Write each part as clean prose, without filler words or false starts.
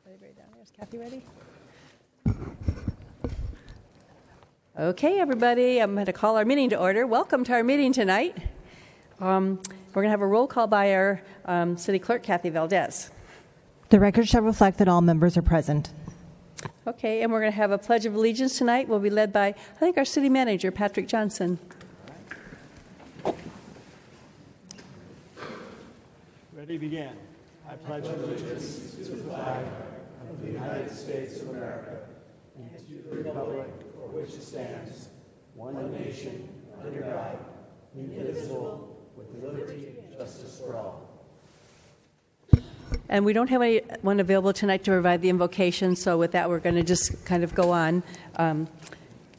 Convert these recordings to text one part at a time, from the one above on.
Anybody down there? Is Kathy ready? Okay, everybody, I'm going to call our meeting to order. Welcome to our meeting tonight. We're going to have a roll call by our City Clerk, Kathy Valdez. The record shall reflect that all members are present. Okay, and we're going to have a Pledge of Allegiance tonight. We'll be led by, I think, our City Manager, Patrick Johnson. Ready, begin. I pledge allegiance to the flag of the United States of America and to the republic for which it stands, one nation, under God, indivisible, with liberty and justice for all. And we don't have anyone available tonight to provide the invocation, so with that, we're going to just kind of go on.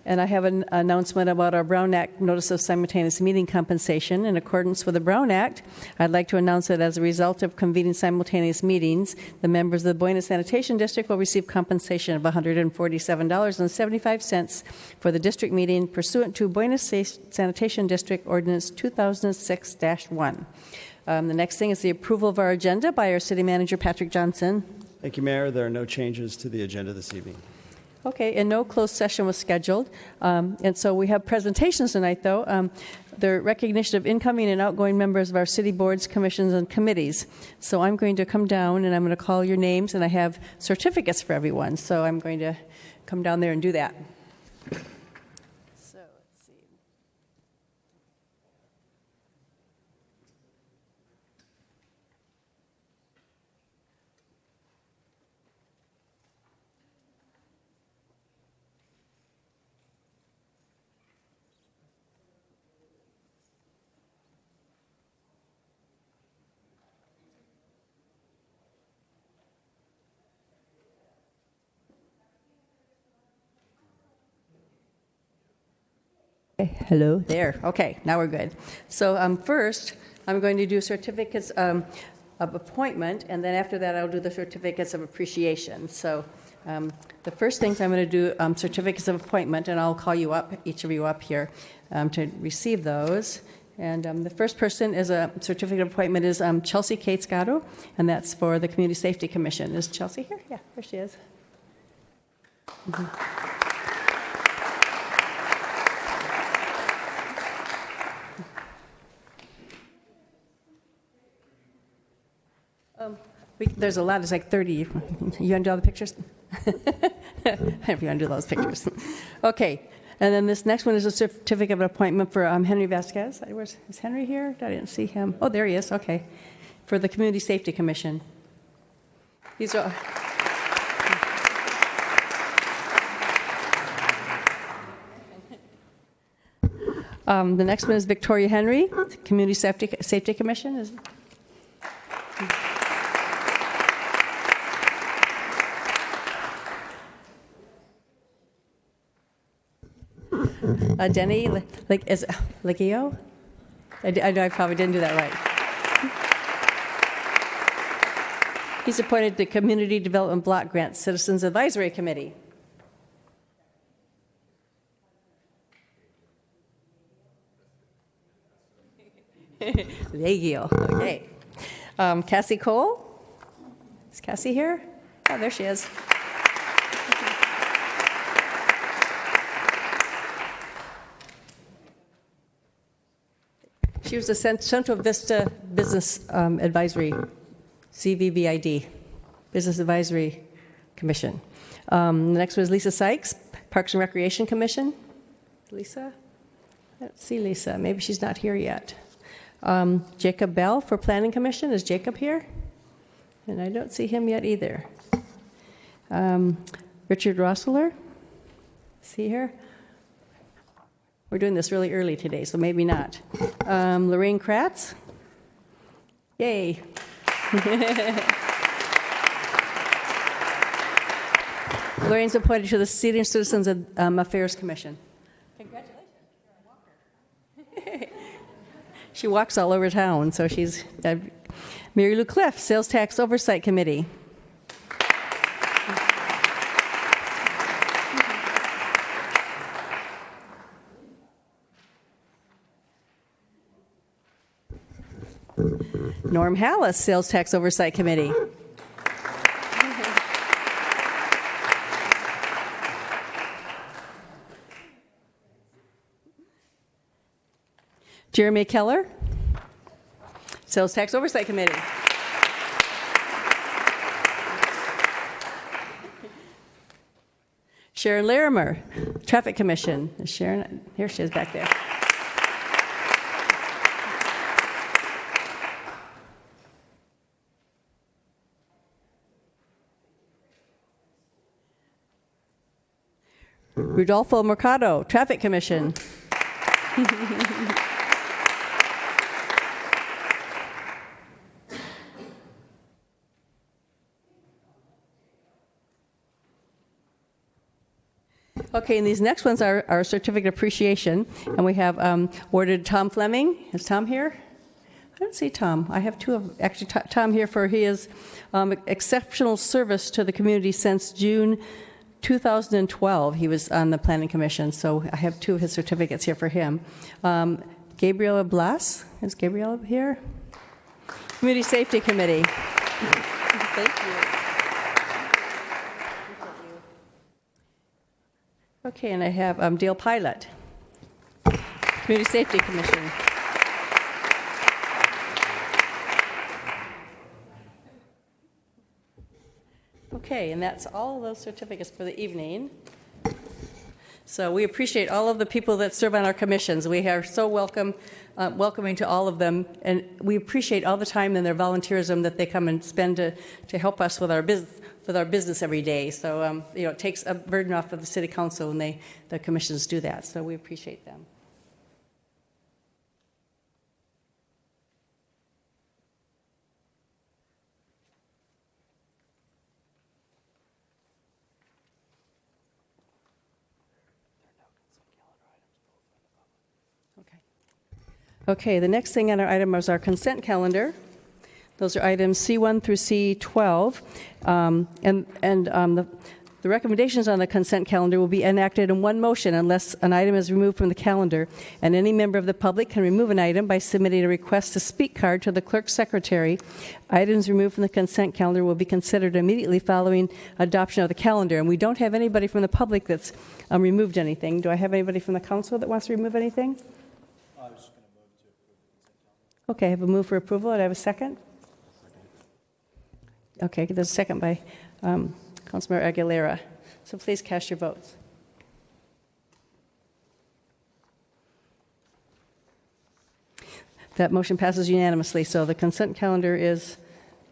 And I have an announcement about our Brown Act Notice of Simultaneous Meeting Compensation. In accordance with the Brown Act, I'd like to announce that as a result of convening simultaneous meetings, the members of the Buena Sanitation District will receive compensation of $147.75 for the district meeting pursuant to Buena Sanitation District Ordinance 2006-1. The next thing is the approval of our agenda by our City Manager, Patrick Johnson. Thank you, Mayor. There are no changes to the agenda this evening. Okay, and no closed session was scheduled. And so we have presentations tonight, though. The recognition of incoming and outgoing members of our city boards, commissions, and committees. So I'm going to come down, and I'm going to call your names, and I have certificates for everyone. So I'm going to come down there and do that. So let's see. Hello there. Okay, now we're good. So first, I'm going to do certificates of appointment, and then after that, I'll do the certificates of appreciation. So the first things I'm going to do certificates of appointment, and I'll call you up, each of you up here, to receive those. And the first person is a certificate of appointment is Chelsea Cates Gatto, and that's for the Community Safety Commission. Is Chelsea here? Yeah, there she is. Mm-hmm. There's a lot. There's like 30. You want to do all the pictures? If you want to do those pictures. Okay. And then this next one is a certificate of appointment for Henry Vasquez. Is Henry here? I didn't see him. Oh, there he is. Okay. For the Community Safety Commission. These are... the next one is Victoria Henry, Community Safety Commission. Denny Legio? I know I probably didn't do that right. He's appointed to Community Development Block Grant Citizens Advisory Committee. Legio, okay. Cassie Cole? Is Cassie here? Oh, there she is. She was the Central Vista Business Advisory, CVVID, Business Advisory Commission. The next one is Lisa Sykes, Parks and Recreation Commission. Lisa? Let's see Lisa. Maybe she's not here yet. Jacob Bell for Planning Commission. Is Jacob here? And I don't see him yet either. Richard Rossler. Is he here? We're doing this really early today, so maybe not. Lorraine Kratz. Yay. Lorraine's appointed to the Senior Citizens Affairs Commission. Congratulations. You're a walker. She walks all over town, so she's... Mary Lou Cliff, Sales Tax Oversight Committee. Norm Hallis, Sales Tax Oversight Committee. Jeremy Keller, Sales Tax Oversight Committee. Sharon Larimer, Traffic Commission. Is Sharon, here she is back there. Rudolfo Mercado, Traffic Commission. Okay, and these next ones are our certificate of appreciation, and we have awarded Tom Fleming. Is Tom here? I don't see Tom. I have two of actually Tom here for his exceptional service to the community since June 2012. He was on the Planning Commission, so I have two of his certificates here for him. Gabriela Blas, is Gabriela here? Community Safety Committee. Thank you. Okay, and I have Dale Pilot, Community Safety Commission. Okay, and that's all of those certificates for the evening. So we appreciate all of the people that serve on our commissions. We are so welcoming to all of them, and we appreciate all the time and their volunteerism that they come and spend to help us with our business every day. So it takes a burden off of the City Council when the commissions do that. So we appreciate them. Okay, the next thing on our item is our consent calendar. Those are items C1 through C12. The recommendations on the consent calendar will be enacted in one motion unless an item is removed from the calendar, and any member of the public can remove an item by submitting a request to speak card to the clerk's secretary. Items removed from the consent calendar will be considered immediately following adoption of the calendar, and we don't have anybody from the public that's removed anything. Do I have anybody from the council that wants to remove anything? Okay, I have a move for approval. Do I have a second? Okay, there's a second by Councilmember Aguilera. So please cast your votes. That motion passes unanimously, so the consent calendar is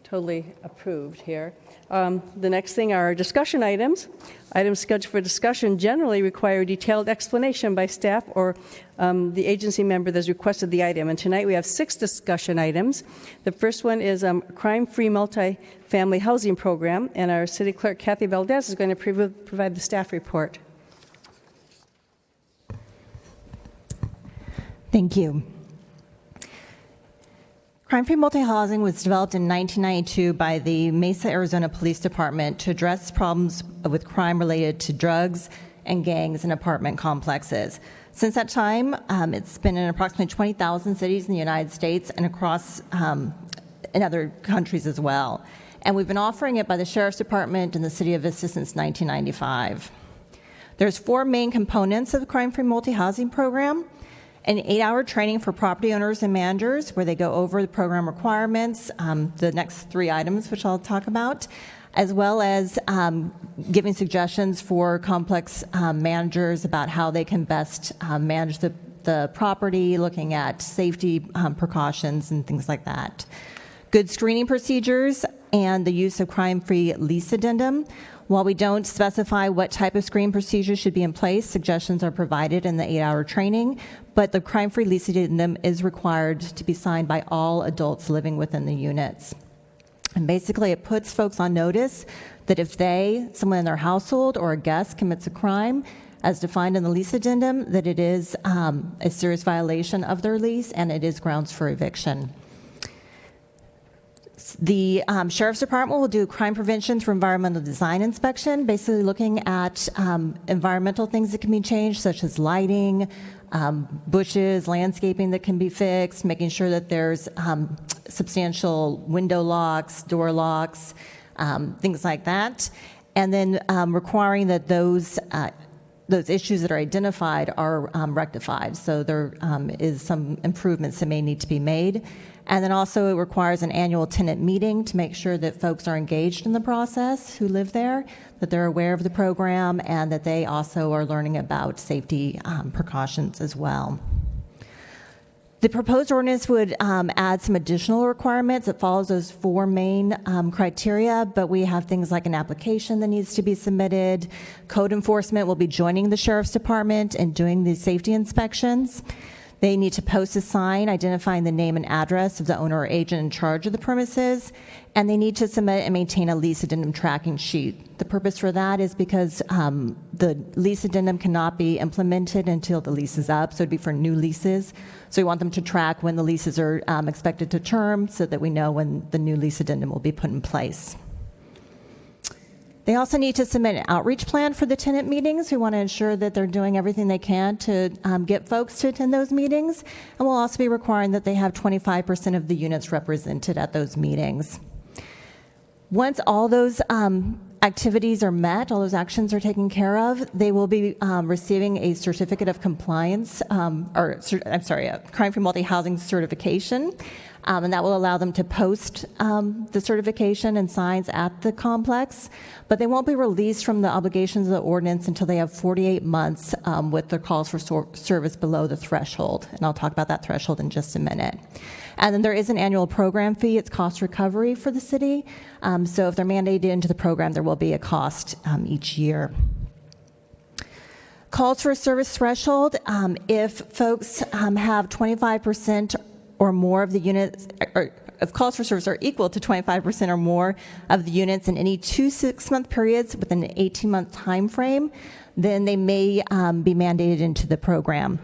totally approved here. The next thing are discussion items. Items scheduled for discussion generally require detailed explanation by staff or the agency member that's requested the item. And tonight we have 6 discussion items. The first one is crime-free multi-family housing program, and our city clerk, Kathy Valdez, is going to provide the staff report. Thank you. Crime-free multi-housing was developed in 1992 by the Mesa, Arizona Police Department to address problems with crime related to drugs and gangs in apartment complexes. Since that time, it's been in approximately 20,000 cities in the United States and across in other countries as well. And we've been offering it by the Sheriff's Department in the City of Vista since 1995. There's 4 main components of the crime-free multi-housing program. An 8-hour training for property owners and managers where they go over the program requirements, the next 3 items which I'll talk about, as well as giving suggestions for complex managers about how they can best manage the property, looking at safety precautions and things like that. Good screening procedures and the use of crime-free lease addendum. While we don't specify what type of screening procedures should be in place, suggestions are provided in the 8-hour training, but the crime-free lease addendum is required to be signed by all adults living within the units. And basically, it puts folks on notice that if someone in their household or a guest commits a crime, as defined in the lease addendum, that it is a serious violation of their lease and it is grounds for eviction. The Sheriff's Department will do crime prevention through environmental design inspection, basically looking at environmental things that can be changed, such as lighting, bushes, landscaping that can be fixed, making sure that there's substantial window locks, door locks, things like that. And then requiring that those those issues that are identified are rectified. So there is some improvements that may need to be made. And then also it requires an annual tenant meeting to make sure that folks are engaged in the process who live there, that they're aware of the program, and that they also are learning about safety precautions as well. The proposed ordinance would add some additional requirements. It follows those four main criteria, but we have things like an application that needs to be submitted. Code enforcement will be joining the Sheriff's Department and doing these safety inspections. They need to post a sign identifying the name and address of the owner or agent in charge of the premises, and they need to submit and maintain a lease addendum tracking sheet. The purpose for that is because the lease addendum cannot be implemented until the lease is up, so it'd be for new leases. So we want them to track when the leases are expected to term so that we know when the new lease addendum will be put in place. They also need to submit an outreach plan for the tenant meetings. We want to ensure that they're doing everything they can to get folks to attend those meetings. And we'll also be requiring that they have 25% of the units represented at those meetings. Once all those activities are met, all those actions are taken care of, they will be receiving a certificate of compliance, a crime-free multi-housing certification. And that will allow them to post the certification and signs at the complex. But they won't be released from the obligations of the ordinance until they have 48 months with their calls for service below the threshold. And I'll talk about that threshold in just a minute. And then there is an annual program fee. It's cost recovery for the city. So if they're mandated into the program, there will be a cost each year. Calls for service threshold. If folks have 25% or more of the units, or if calls for service are equal to 25% or more of the units in any 2 6-month periods within an 18-month time frame, then they may be mandated into the program.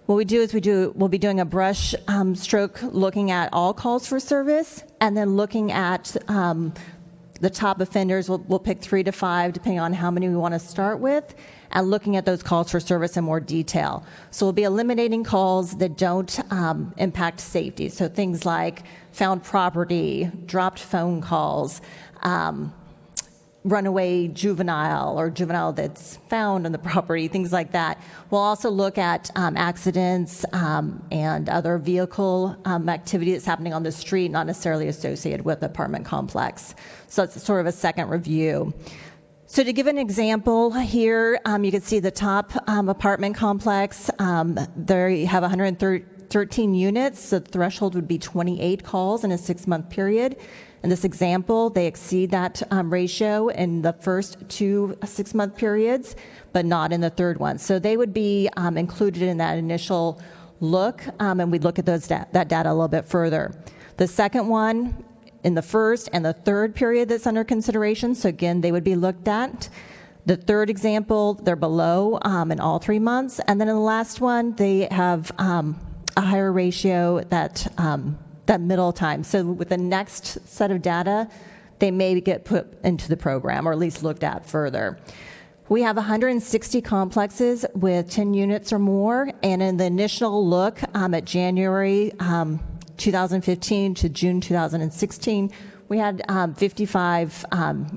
What we do is we'll be doing a brush stroke looking at all calls for service, and then looking at the top offenders. We'll pick 3 to 5 depending on how many we want to start with, and looking at those calls for service in more detail. So we'll be eliminating calls that don't impact safety. So things like found property, dropped phone calls, runaway juvenile or juvenile that's found on the property, things like that. We'll also look at accidents and other vehicle activity that's happening on the street, not necessarily associated with the apartment complex. So it's sort of a second review. So to give an example here, you can see the top apartment complex. They have 113 units, so the threshold would be 28 calls in a 6-month period. In this example, they exceed that ratio in the first 2 6-month periods, but not in the third one. So they would be included in that initial look, and we'd look at that data a little bit further. The second one, in the first and the third period that's under consideration, so again, they would be looked at. The third example, they're below in all 3 months. And then in the last one, they have a higher ratio that middle time. So with the next set of data, they may get put into the program or at least looked at further. We have 160 complexes with 10 units or more. And in the initial look at January 2015 to June 2016, we had 55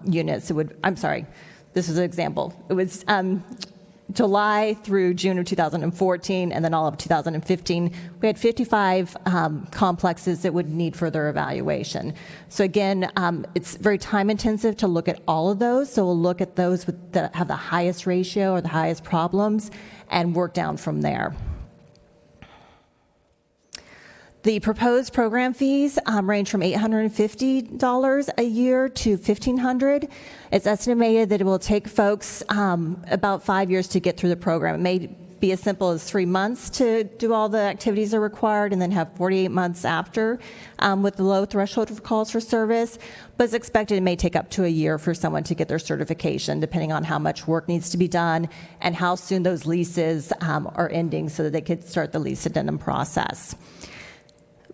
units. This is an example. It was July through June of 2014, and then all of 2015. We had 55 complexes that would need further evaluation. So again, it's very time intensive to look at all of those. So we'll look at those that have the highest ratio or the highest problems and work down from there. The proposed program fees range from $850 a year to $1,500. It's estimated that it will take folks about 5 years to get through the program. It may be as simple as 3 months to do all the activities that are required and then have 48 months after with the low threshold for calls for service. But it's expected it may take up to a year for someone to get their certification, depending on how much work needs to be done and how soon those leases are ending so that they could start the lease addendum process.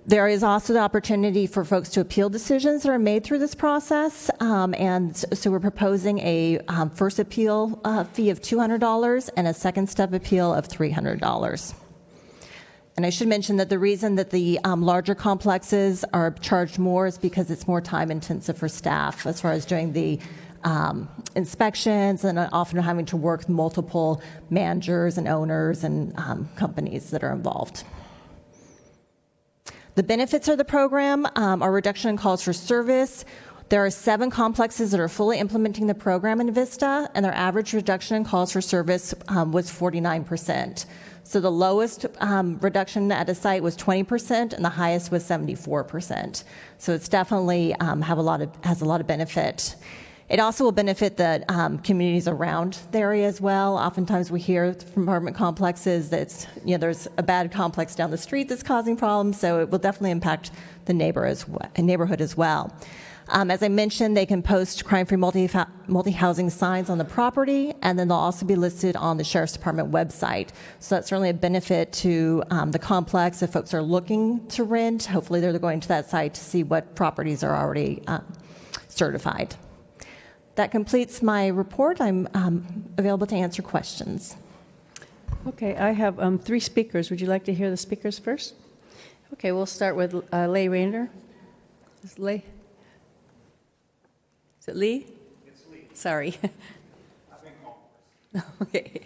There is also the opportunity for folks to appeal decisions that are made through this process, and so we're proposing a first appeal fee of $200 and a second step appeal of $300. And I should mention that the reason that the larger complexes are charged more is because it's more time intensive for staff as far as doing the inspections and often having to work with multiple managers and owners and companies that are involved. The benefits of the program are reduction in calls for service. There are 7 complexes that are fully implementing the program in Vista, and their average reduction in calls for service was 49%. So the lowest reduction at a site was 20%, and the highest was 74%. So it's definitely has a lot of benefit. It also will benefit the communities around the area as well. Oftentimes we hear from apartment complexes that there's a bad complex down the street that's causing problems, so it will definitely impact the neighborhood as well. As I mentioned, they can post crime-free multi-housing signs on the property, and then they'll also be listed on the Sheriff's Department website. So that's certainly a benefit to the complex. If folks are looking to rent, hopefully they're going to that site to see what properties are already certified. That completes my report. I'm available to answer questions. Okay, I have 3 speakers. Would you like to hear the speakers first? Okay, we'll start with Leigh Rayner. Is Leigh? Is it Lee? It's Lee. Sorry. I've been called. Okay.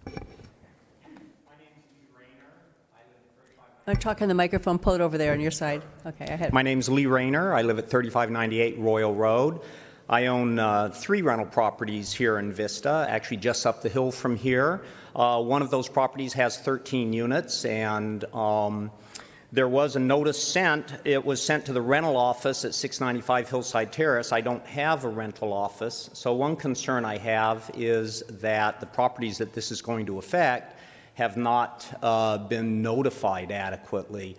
My name is Lee Rayner. I live at 35. I'm talking the microphone. Pull it over there on your side. Okay, I had. My name's Lee Rayner. I live at 3598 Royal Road. I own 3 rental properties here in Vista, actually just up the hill from here. One of those properties has 13 units, and there was a notice sent. It was sent to the rental office at 695 Hillside Terrace. I don't have a rental office, so one concern I have is that the properties that this is going to affect have not been notified adequately.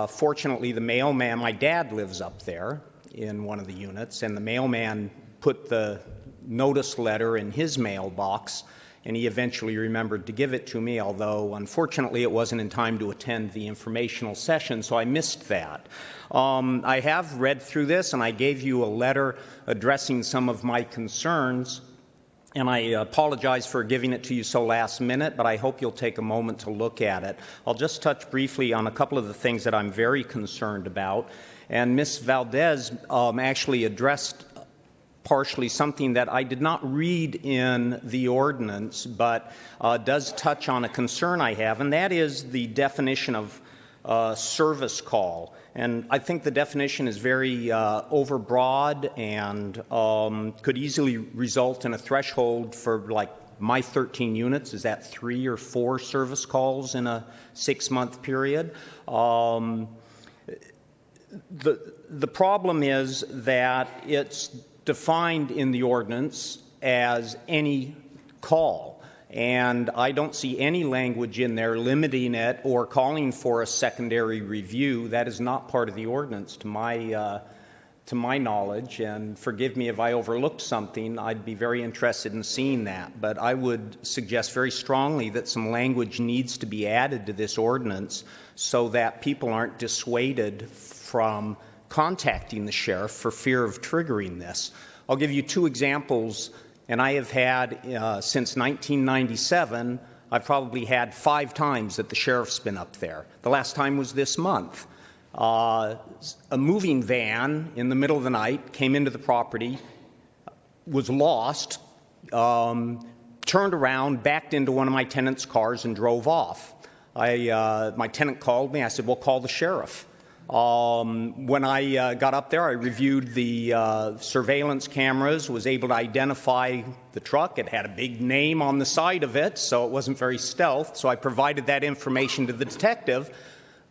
Fortunately, the mailman, my dad lives up there in one of the units, and the mailman put the notice letter in his mailbox, and he eventually remembered to give it to me, although unfortunately it wasn't in time to attend the informational session, so I missed that. I have read through this, and I gave you a letter addressing some of my concerns, and I apologize for giving it to you so last minute, but I hope you'll take a moment to look at it. I'll just touch briefly on a couple of the things that I'm very concerned about. And Ms. Valdez actually addressed partially something that I did not read in the ordinance, but does touch on a concern I have, and that is the definition of service call. And I think the definition is very overbroad and could easily result in a threshold for, like, my 13 units. Is that 3 or 4 service calls in a 6-month period? The problem is that it's defined in the ordinance as any call, and I don't see any language in there limiting it or calling for a secondary review. That is not part of the ordinance to my knowledge, and forgive me if I overlooked something. I'd be very interested in seeing that, but I would suggest very strongly that some language needs to be added to this ordinance so that people aren't dissuaded from contacting the sheriff for fear of triggering this. I'll give you 2 examples, and I have had, since 1997, I've probably had 5 times that the sheriff's been up there. The last time was this month. A moving van in the middle of the night came into the property, was lost, turned around, backed into one of my tenant's cars, and drove off. My tenant called me. I said, well, call the sheriff. When I got up there, I reviewed the surveillance cameras, was able to identify the truck. It had a big name on the side of it, so it wasn't very stealth. So I provided that information to the detective.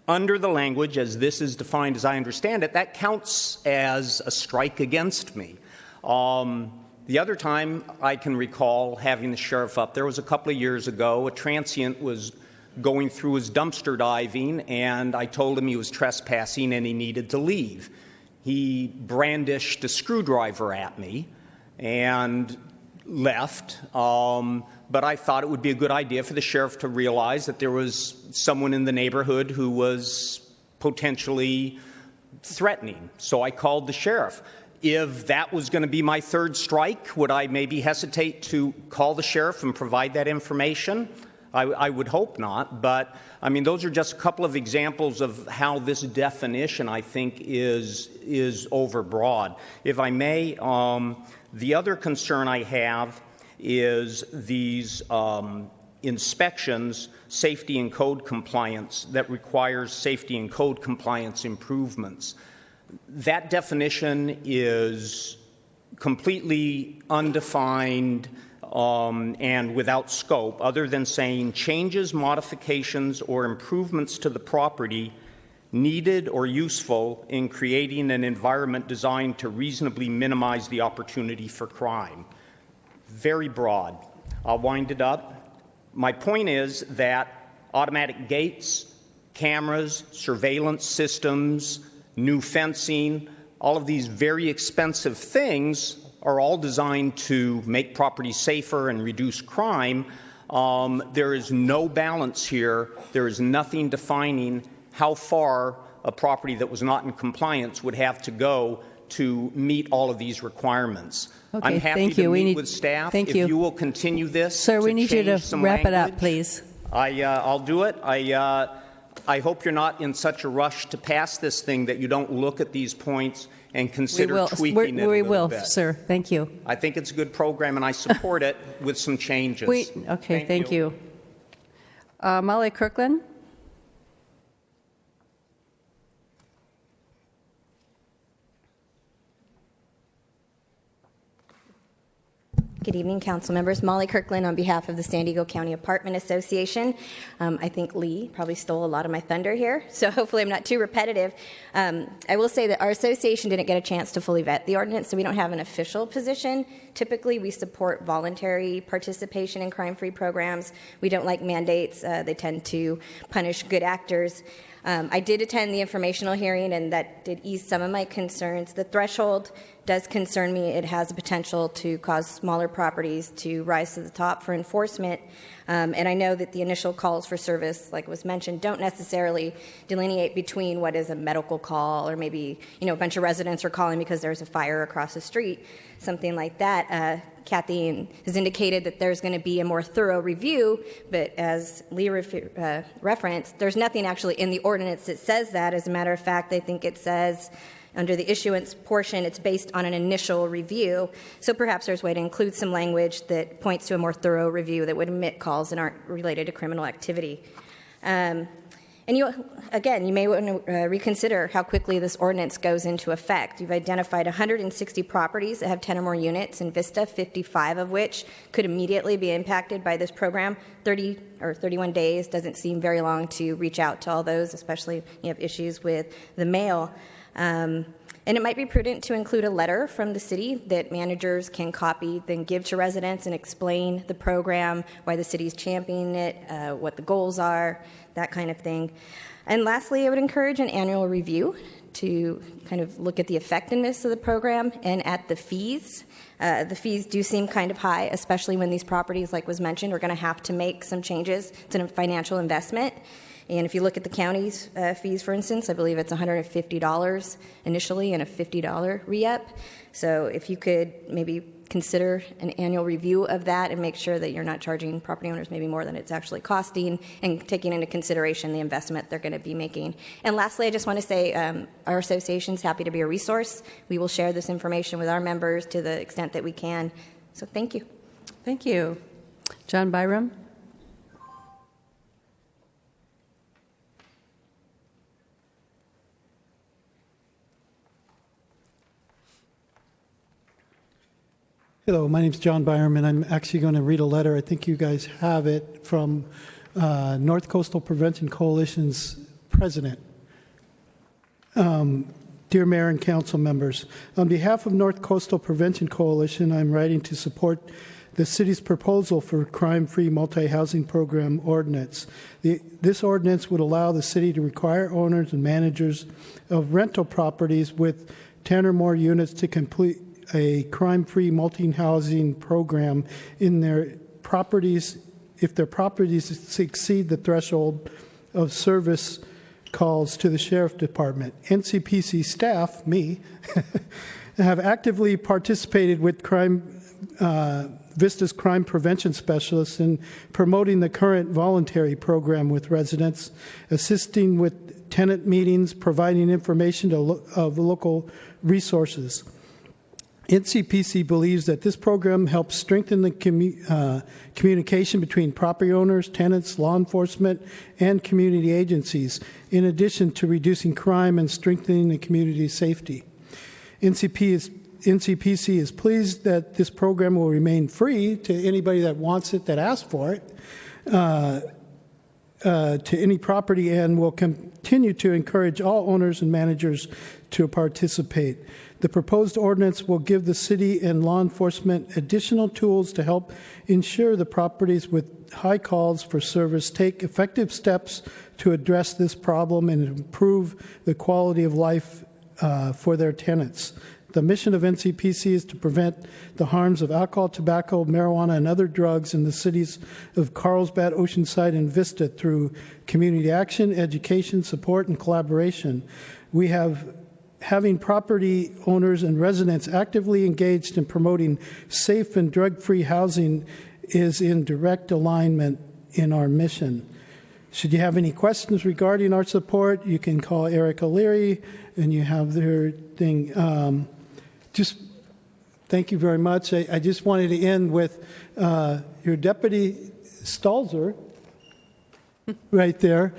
Under the language, as this is defined as I understand it, that counts as a strike against me. The other time I can recall having the sheriff up there was a couple of years ago. A transient was going through his dumpster diving, and I told him he was trespassing and he needed to leave. He brandished a screwdriver at me and left, but I thought it would be a good idea for the sheriff to realize that there was someone in the neighborhood who was potentially threatening. So I called the sheriff. If that was going to be my 3rd strike, would I maybe hesitate to call the sheriff and provide that information? I would hope not, but I mean, those are just a couple of examples of how this definition, I think, is overbroad. If I may, the other concern I have is these inspections, safety and code compliance, that requires safety and code compliance improvements. That definition is completely undefined and without scope, other than saying changes, modifications, or improvements to the property needed or useful in creating an environment designed to reasonably minimize the opportunity for crime. Very broad. I'll wind it up. My point is that automatic gates, cameras, surveillance systems, new fencing, all of these very expensive things are all designed to make property safer and reduce crime. There is no balance here. There is nothing defining how far a property that was not in compliance would have to go to meet all of these requirements. Okay, I'm happy thank to you. meet with staff. Thank If you. you will continue this, Sir, we need you to wrap it up, please. I'll do it. I hope you're not in such a rush to pass this thing that you don't look at these points and consider tweaking it a We little will, bit. sir. Thank you. I think it's a good program, and I support it with some changes. Okay, thank you. Molly Kirkland? Good evening, council members. Molly Kirkland on behalf of the San Diego County Apartment Association. I think Lee probably stole a lot of my thunder here, so hopefully I'm not too repetitive. I will say that our association didn't get a chance to fully vet the ordinance, so we don't have an official position. Typically, we support voluntary participation in crime-free programs. We don't like mandates. They tend to punish good actors. I did attend the informational hearing, and that did ease some of my concerns. The threshold does concern me. It has the potential to cause smaller properties to rise to the top for enforcement. And I know that the initial calls for service, like was mentioned, don't necessarily delineate between what is a medical call or maybe, a bunch of residents are calling because there's a fire across the street, something like that. Kathy has indicated that there's going to be a more thorough review, but as Lee referenced, there's nothing actually in the ordinance that says that. As a matter of fact, I think it says under the issuance portion, it's based on an initial review. So perhaps there's a way to include some language that points to a more thorough review that would omit calls that aren't related to criminal activity. And you may want to reconsider how quickly this ordinance goes into effect. You've identified 160 properties that have 10 or more units in Vista, 55 of which could immediately be impacted by this program. 30 or 31 days doesn't seem very long to reach out to all those, especially if you have issues with the mail. And it might be prudent to include a letter from the city that managers can copy, then give to residents and explain the program, why the city's championing it, what the goals are, that kind of thing. And lastly, I would encourage an annual review to kind of look at the effectiveness of the program and at the fees. The fees do seem kind of high, especially when these properties, like was mentioned, are going to have to make some changes. It's a financial investment. And if you look at the county's fees, for instance, I believe it's $150 initially and a $50 re-up. So if you could maybe consider an annual review of that and make sure that you're not charging property owners maybe more than it's actually costing and taking into consideration the investment they're going to be making. And lastly, I just want to say our association is happy to be a resource. We will share this information with our members to the extent that we can. So thank you. Thank you. John Byram? Hello, my name is John Byram, and I'm actually going to read a letter. I think you guys have it from North Coastal Prevention Coalition's president. Dear Mayor and Council members, on behalf of North Coastal Prevention Coalition, I'm writing to support the city's proposal for crime-free multi-housing program ordinance. This ordinance would allow the city to require owners and managers of rental properties with 10 or more units to complete a crime-free multi-housing program in their properties if their properties exceed the threshold of service calls to the Sheriff Department. NCPC staff, me, have actively participated with crime Vista's crime prevention specialists in promoting the current voluntary program with residents, assisting with tenant meetings, providing information of local resources. NCPC believes that this program helps strengthen the communication between property owners, tenants, law enforcement, and community agencies, in addition to reducing crime and strengthening the community safety. NCPC is pleased that this program will remain free to anybody that wants it, that asks for it, to any property, and will continue to encourage all owners and managers to participate. The proposed ordinance will give the city and law enforcement additional tools to help ensure the properties with high calls for service take effective steps to address this problem and improve the quality of life for their tenants. The mission of NCPC is to prevent the harms of alcohol, tobacco, marijuana, and other drugs in the cities of Carlsbad, Oceanside, and Vista through community action, education, support, and collaboration. Having property owners and residents actively engaged in promoting safe and drug-free housing is in direct alignment in our mission. Should you have any questions regarding our support, you can call Eric O'Leary, and you have their thing. Just thank you very much. I just wanted to end with your Deputy Stalzer right there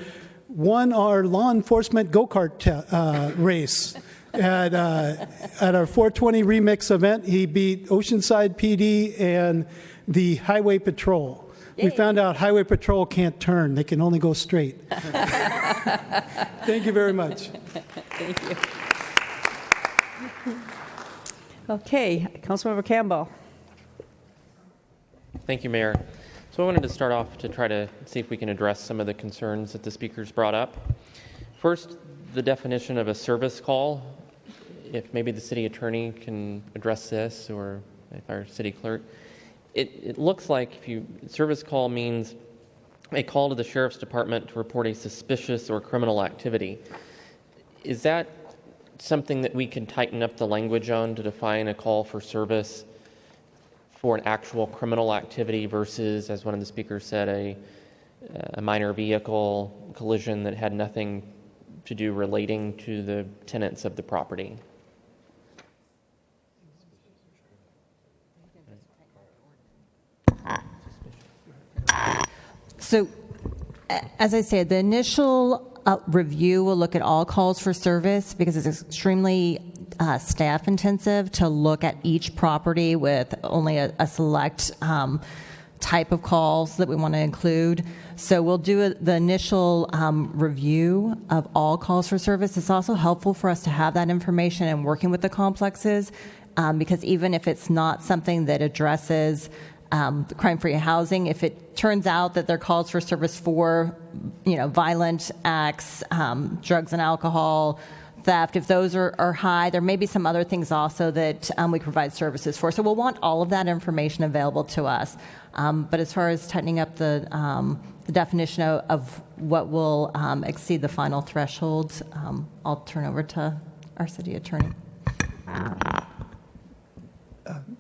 won our law enforcement go-kart race at our 420 Remix event. He beat Oceanside PD and the Highway Patrol. Yay. We found out Highway Patrol can't turn. They can only go straight. Thank you very much. Thank you. Okay, Councilmember Campbell. Thank you, Mayor. So I wanted to start off to try to see if we can address some of the concerns that the speakers brought up. First, the definition of a service call. If maybe the city attorney can address this, or if our city clerk. It looks like service call means a call to the sheriff's department to report a suspicious or criminal activity. Is that something that we can tighten up the language on to define a call for service for an actual criminal activity versus, as one of the speakers said, a minor vehicle collision that had nothing to do relating to the tenants of the property? So, as I said, the initial review will look at all calls for service because it's extremely staff intensive to look at each property with only a select type of calls that we want to include. So we'll do the initial review of all calls for service. It's also helpful for us to have that information and working with the complexes because even if it's not something that addresses crime-free housing, if it turns out that there are calls for service for, violent acts, drugs and alcohol, theft, if those are high, there may be some other things also that we provide services for. So we'll want all of that information available to us. But as far as tightening up the definition of what will exceed the final thresholds, I'll turn over to our city attorney.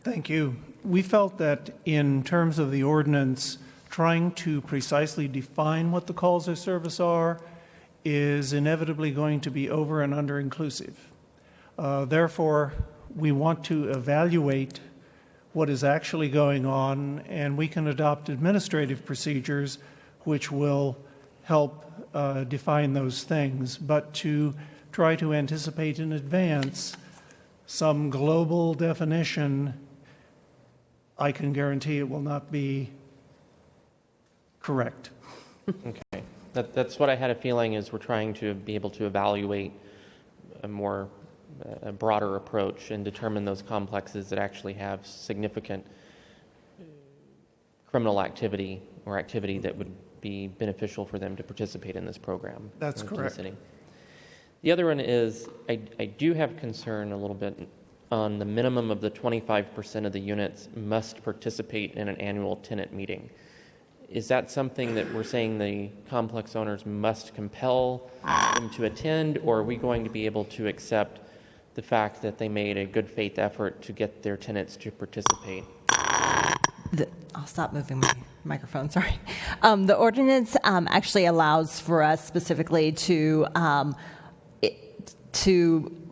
Thank you. We felt that in terms of the ordinance, trying to precisely define what the calls of service are is inevitably going to be over and under inclusive. Therefore, we want to evaluate what is actually going on, and we can adopt administrative procedures which will help define those things. But to try to anticipate in advance some global definition, I can guarantee it will not be correct. Okay. That's what I had a feeling is we're trying to be able to evaluate a broader approach and determine those complexes that actually have significant criminal activity or activity that would be beneficial for them to participate in this program. That's correct. The other one is I do have concern a little bit on the minimum of the 25% of the units must participate in an annual tenant meeting. Is that something that we're saying the complex owners must compel them to attend, or are we going to be able to accept the fact that they made a good faith effort to get their tenants to participate? I'll stop moving my microphone, sorry. The ordinance actually allows for us specifically to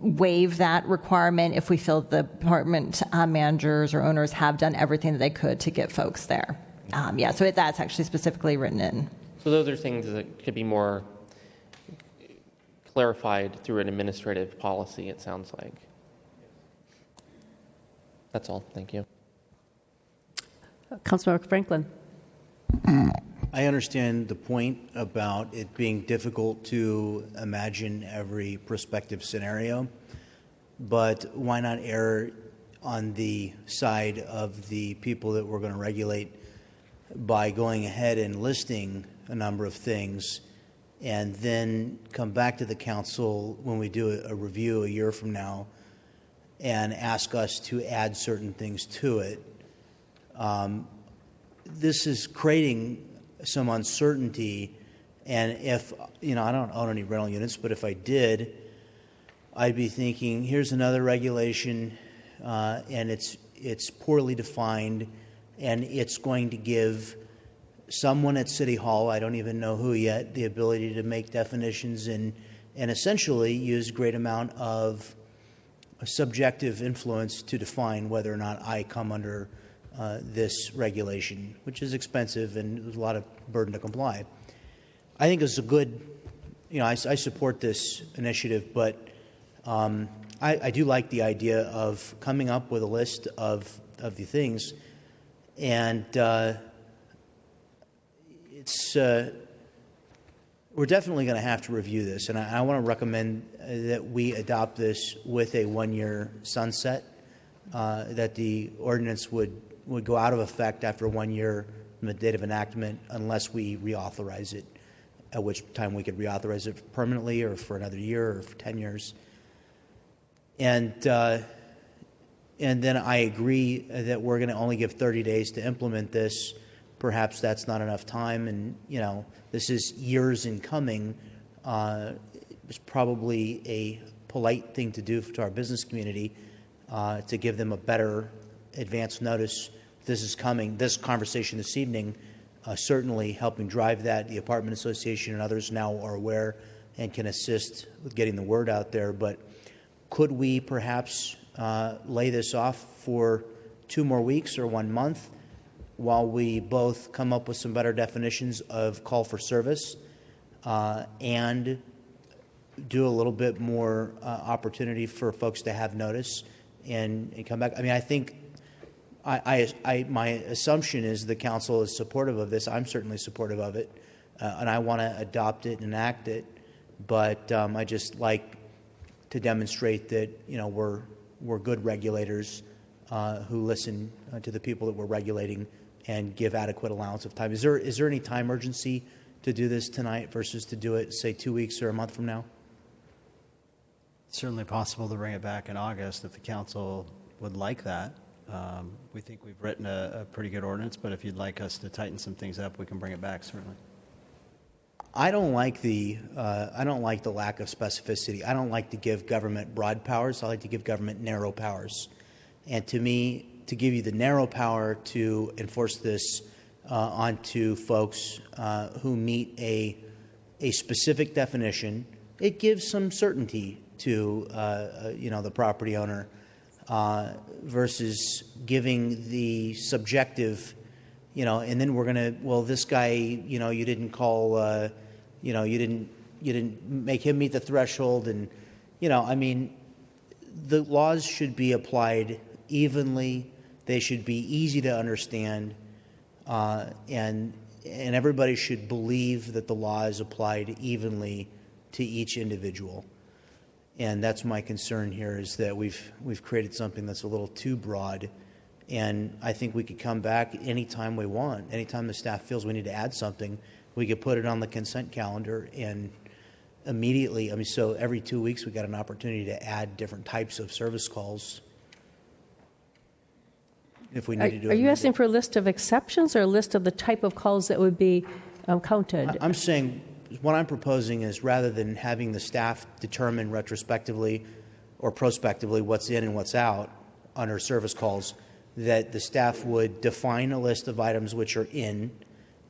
waive that requirement if we feel the department managers or owners have done everything that they could to get folks there. So that's actually specifically written in. So those are things that could be more clarified through an administrative policy, it sounds like. That's all. Thank you. Councilmember Franklin. I understand the point about it being difficult to imagine every prospective scenario, but why not err on the side of the people that we're going to regulate by going ahead and listing a number of things and then come back to the council when we do a review a year from now and ask us to add certain things to it. This is creating some uncertainty, and if, I don't own any rental units, but if I did, I'd be thinking, here's another regulation, and it's poorly defined, and it's going to give someone at City Hall, I don't even know who yet, the ability to make definitions and essentially use a great amount of subjective influence to define whether or not I come under this regulation, which is expensive and there's a lot of burden to comply. I think it's a good, I support this initiative, but I do like the idea of coming up with a list of the things, and we're definitely going to have to review this, and I want to recommend that we adopt this with a one-year sunset, that the ordinance would go out of effect after 1 year from the date of enactment unless we reauthorize it, at which time we could reauthorize it permanently or for another year or for 10 years. And then I agree that we're going to only give 30 days to implement this. Perhaps that's not enough time, and this is years in coming. It's probably a polite thing to do to our business community to give them a better advance notice. This is coming. This conversation this evening certainly helping drive that. The Apartment Association and others now are aware and can assist with getting the word out there. But could we perhaps lay this off for 2 more weeks or 1 month while we both come up with some better definitions of call for service and do a little bit more opportunity for folks to have notice and come back? I mean, I think my assumption is the council is supportive of this. I'm certainly supportive of it, and I want to adopt it and enact it. But I just like to demonstrate that we're good regulators who listen to the people that we're regulating and give adequate allowance of time. Is there any time urgency to do this tonight versus to do it, say, 2 weeks or a month from now? It's certainly possible to bring it back in August if the council would like that. We think we've written a pretty good ordinance, but if you'd like us to tighten some things up, we can bring it back, certainly. I don't like the lack of specificity. I don't like to give government broad powers. I like to give government narrow powers. And to me, to give you the narrow power to enforce this onto folks who meet a specific definition, it gives some certainty to the property owner versus giving the subjective, and then we're going to, well, this guy, you didn't call, you didn't make him meet the threshold, and I mean, the laws should be applied evenly. They should be easy to understand, and everybody should believe that the law is applied evenly to each individual. And that's my concern here, is that we've created something that's a little too broad, and I think we could come back anytime we want. Anytime the staff feels we need to add something, we could put it on the consent calendar and immediately. I mean, so every 2 weeks we got an opportunity to add different types of service calls if we need to do it. Are you asking for a list of exceptions or a list of the type of calls that would be counted? I'm saying what I'm proposing is, rather than having the staff determine retrospectively or prospectively what's in and what's out under service calls, that the staff would define a list of items which are in,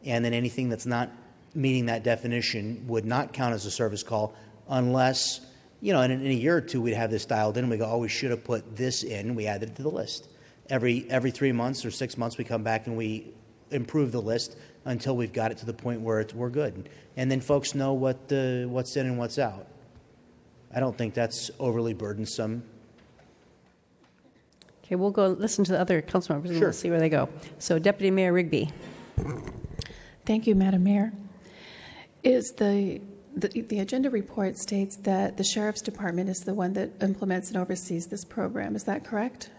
and then anything that's not meeting that definition would not count as a service call unless, in a year or two we'd have this dialed in. We go, oh, we should have put this in. We add it to the list. Every 3 months or 6 months we come back and we improve the list until we've got it to the point where we're good. And then folks know what's in and what's out. I don't think that's overly burdensome. Okay, we'll go listen to the other council members and Sure. we'll see where they go. So Deputy Mayor Rigby. Thank you, Madam Mayor. Is the agenda report states that the Sheriff's Department is the one that implements and oversees this program. Is that correct?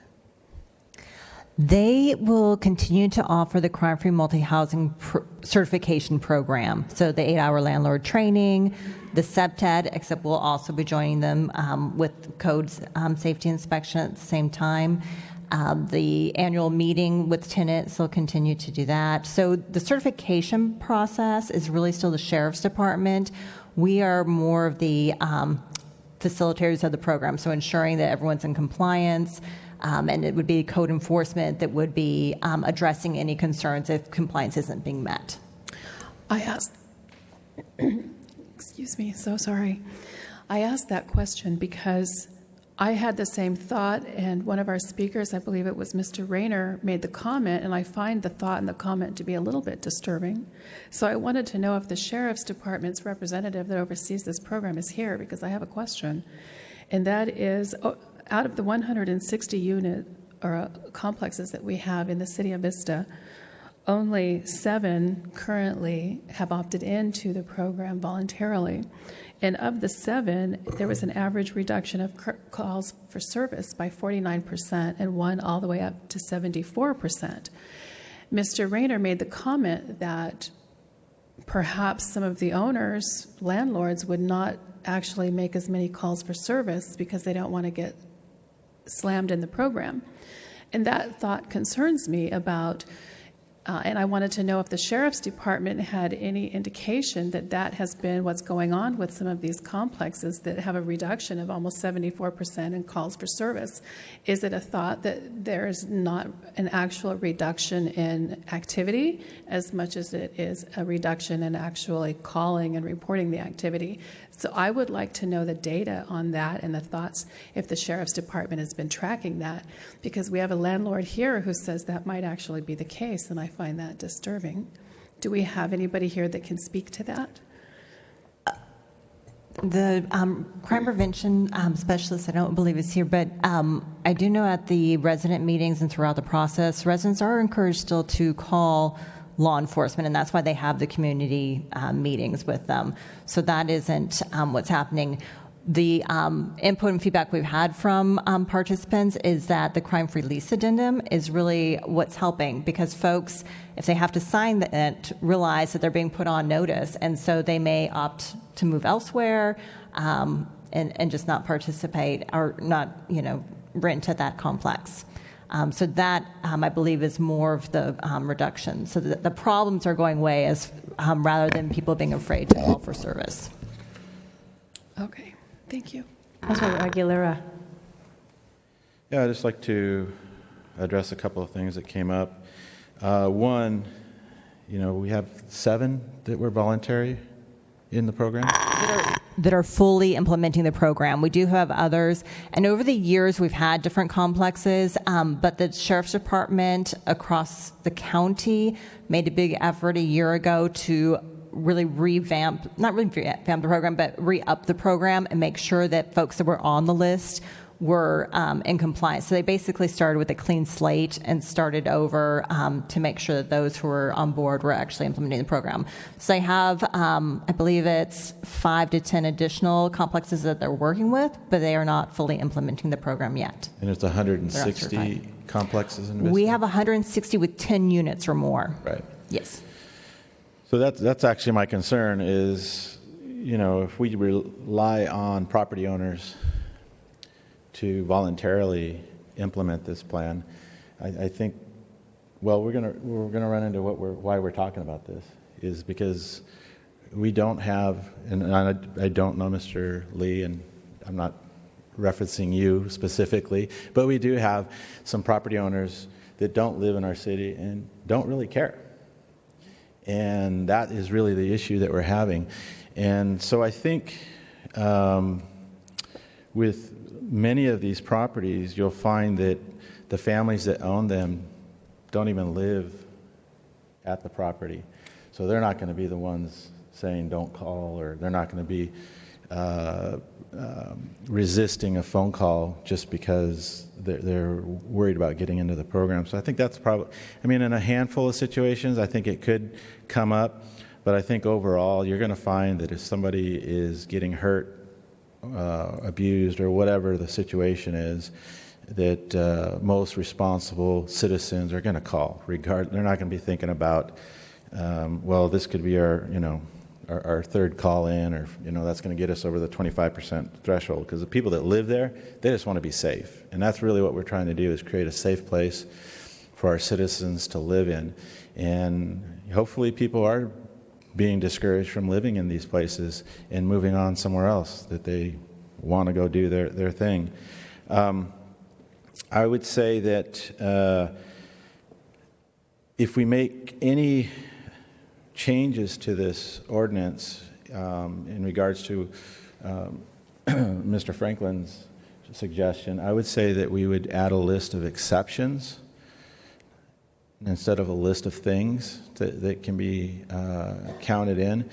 They will continue to offer the crime-free multi-housing certification program. So the 8-hour landlord training, the CEPTED, except we'll also be joining them with codes safety inspection at the same time. The annual meeting with tenants will continue to do that. So the certification process is really still the Sheriff's Department. We are more of the facilitators of the program, so ensuring that everyone's in compliance. And it would be code enforcement that would be addressing any concerns if compliance isn't being met. I asked, excuse me, so sorry. I asked that question because I had the same thought, and one of our speakers, I believe it was Mr. Rayner, made the comment, and I find the thought and the comment to be a little bit disturbing. So I wanted to know if the Sheriff's Department's representative that oversees this program is here, because I have a question. And that is, out of the 160 unit or complexes that we have in the city of Vista, only 7 currently have opted into the program voluntarily. And of the 7, there was an average reduction of calls for service by 49% and one all the way up to 74%. Mr. Rayner made the comment that perhaps some of the owners, landlords, would not actually make as many calls for service because they don't want to get slammed in the program. And that thought concerns me about, and I wanted to know if the Sheriff's Department had any indication that that has been what's going on with some of these complexes that have a reduction of almost 74% in calls for service. Is it a thought that there's not an actual reduction in activity as much as it is a reduction in actually calling and reporting the activity? So I would like to know the data on that and the thoughts if the Sheriff's Department has been tracking that, because we have a landlord here who says that might actually be the case, and I find that disturbing. Do we have anybody here that can speak to that? The crime prevention specialist, I don't believe is here, but I do know at the resident meetings and throughout the process, residents are encouraged still to call law enforcement, and that's why they have the community meetings with them. So that isn't what's happening. The input and feedback we've had from participants is that the crime-free lease addendum is really what's helping, because folks, if they have to sign it, realize that they're being put on notice, and so they may opt to move elsewhere and just not participate or not, rent at that complex. So that, I believe, is more of the reduction. So the problems are going away as rather than people being afraid to call for service. Okay, thank you. Councilmember Aguilera. Yeah, I'd just like to address a couple of things that came up. One, we have 7 that were voluntary in the program. That are fully implementing the program. We do have others, and over the years we've had different complexes, but the Sheriff's Department across the county made a big effort a year ago to really not revamp the program, but re-up the program and make sure that folks that were on the list were in compliance. So they basically started with a clean slate and started over to make sure that those who were on board were actually implementing the program. So they have, I believe it's 5 to 10 additional complexes that they're working with, but they are not fully implementing the program yet. And it's 160 complexes in Vista? We have 160 with 10 units or more. Right. Yes. So that's actually my concern is, if we rely on property owners to voluntarily implement this plan, I think, we're gonna run into why we're talking about this is because we don't have, and I don't know Mr. Lee, and I'm not referencing you specifically, but we do have some property owners that don't live in our city and don't really care. And that is really the issue that we're having. And so I think with many of these properties, you'll find that the families that own them don't even live at the property. So they're not going to be the ones saying don't call, or they're not going to be resisting a phone call just because they're worried about getting into the program. So I think that's probably, I mean, in a handful of situations, I think it could come up. But I think overall, you're going to find that if somebody is getting hurt, abused, or whatever the situation is, that most responsible citizens are going to call. They're not going to be thinking about, well, this could be our third call in, or that's going to get us over the 25% threshold. Because the people that live there, they just want to be safe, and that's really what we're trying to do, is create a safe place for our citizens to live in. And hopefully, people are being discouraged from living in these places and moving on somewhere else, that they want to go do their thing. I would say that if we make any changes to this ordinance in regards to Mr. Franklin's suggestion, I would say that we would add a list of exceptions instead of a list of things that can be counted in.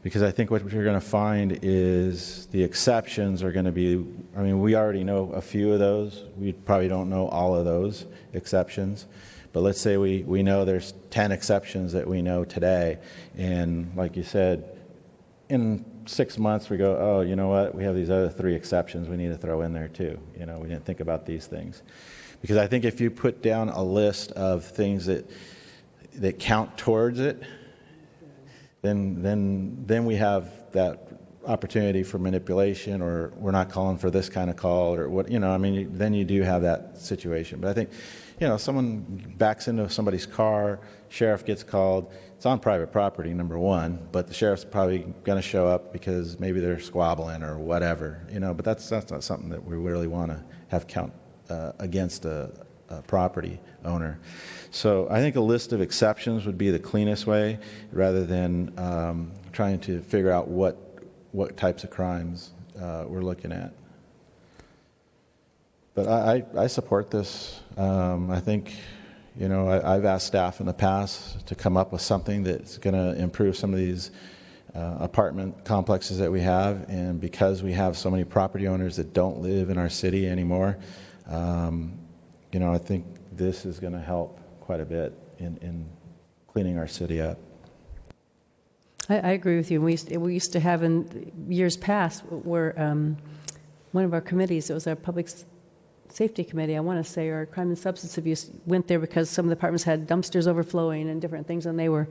Because I think what you're going to find is the exceptions are going to be, I mean, we already know a few of those. We probably don't know all of those exceptions. But let's say we know there's 10 exceptions that we know today. And like you said, in 6 months we go, oh, you know what, we have these other 3 exceptions we need to throw in there too. We didn't think about these things. Because I think if you put down a list of things that count towards it, then we have that opportunity for manipulation, or we're not calling for this kind of call, or what, then you do have that situation. But I think, someone backs into somebody's car, sheriff gets called, it's on private property, number one, but the sheriff's probably going to show up because maybe they're squabbling or whatever, but that's not something that we really want to have count against a property owner. So I think a list of exceptions would be the cleanest way, rather than trying to figure out what types of crimes we're looking at. But I support this. I think, I've asked staff in the past to come up with something that's going to improve some of these apartment complexes that we have. And because we have so many property owners that don't live in our city anymore, I think this is going to help quite a bit in cleaning our city up. I agree with you. We used to have in years past where one of our committees, it was our public safety committee, I want to say, or crime and substance abuse, went there because some of the apartments had dumpsters overflowing and different things, and they were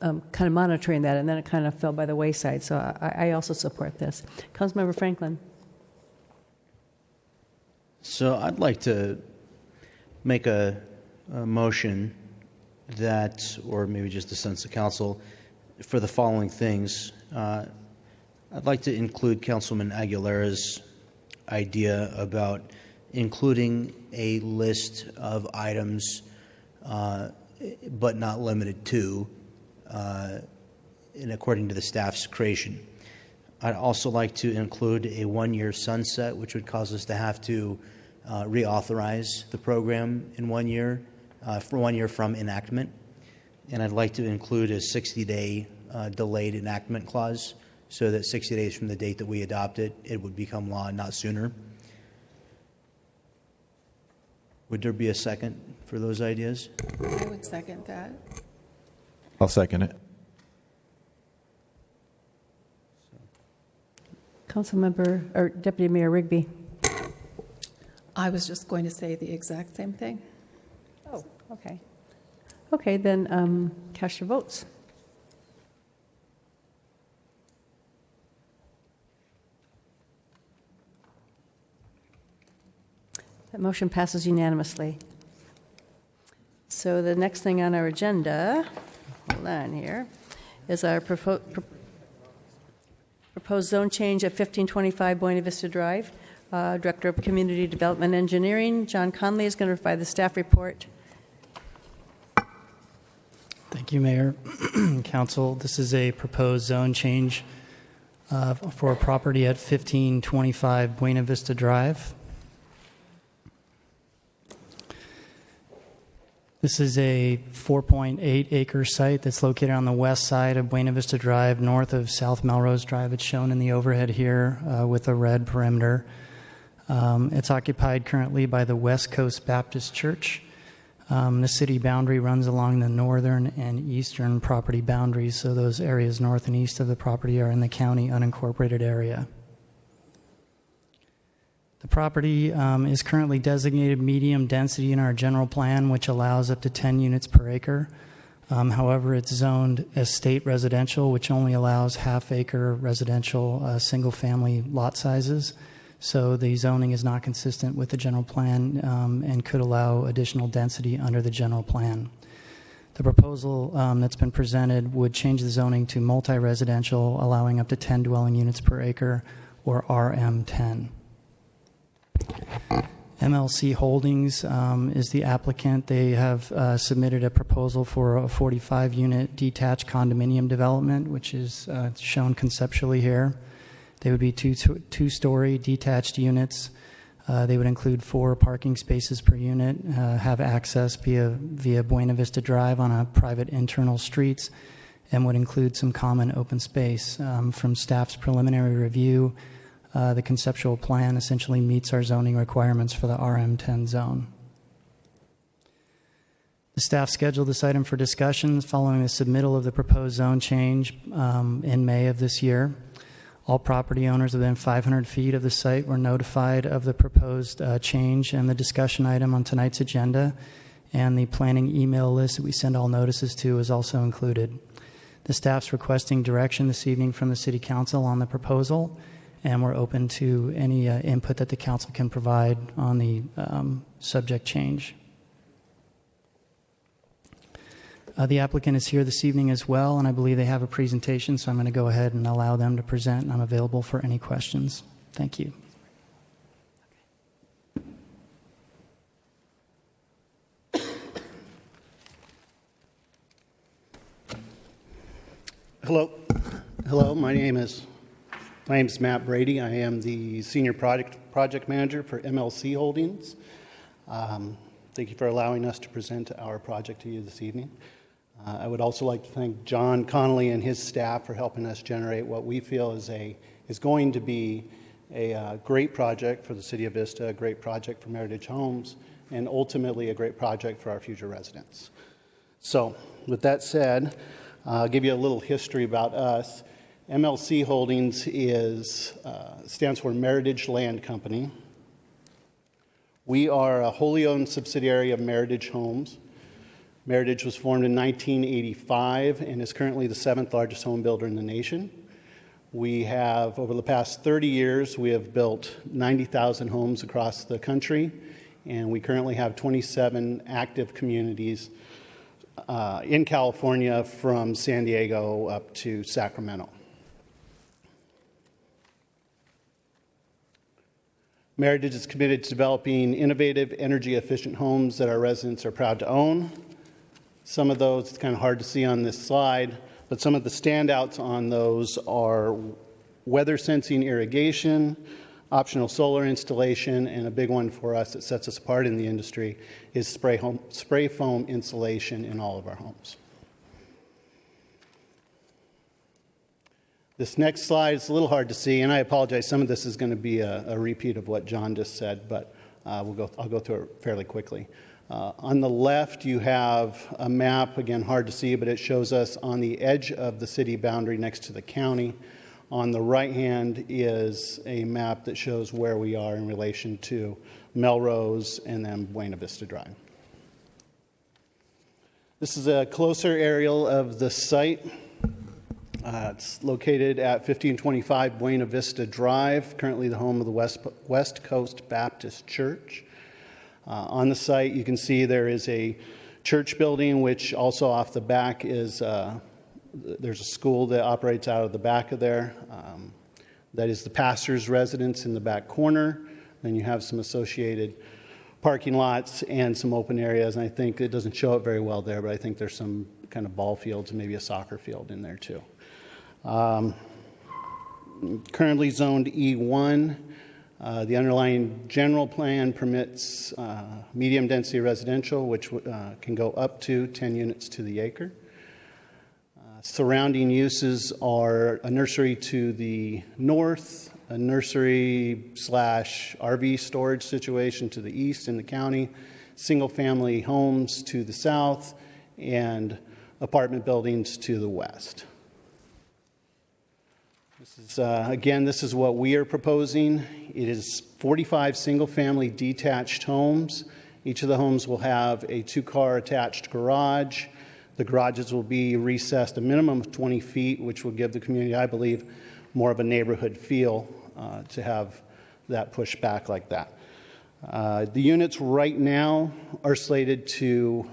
kind of monitoring that, and then it kind of fell by the wayside. So I also support this. Councilmember Franklin. So I'd like to make a motion that, or maybe just a sense of council, for the following things. I'd like to include Councilman Aguilera's idea about including a list of items, but not limited to, and according to the staff's creation. I'd also like to include a 1-year sunset, which would cause us to have to reauthorize the program in 1 year, for 1 year from enactment. And I'd like to include a 60-day delayed enactment clause, so that 60 days from the date that we adopt it, it would become law, not sooner. Would there be a second for those ideas? I would second that. I'll second it. Councilmember, or Deputy Mayor Rigby. I was just going to say the exact same thing. Oh, okay. Okay, then cast your votes. That motion passes unanimously. So the next thing on our agenda, hold on here, is our proposed zone change at 1525 Buena Vista Drive. Director of Community Development Engineering, John Conley, is going to provide the staff report. Thank you, Mayor. Council, this is a proposed zone change for a property at 1525 Buena Vista Drive. This is a 4.8 acre site that's located on the west side of Buena Vista Drive, north of South Melrose Drive. It's shown in the overhead here with a red perimeter. It's occupied currently by the West Coast Baptist Church. The city boundary runs along the northern and eastern property boundaries, so those areas north and east of the property are in the county unincorporated area. The property is currently designated medium density in our general plan, which allows up to 10 units per acre. However, it's zoned as state residential, which only allows half-acre residential single-family lot sizes. So the zoning is not consistent with the general plan and could allow additional density under the general plan. The proposal that's been presented would change the zoning to multi-residential, allowing up to 10 dwelling units per acre, or RM10. MLC Holdings is the applicant. They have submitted a proposal for a 45-unit detached condominium development, which is shown conceptually here. They would be two-story detached units. They would include 4 parking spaces per unit, have access via Buena Vista Drive on a private internal streets, and would include some common open space. From staff's preliminary review, the conceptual plan essentially meets our zoning requirements for the RM10 zone. The staff scheduled this item for discussion following the submittal of the proposed zone change in May of this year. All property owners within 500 feet of the site were notified of the proposed change and the discussion item on tonight's agenda, and the planning email list that we send all notices to is also included. The staff's requesting direction this evening from the City Council on the proposal, and we're open to any input that the council can provide on the subject change. The applicant is here this evening as well, and I believe they have a presentation, so I'm going to go ahead and allow them to present, and I'm available for any questions. Thank you. Hello. My name is Matt Brady. I am the Senior Project Manager for MLC Holdings. Thank you for allowing us to present our project to you this evening. I would also like to thank John Connolly and his staff for helping us generate what we feel is going to be a great project for the City of Vista, a great project for Meritage Homes, and ultimately a great project for our future residents. So, with that said, I'll give you a little history about us. MLC Holdings stands for Meritage Land Company. We are a wholly owned subsidiary of Meritage Homes. Meritage was formed in 1985 and is currently the 7th largest home builder in the nation. We have, over the past 30 years, we have built 90,000 homes across the country, and we currently have 27 active communities in California, from San Diego up to Sacramento. Meritage is committed to developing innovative, energy-efficient homes that our residents are proud to own. Some of those, it's kind of hard to see on this slide, but some of the standouts on those are weather sensing irrigation, optional solar installation, and a big one for us that sets us apart in the industry is spray foam insulation in all of our homes. This next slide is a little hard to see, and I apologize. Some of this is going to be a repeat of what John just said, but I'll go through it fairly quickly. On the left, you have a map, again, hard to see, but it shows us on the edge of the city boundary next to the county. On the right hand is a map that shows where we are in relation to Melrose and then Buena Vista Drive. This is a closer aerial of the site. It's located at 1525 Buena Vista Drive, currently the home of the West Coast Baptist Church. On the site, you can see there is a church building, which also off the back is there's a school that operates out of the back of there. That is the pastor's residence in the back corner. Then you have some associated parking lots and some open areas. And I think it doesn't show it very well there, but I think there's some kind of ball fields and maybe a soccer field in there too. Currently zoned E1. The underlying general plan permits medium density residential, which can go up to 10 units to the acre. Surrounding uses are a nursery to the north, a nursery/RV storage situation to the east in the county, single-family homes to the south, and apartment buildings to the west. This is what we are proposing. It is 45 single-family detached homes. Each of the homes will have a 2-car attached garage. The garages will be recessed a minimum of 20 feet, which will give the community, I believe, more of a neighborhood feel to have that pushed back like that. The units right now are slated to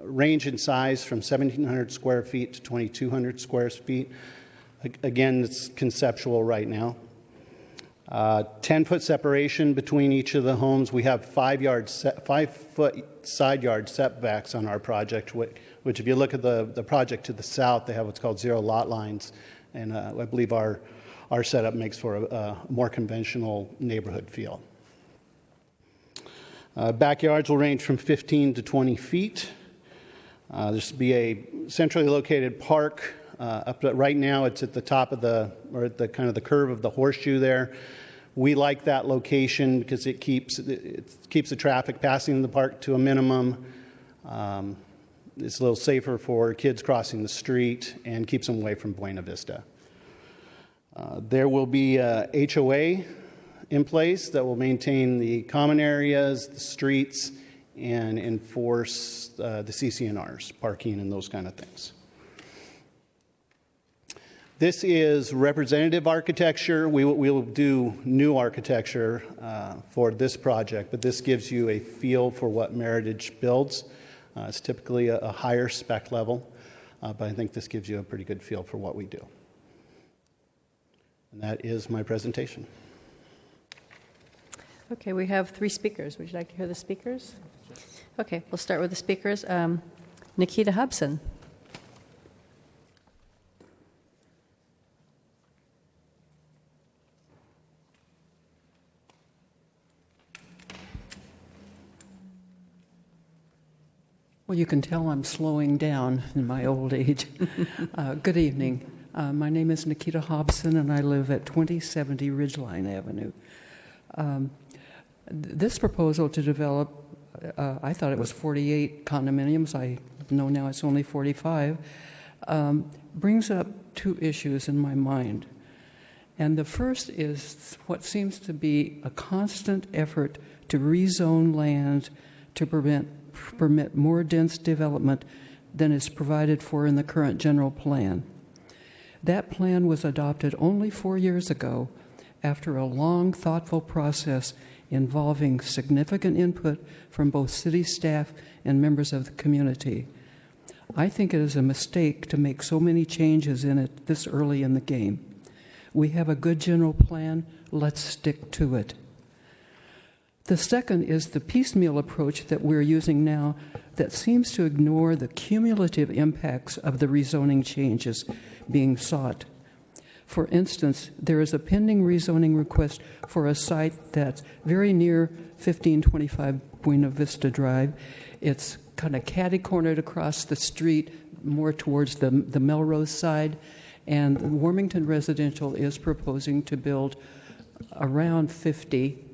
range in size from 1,700 square feet to 2,200 square feet. Again, it's conceptual right now. 10-foot separation between each of the homes. We have 5-foot side yard setbacks on our project, which if you look at the project to the south, they have what's called zero lot lines. And I believe our setup makes for a more conventional neighborhood feel. Backyards will range from 15 to 20 feet. This will be a centrally located park. Right now, it's at the top of at the kind of the curve of the horseshoe there. We like that location because it keeps the traffic passing the park to a minimum. It's a little safer for kids crossing the street and keeps them away from Buena Vista. There will be a HOA in place that will maintain the common areas, the streets, and enforce the CC&Rs, parking and those kind of things. This is representative architecture. We will do new architecture for this project, but this gives you a feel for what Meritage builds. It's typically a higher spec level, but I think this gives you a pretty good feel for what we do. And that is my presentation. Okay, we have 3 speakers. Would you like to hear the speakers? Okay, we'll start with the speakers. Nikita Hobson. Well, you can tell I'm slowing down in my old age. Good evening. My name is Nikita Hobson, and I live at 2070 Ridgeline Avenue. This proposal to develop, I thought it was 48 condominiums. I know now it's only 45, brings up 2 issues in my mind. And the first is what seems to be a constant effort to rezone land to permit more dense development than is provided for in the current general plan. That plan was adopted only 4 years ago after a long, thoughtful process involving significant input from both city staff and members of the community. I think it is a mistake to make so many changes in it this early in the game. We have a good general plan. Let's stick to it. The second is the piecemeal approach that we're using now that seems to ignore the cumulative impacts of the rezoning changes being sought. For instance, there is a pending rezoning request for a site that's very near 1525 Buena Vista Drive. It's kind of catty-cornered across the street, more towards the Melrose side, and Warmington Residential is proposing to build around 50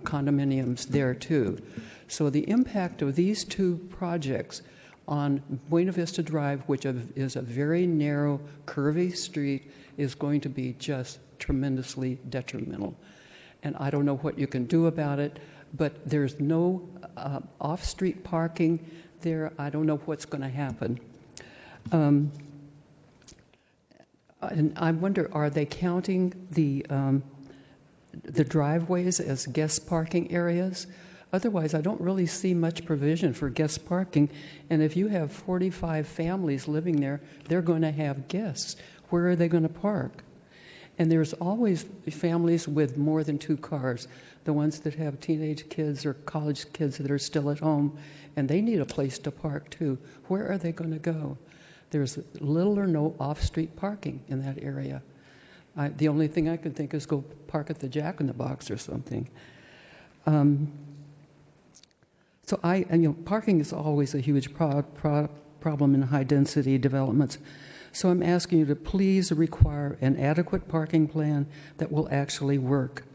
condominiums there too. So the impact of these 2 projects on Buena Vista Drive, which is a very narrow, curvy street, is going to be just tremendously detrimental. And I don't know what you can do about it, but there's no off-street parking there. I don't know what's going to happen. And I wonder, are they counting the driveways as guest parking areas? Otherwise, I don't really see much provision for guest parking. And if you have 45 families living there, they're going to have guests. Where are they going to park? And there's always families with more than 2 cars, the ones that have teenage kids or college kids that are still at home, and they need a place to park too. Where are they going to go? There's little or no off-street parking in that area. The only thing I could think is go park at the Jack in the Box or something. So parking is always a huge problem in high-density developments. So I'm asking you to please require an adequate parking plan that will actually work.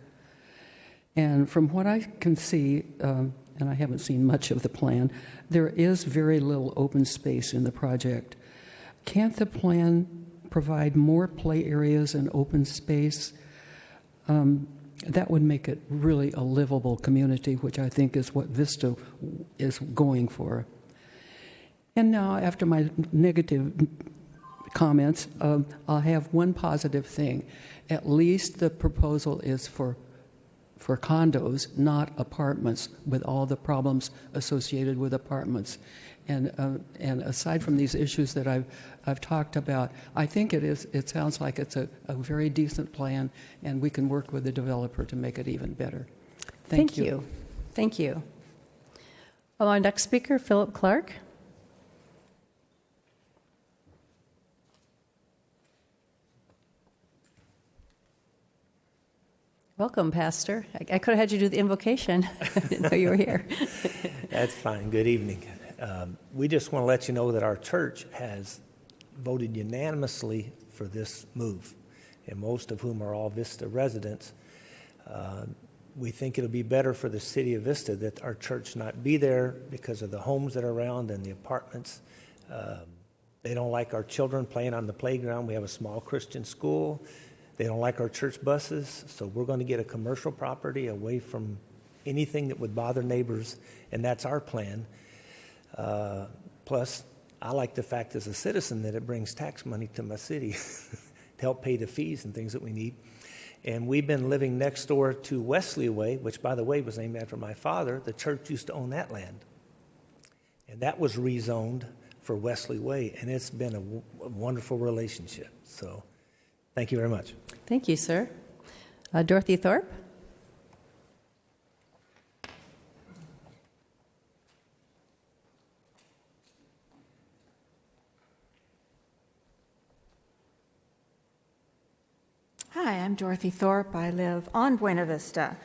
And from what I can see, and I haven't seen much of the plan, there is very little open space in the project. Can't the plan provide more play areas and open space? That would make it really a livable community, which I think is what Vista is going for. And now, after my negative comments, I'll have one positive thing. At least the proposal is for condos, not apartments, with all the problems associated with apartments. And aside from these issues that I've talked about, I think it sounds like it's a very decent plan, and we can work with the developer to make it even better. Thank you. Thank you. Well, our next speaker, Philip Clark. Welcome, Pastor. I could have had you do the invocation. I didn't know you were here. That's fine. Good evening. We just want to let you know that our church has voted unanimously for this move, and most of whom are all Vista residents. We think it'll be better for the city of Vista that our church not be there because of the homes that are around and the apartments. They don't like our children playing on the playground. We have a small Christian school. They don't like our church buses, so we're going to get a commercial property away from anything that would bother neighbors, and that's our plan. Plus, I like the fact as a citizen that it brings tax money to my city to help pay the fees and things that we need. And we've been living next door to Wesley Way, which, by the way, was named after my father. The church used to own that land. And that was rezoned for Wesley Way, and it's been a wonderful relationship. So thank you very much. Thank you, sir. Dorothy Thorpe. Hi, I'm Dorothy Thorpe. I live on Buena Vista.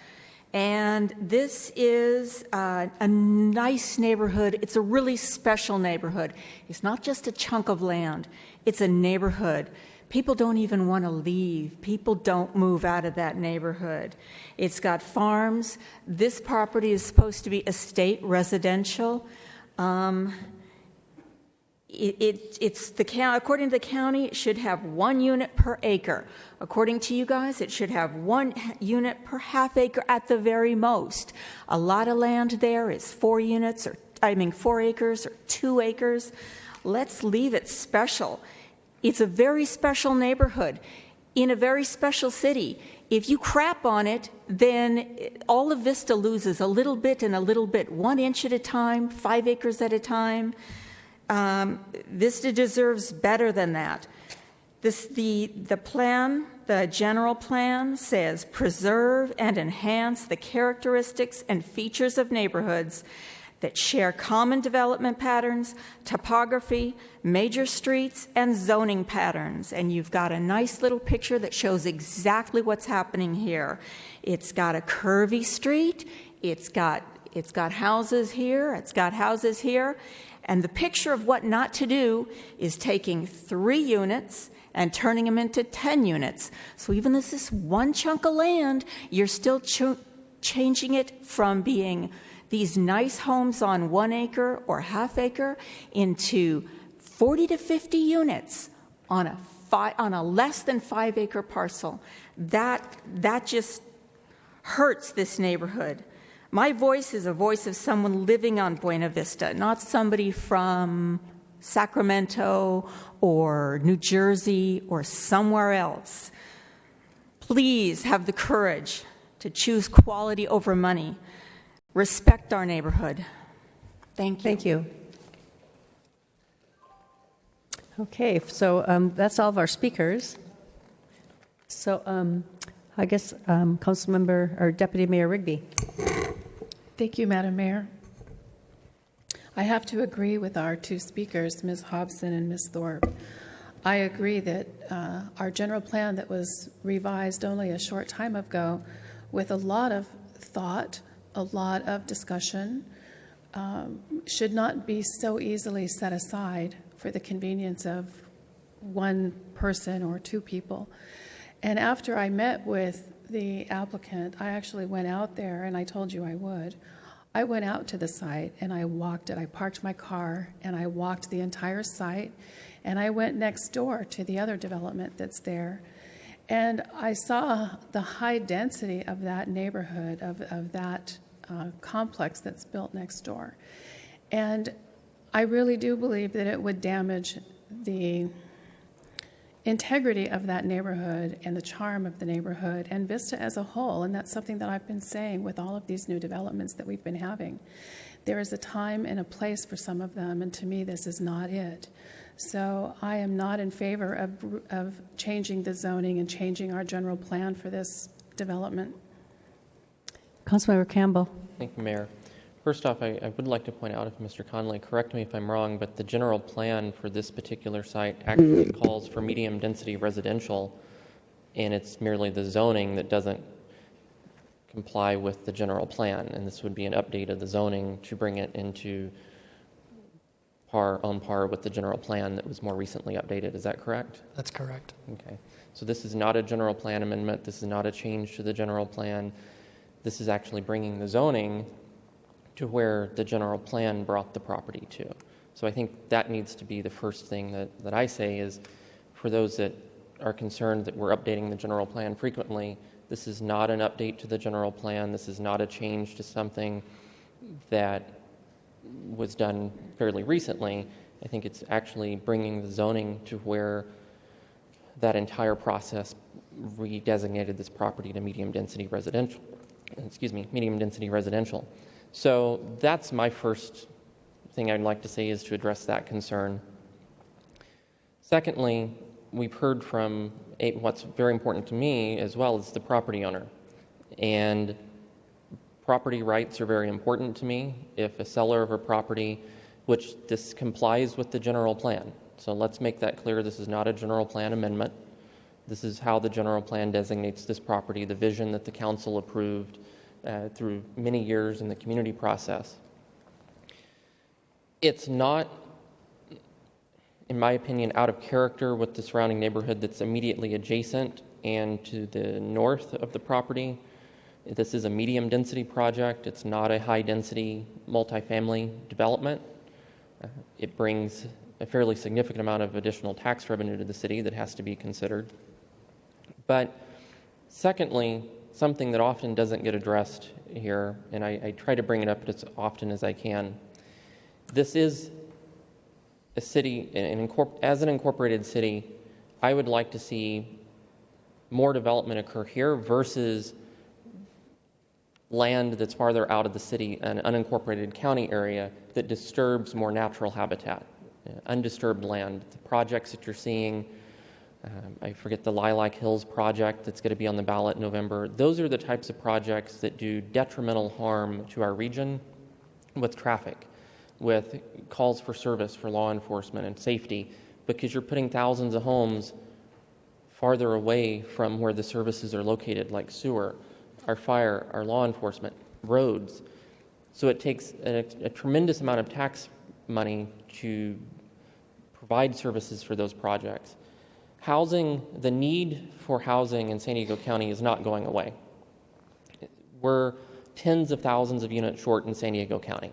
And this is a nice neighborhood. It's a really special neighborhood. It's not just a chunk of land. It's a neighborhood. People don't even want to leave. People don't move out of that neighborhood. It's got farms. This property is supposed to be estate residential. According to the county, it should have 1 unit per acre. According to you guys, it should have 1 unit per half acre at the very most. A lot of land there is 4 acres or 2 acres. Let's leave it special. It's a very special neighborhood in a very special city. If you crap on it, then all of Vista loses a little bit and a little bit, 1 inch at a time, 5 acres at a time. Vista deserves better than that. The plan, the general plan, says preserve and enhance the characteristics and features of neighborhoods that share common development patterns, topography, major streets, and zoning patterns. And you've got a nice little picture that shows exactly what's happening here. It's got a curvy street. It's got houses here. It's got houses here. And the picture of what not to do is taking 3 units and turning them into 10 units. So even though this 1 chunk of land, you're still changing it from being these nice homes on 1 acre or half acre into 40 to 50 units on a less than 5 acre parcel. That just hurts this neighborhood. My voice is a voice of someone living on Buena Vista, not somebody from Sacramento or New Jersey or somewhere else. Please have the courage to choose quality over money. Respect our neighborhood. Thank you. Thank you. Okay, so that's all of our speakers. So I guess Councilmember or Deputy Mayor Rigby. Thank you, Madam Mayor. I have to agree with our two speakers, Ms. Hobson and Ms. Thorpe. I agree that our general plan that was revised only a short time ago with a lot of thought, a lot of discussion, should not be so easily set aside for the convenience of one person or two people. And after I met with the applicant, I actually went out there, and I told you I would. I went out to the site and I walked it. I parked my car and I walked the entire site, and I went next door to the other development that's there. And I saw the high density of that neighborhood, of that complex that's built next door. And I really do believe that it would damage the integrity of that neighborhood and the charm of the neighborhood and Vista as a whole. And that's something that I've been saying with all of these new developments that we've been having. There is a time and a place for some of them, and to me, this is not it. So I am not in favor of changing the zoning and changing our general plan for this development. Councilmember Campbell. Thank you, Mayor. First off, I would like to point out, if Mr. Conley, correct me if I'm wrong, but the general plan for this particular site actually calls for medium-density residential, and it's merely the zoning that doesn't comply with the general plan, and this would be an update of the zoning to bring it into on par with the general plan that was more recently updated. Is that correct? That's correct. Okay. So this is not a general plan amendment. This is not a change to the general plan. This is actually bringing the zoning to where the general plan brought the property to. So I think that needs to be the first thing that I say is, for those that are concerned that we're updating the general plan frequently, this is not an update to the general plan. This is not a change to something that was done fairly recently. I think it's actually bringing the zoning to where that entire process redesignated this property to medium-density residential. Medium-density residential. So that's my first thing I'd like to say, is to address that concern. Secondly, we've heard from what's very important to me as well as the property owner. And property rights are very important to me. If a seller of a property, which this complies with the general plan. So let's make that clear. This is not a general plan amendment. This is how the general plan designates this property, the vision that the council approved through many years in the community process. It's not, in my opinion, out of character with the surrounding neighborhood that's immediately adjacent and to the north of the property. This is a medium density project. It's not a high density multifamily development. It brings a fairly significant amount of additional tax revenue to the city that has to be considered. But secondly, something that often doesn't get addressed here, and I try to bring it up as often as I can. This is a city, as an incorporated city, I would like to see more development occur here versus land that's farther out of the city, an unincorporated county area that disturbs more natural habitat, undisturbed land. The projects that you're seeing, I forget the Lilac Hills project that's going to be on the ballot in November. Those are the types of projects that do detrimental harm to our region with traffic, with calls for service for law enforcement and safety, because you're putting thousands of homes farther away from where the services are located, like sewer, our fire, our law enforcement, roads. So it takes a tremendous amount of tax money to provide services for those projects. Housing, the need for housing in San Diego County is not going away. We're tens of thousands of units short in San Diego County.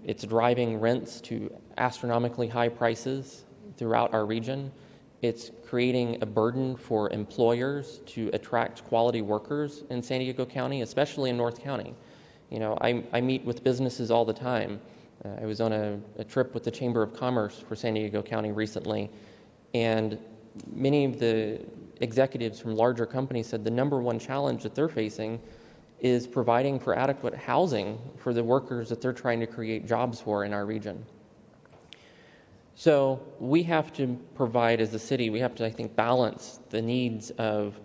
It's driving rents to astronomically high prices throughout our region. It's creating a burden for employers to attract quality workers in San Diego County, especially in North County. You know, I meet with businesses all the time. I was on a trip with the Chamber of Commerce for San Diego County recently, and many of the executives from larger companies said the number one challenge that they're facing is providing for adequate housing for the workers that they're trying to create jobs for in our region. So we have to provide, as a city, we have to, I think, balance the needs of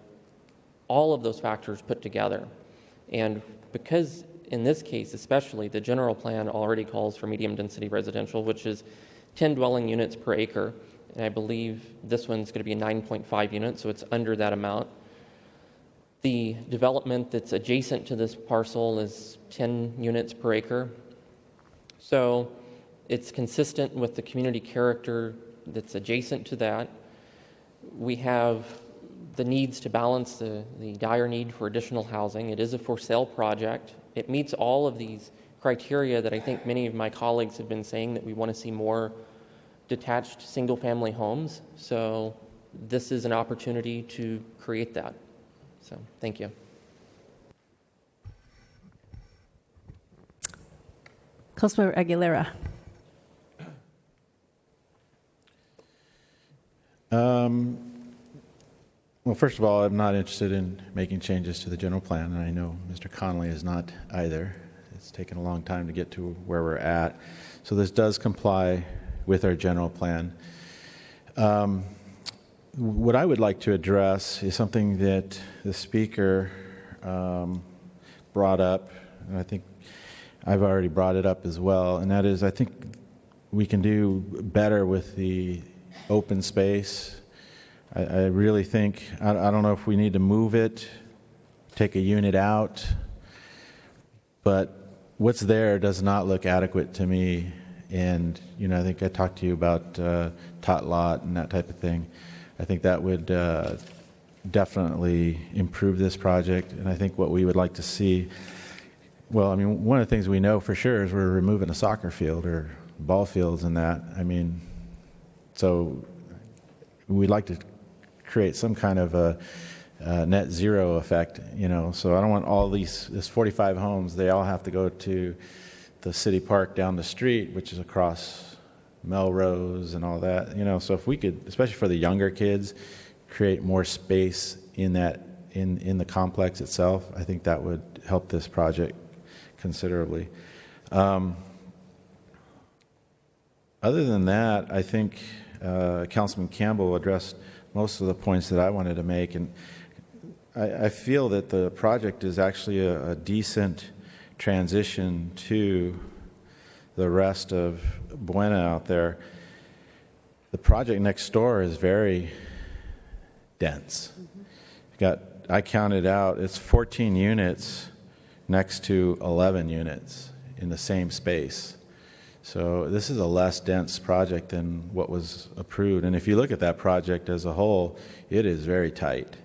all of those factors put together. And because in this case, especially, the general plan already calls for medium density residential, which is 10 dwelling units per acre. And I believe this one's going to be 9.5 units, so it's under that amount. The development that's adjacent to this parcel is 10 units per acre. So it's consistent with the community character that's adjacent to that. We have the needs to balance the dire need for additional housing. It is a for sale project. It meets all of these criteria that I think many of my colleagues have been saying, that we want to see more detached single-family homes. So this is an opportunity to create that. So thank you. Councilmember Aguilera. Well, first of all, I'm not interested in making changes to the general plan, and I know Mr. Connolly is not either. It's taken a long time to get to where we're at. So this does comply with our general plan. What I would like to address is something that the speaker brought up, and I think I've already brought it up as well, and that is I think we can do better with the open space. I really think, I don't know if we need to move it, take a unit out, but what's there does not look adequate to me. And, you know, I think I talked to you about tot lot and that type of thing. I think that would definitely improve this project. And I think what we would like to see, well, I mean, one of the things we know for sure is we're removing a soccer field or ball fields and that. I mean, so we'd like to create some kind of a net zero effect, you know. So I don't want all this 45 homes, they all have to go to the city park down the street, which is across Melrose and all that, you know. So if we could, especially for the younger kids, create more space in that in the complex itself, I think that would help this project considerably. Other than that, I think Councilman Campbell addressed most of the points that I wanted to make, and I feel that the project is actually a decent transition to the rest of Buena out there. The project next door is very dense. I counted out, it's 14 units next to 11 units in the same space. So this is a less dense project than what was approved. And if you look at that project as a whole, it is very tight.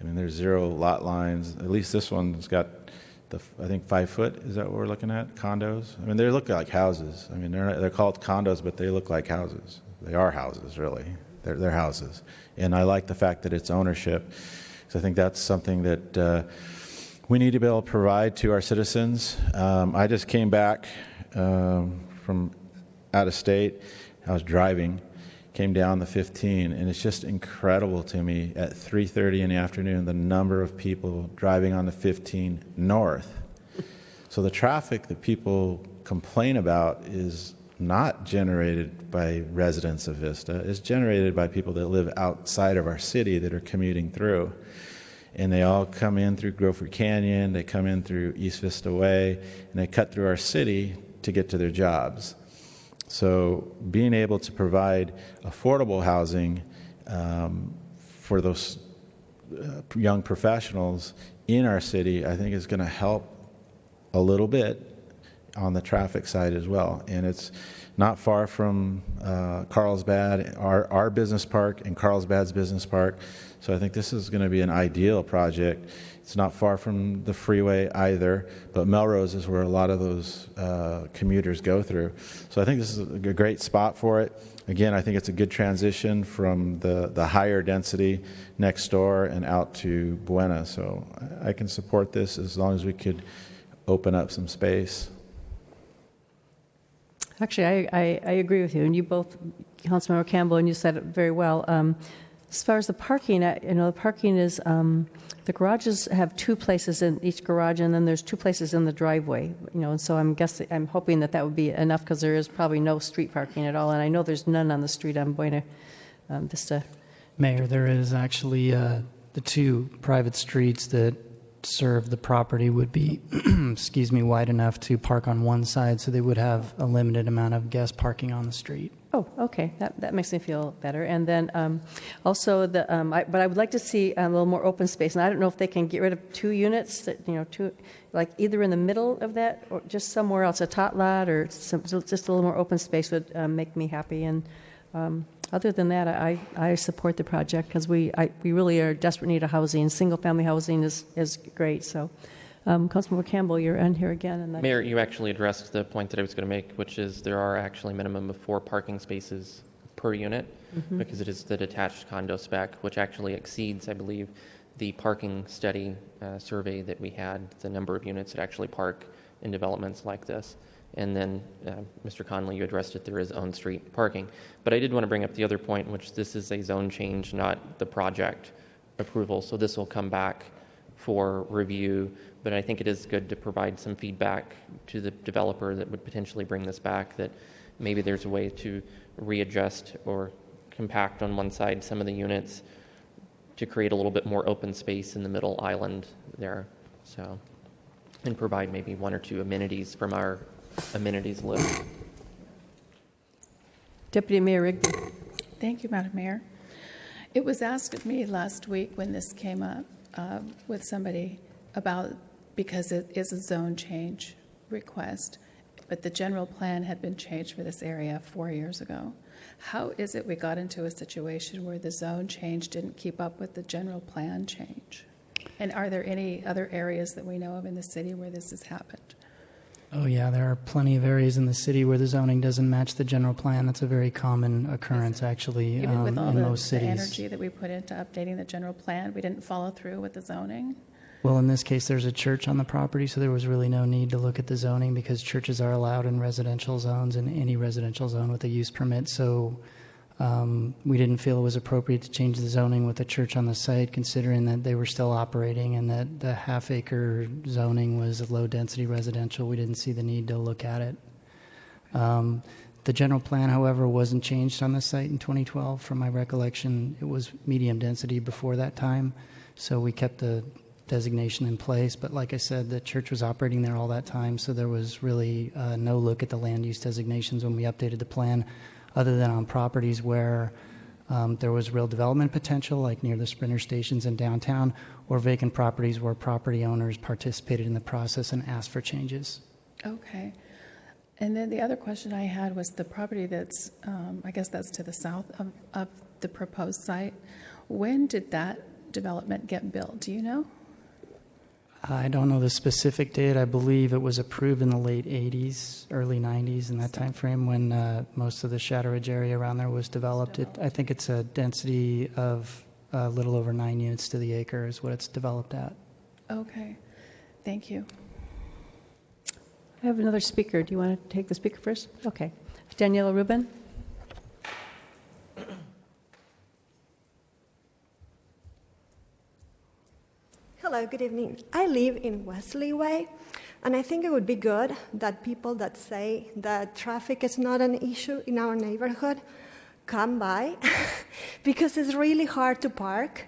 I mean, there's 0 lot lines. At least this one's got I think 5 foot. Is that what we're looking at? Condos. I mean, they look like houses. I mean, they're called condos, but they look like houses. They are houses, really. They're houses. And I like the fact that it's ownership, because I think that's something that we need to be able to provide to our citizens. I just came back from out of state. I was driving, came down the 15, and it's just incredible to me at 3:30 in the afternoon the number of people driving on the 15 north. So the traffic that people complain about is not generated by residents of Vista. It's generated by people that live outside of our city that are commuting through. And they all come in through Grover Canyon, they come in through East Vista Way, and they cut through our city to get to their jobs. So being able to provide affordable housing for those young professionals in our city, I think is going to help a little bit on the traffic side as well. And it's not far from Carlsbad, our business park, and Carlsbad's business park. So I think this is going to be an ideal project. It's not far from the freeway either, but Melrose is where a lot of those commuters go through. So I think this is a great spot for it. Again, I think it's a good transition from the higher density next door and out to Buena. So I can support this as long as we could open up some space. Actually, I agree with you, and you both, Councilmember Campbell, and you said it very well. As far as the parking, the parking is, the garages have 2 places in each garage, and then there's 2 places in the driveway, and so I'm hoping that would be enough, because there is probably no street parking at all, and I know there's none on the street. I'm going to, Mayor, there is actually the 2 private streets that serve the property would be, wide enough to park on one side, so they would have a limited amount of guest parking on the street. Oh, okay. That makes me feel better. And then also, but I would like to see a little more open space. And I don't know if they can get rid of 2 units, that, like either in the middle of that or just somewhere else, a tot lot or just a little more open space would make me happy. And other than that, I support the project, because we really are desperate need of housing. Single family housing is great. So. Councilmember Campbell, you're on here again. And Mayor, you actually addressed the point that I was going to make, which is there are actually a minimum of 4 parking spaces per unit, because it is the detached condo spec, which actually exceeds, I believe, the parking study survey that we had, the number of units that actually park in developments like this. And then, Mr. Conley, you addressed it, there is on-street parking. But I did want to bring up the other point, which this is a zone change, not the project approval. So this will come back for review, but I think it is good to provide some feedback to the developer that would potentially bring this back, that maybe there's a way to readjust or compact on one side some of the units to create a little bit more open space in the middle island there. So, and provide maybe 1 or 2 amenities from our amenities list. Deputy Mayor Rigby. Thank you, Madam Mayor. It was asked of me last week when this came up with somebody about, because it is a zone change request, but the general plan had been changed for this area 4 years ago. How is it we got into a situation where the zone change didn't keep up with the general plan change? And are there any other areas that we know of in the city where this has happened? Oh, yeah, there are plenty of areas in the city where the zoning doesn't match the general plan. That's a very common occurrence, actually, Even with all in the most cities. energy that we put into updating the general plan, we didn't follow through with the zoning? Well, in this case, there's a church on the property, so there was really no need to look at the zoning, because churches are allowed in residential zones, in any residential zone with a use permit. So we didn't feel it was appropriate to change the zoning with a church on the site, considering that they were still operating and that the half-acre zoning was a low-density residential. We didn't see the need to look at it. The general plan, however, wasn't changed on the site in 2012. From my recollection, it was medium density before that time, so we kept the designation in place. But like I said, the church was operating there all that time, so there was really no look at the land use designations when we updated the plan, other than on properties where there was real development potential, like near the Sprinter stations in downtown, or vacant properties where property owners participated in the process and asked for changes. Okay. And then the other question I had was the property that's, I guess that's to the south of the proposed site. When did that development get built? Do you know? I don't know the specific date. I believe it was approved in the late 80s, early 90s, in that time frame when most of the Shadow Ridge area around there was developed. I think it's a density of a little over 9 units to the acre is what it's developed at. Okay. Thank you. I have another speaker. Do you want to take the speaker first? Okay. Daniela Rubin. Hello, good evening. I live in Wesley Way, and I think it would be good that people that say that traffic is not an issue in our neighborhood come by, because it's really hard to park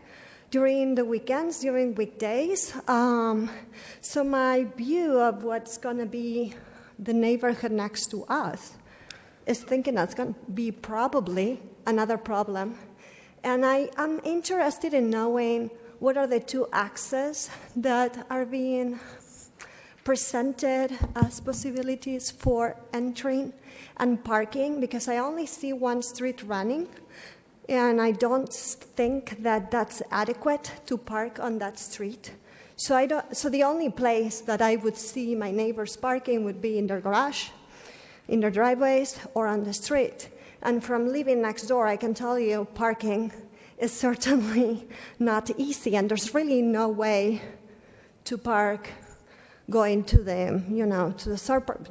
during the weekends, during weekdays. So my view of what's going to be the neighborhood next to us is thinking that's going to be probably another problem. And I am interested in knowing what are the 2 axes that are being presented as possibilities for entering and parking, because I only see one street running, and I don't think that that's adequate to park on that street. So the only place that I would see my neighbors parking would be in their garage, in their driveways, or on the street. And from living next door, I can tell you parking is certainly not easy, and there's really no way to park going to the, to the suburb.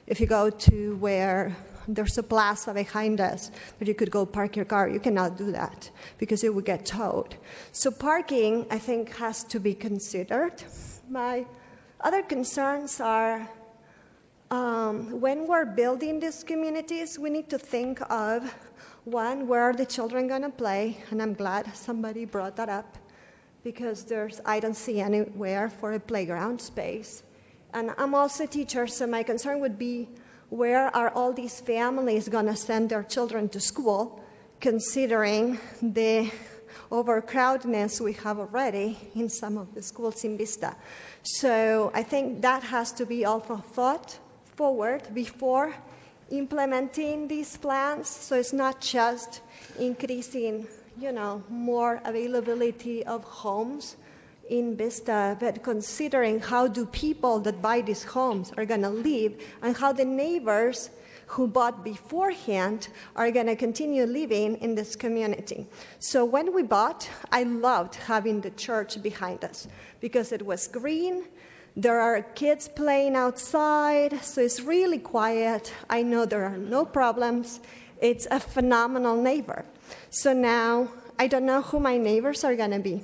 If you go to where there's a plaza behind us where you could go park your car. You cannot do that because it would get towed. So parking, I think, has to be considered. My other concerns are when we're building these communities, we need to think of, one, where are the children going to play? And I'm glad somebody brought that up because I don't see anywhere for a playground space. And I'm also a teacher, so my concern would be, where are all these families going to send their children to school, considering the overcrowdedness we have already in some of the schools in Vista? So I think that has to be also thought forward before implementing these plans, so it's not just increasing, more availability of homes in Vista, but considering how do people that buy these homes are going to live and how the neighbors who bought beforehand are going to continue living in this community. So when we bought, I loved having the church behind us because it was green. There are kids playing outside, so it's really quiet. I know there are no problems. It's a phenomenal neighbor. So now I don't know who my neighbors are going to be.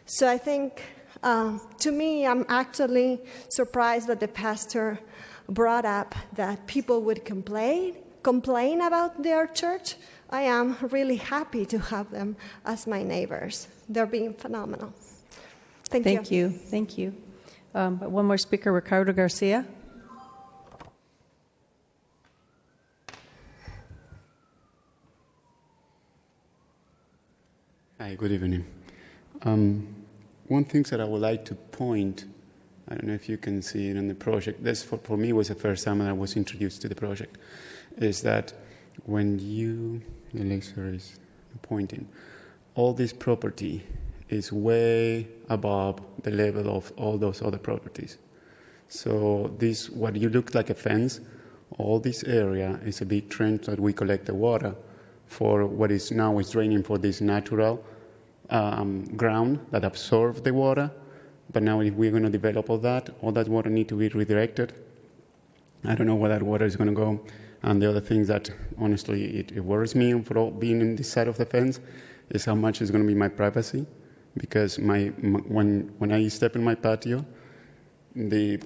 So I think, to me, I'm actually surprised that the pastor brought up that people would complain about their church. I am really happy to have them as my neighbors. They're being phenomenal. Thank you. Thank you. One more speaker, Ricardo Garcia. Hi, good evening. One thing that I would like to point, I don't know if you can see it on the project, this for me was the first time that I was introduced to the project, is that when the lecturer is pointing, all this property is way above the level of all those other properties. So this, what you look like a fence, all this area is a big trench that we collect the water for what is now is draining for this natural ground that absorbs the water. But now if we're going to develop all that water needs to be redirected. I don't know where that water is going to go. And the other thing that, honestly, it worries me for being in this side of the fence is how much is going to be my privacy. Because when I step in my patio, the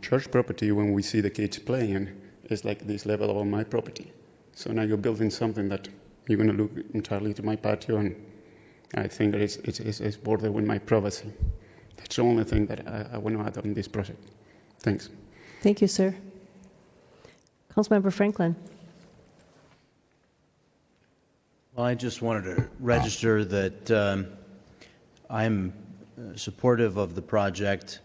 church property, when we see the kids playing, is like this level of my property. So now you're building something that you're going to look entirely to my patio, and I think that it's border with my privacy. That's the only thing that I want to add on this project. Thanks. Thank you, sir. Councilmember Franklin. Well, I just wanted to register that I'm supportive of the project.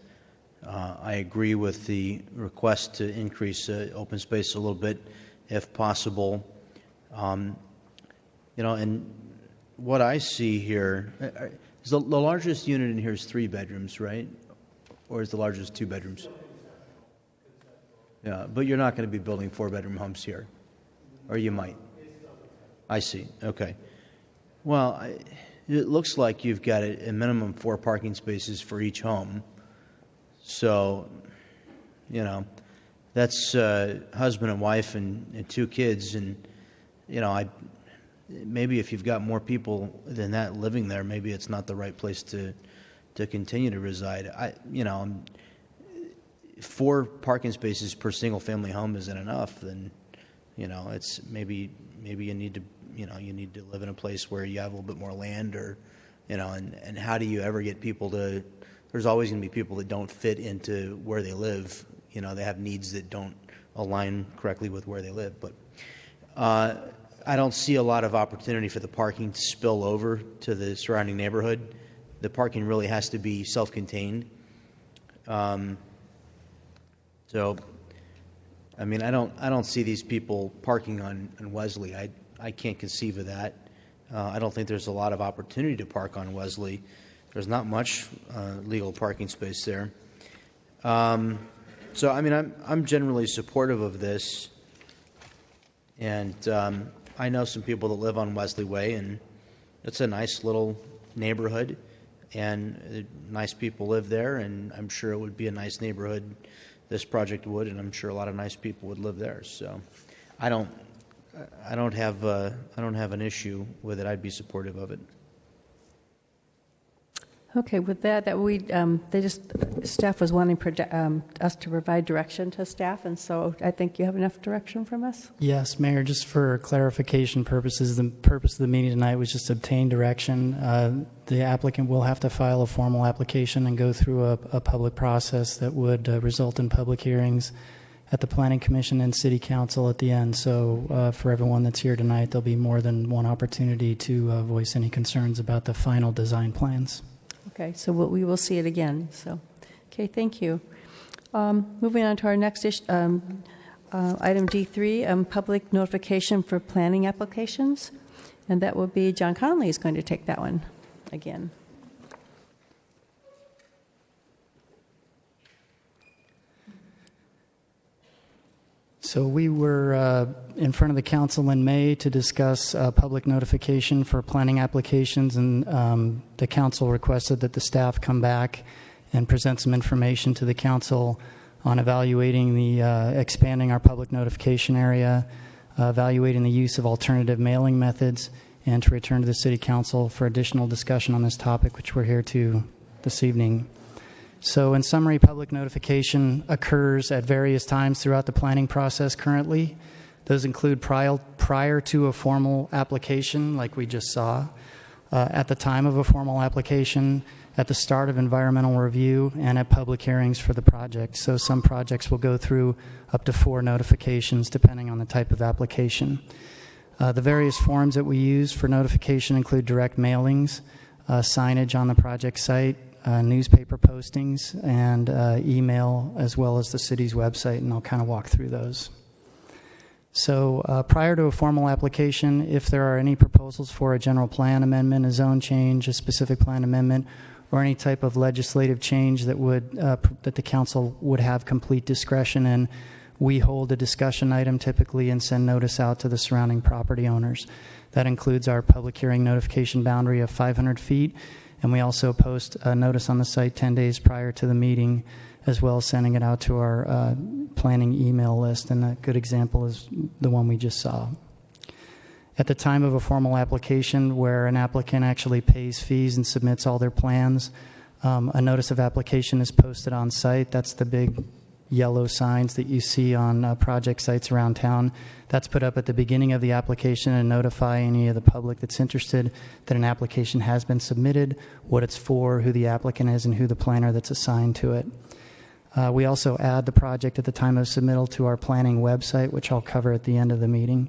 I agree with the request to increase open space a little bit, if possible. And what I see here, is the largest unit in here is 3 bedrooms, right? Or is the largest 2 bedrooms? Yeah, but you're not going to be building 4-bedroom homes here, or you might. I see. Okay. Well, it looks like you've got a minimum 4 parking spaces for each home. So, that's husband and wife and 2 kids. And, maybe if you've got more people than that living there, maybe it's not the right place to continue to reside. 4 parking spaces per single-family home isn't enough. Then, it's maybe you need to. You need to live in a place where you have a little bit more land, or, and how do you ever get people to? There's always going to be people that don't fit into where they live. They have needs that don't align correctly with where they live. But I don't see a lot of opportunity for the parking to spill over to the surrounding neighborhood. The parking really has to be self-contained. So, I don't see these people parking on Wesley. I can't conceive of that. I don't think there's a lot of opportunity to park on Wesley. There's not much legal parking space there. So, I'm generally supportive of this. And I know some people that live on Wesley Way, and it's a nice little neighborhood, and nice people live there, and I'm sure it would be a nice neighborhood. This project would, and I'm sure a lot of nice people would live there. So I don't have an issue with it. I'd be supportive of it. Okay, with that staff was wanting us to provide direction to staff, and so I think you have enough direction from us? Yes, Mayor, just for clarification purposes, the purpose of the meeting tonight was just to obtain direction. The applicant will have to file a formal application and go through a public process that would result in public hearings at the Planning Commission and City Council at the end. So for everyone that's here tonight, there'll be more than one opportunity to voice any concerns about the final design plans. Okay, so we will see it again. So, okay, thank you. Moving on to our next item D3, public notification for planning applications, and that will be John Conley is going to take that one again. So we were in front of the council in May to discuss public notification for planning applications, and the council requested that the staff come back and present some information to the council on evaluating expanding our public notification area, evaluating the use of alternative mailing methods, and to return to the City Council for additional discussion on this topic, which we're here to this evening. So in summary, public notification occurs at various times throughout the planning process currently. Those include prior to a formal application, like we just saw, at the time of a formal application, at the start of environmental review, and at public hearings for the project. So some projects will go through up to 4 notifications depending on the type of application. The various forms that we use for notification include direct mailings, signage on the project site, newspaper postings, and email, as well as the city's website, and I'll kind of walk through those. So prior to a formal application, if there are any proposals for a general plan amendment, a zone change, a specific plan amendment, or any type of legislative change that that the council would have complete discretion in, we hold a discussion item typically and send notice out to the surrounding property owners. That includes our public hearing notification boundary of 500 feet, and we also post a notice on the site 10 days prior to the meeting, as well as sending it out to our planning email list. And a good example is the one we just saw. At the time of a formal application where an applicant actually pays fees and submits all their plans, a notice of application is posted on site. That's the big yellow signs that you see on project sites around town. That's put up at the beginning of the application and notify any of the public that's interested that an application has been submitted, what it's for, who the applicant is, and who the planner that's assigned to it. We also add the project at the time of submittal to our planning website, which I'll cover at the end of the meeting.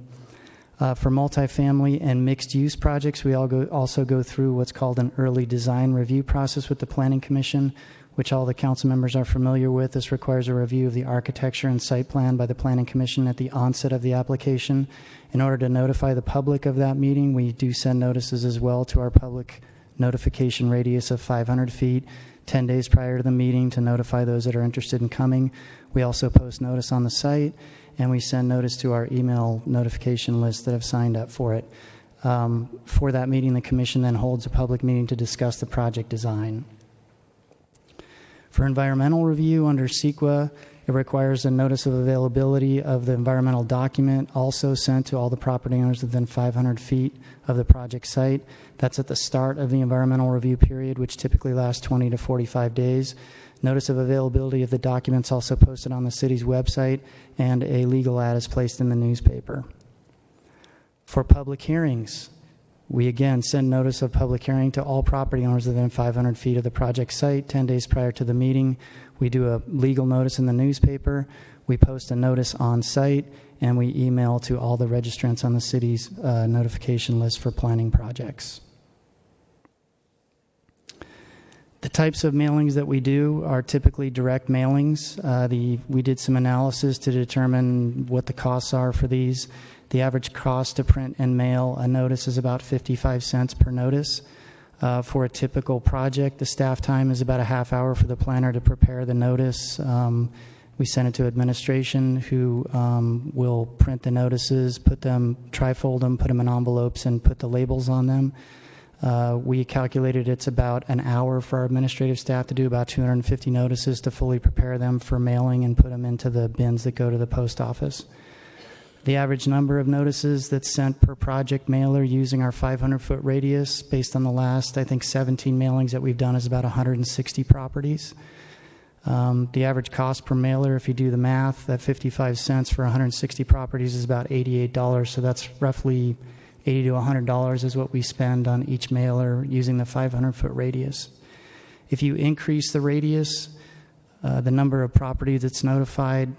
For multifamily and mixed-use projects, we also go through what's called an early design review process with the Planning Commission, which all the council members are familiar with. This requires a review of the architecture and site plan by the Planning Commission at the onset of the application. In order to notify the public of that meeting, we do send notices as well to our public notification radius of 500 feet, 10 days prior to the meeting to notify those that are interested in coming. We also post notice on the site, and we send notice to our email notification list that have signed up for it. For that meeting, the Commission then holds a public meeting to discuss the project design. For environmental review under CEQA, it requires a notice of availability of the environmental document also sent to all the property owners within 500 feet of the project site. That's at the start of the environmental review period, which typically lasts 20 to 45 days. Notice of availability of the documents also posted on the city's website, and a legal ad is placed in the newspaper. For public hearings, we again send notice of public hearing to all property owners within 500 feet of the project site 10 days prior to the meeting. We do a legal notice in the newspaper. We post a notice on site, and we email to all the registrants on the city's notification list for planning projects. The types of mailings that we do are typically direct mailings. We did some analysis to determine what the costs are for these. The average cost to print and mail a notice is about 55 cents per notice. For a typical project, the staff time is about a half hour for the planner to prepare the notice. We send it to administration, who will print the notices, trifold them, put them in envelopes, and put the labels on them. We calculated it's about an hour for our administrative staff to do about 250 notices to fully prepare them for mailing and put them into the bins that go to the post office. The average number of notices that's sent per project mailer using our 500-foot radius, based on the last, I think, 17 mailings that we've done, is about 160 properties. The average cost per mailer, if you do the math, that 55 cents for 160 properties is about $88. So that's roughly $80 to $100 is what we spend on each mailer using the 500-foot radius. If you increase the radius, the number of properties that's notified,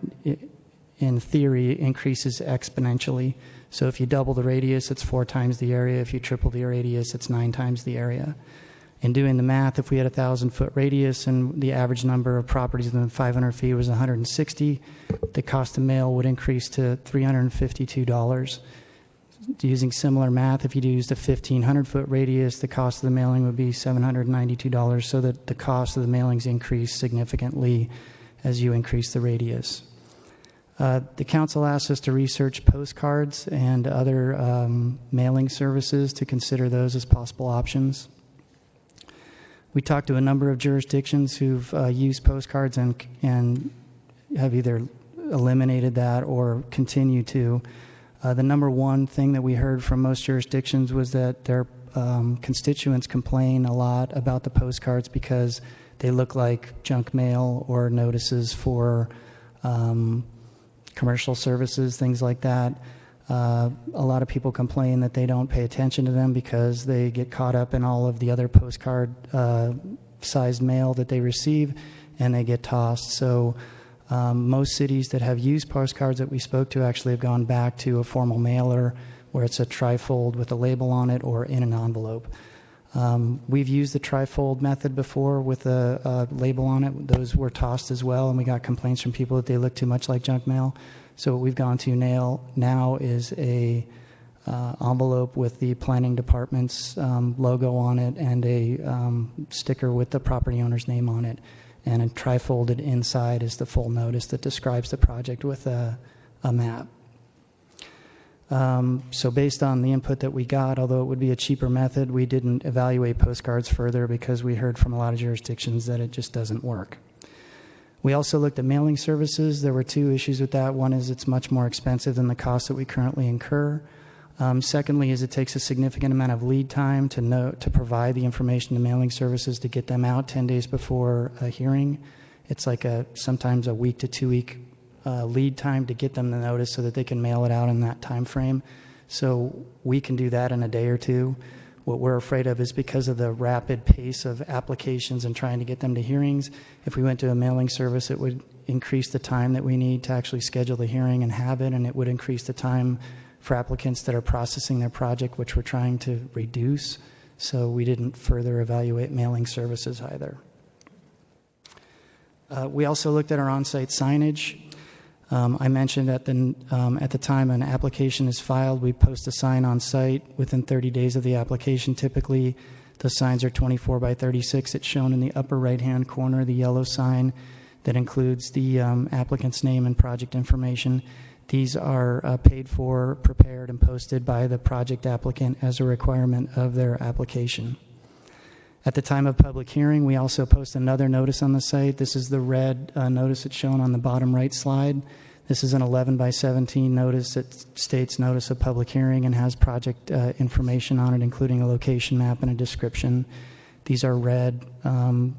in theory, increases exponentially. So if you double the radius, it's 4 times the area. If you triple the radius, it's 9 times the area. In doing the math, if we had a 1,000-foot radius and the average number of properties within 500 feet was 160, the cost to mail would increase to $352. Using similar math, if you used a 1,500-foot radius, the cost of the mailing would be $792, so that the cost of the mailings increase significantly as you increase the radius. The council asked us to research postcards and other mailing services to consider those as possible options. We talked to a number of jurisdictions who've used postcards and have either eliminated that or continue to. The number one thing that we heard from most jurisdictions was that their constituents complain a lot about the postcards because they look like junk mail or notices for commercial services, things like that. A lot of people complain that they don't pay attention to them because they get caught up in all of the other postcard sized mail that they receive and they get tossed. So most cities that have used postcards that we spoke to actually have gone back to a formal mailer where it's a trifold with a label on it or in an envelope. We've used the trifold method before with a label on it. Those were tossed as well, and we got complaints from people that they look too much like junk mail. So what we've gone to now is a envelope with the planning department's logo on it and a sticker with the property owner's name on it. And a trifolded inside is the full notice that describes the project with a map. So based on the input that we got, although it would be a cheaper method, we didn't evaluate postcards further because we heard from a lot of jurisdictions that it just doesn't work. We also looked at mailing services. There were 2 issues with that. One is it's much more expensive than the cost that we currently incur. Secondly is it takes a significant amount of lead time to provide the information to mailing services to get them out 10 days before a hearing. It's like sometimes a week to 2 week lead time to get them the notice so that they can mail it out in that time frame. So we can do that in a day or 2. What we're afraid of is because of the rapid pace of applications and trying to get them to hearings, if we went to a mailing service, it would increase the time that we need to actually schedule the hearing and have it, and it would increase the time for applicants that are processing their project, which we're trying to reduce. So we didn't further evaluate mailing services either. We also looked at our on-site signage. I mentioned at the time an application is filed, we post a sign on site within 30 days of the application. Typically, the signs are 24 by 36. It's shown in the upper right-hand corner, the yellow sign that includes the applicant's name and project information. These are paid for, prepared, and posted by the project applicant as a requirement of their application. At the time of public hearing, we also post another notice on the site. This is the red notice that's shown on the bottom right slide. This is an 11 by 17 notice that states notice of public hearing and has project information on it, including a location map and a description. These are red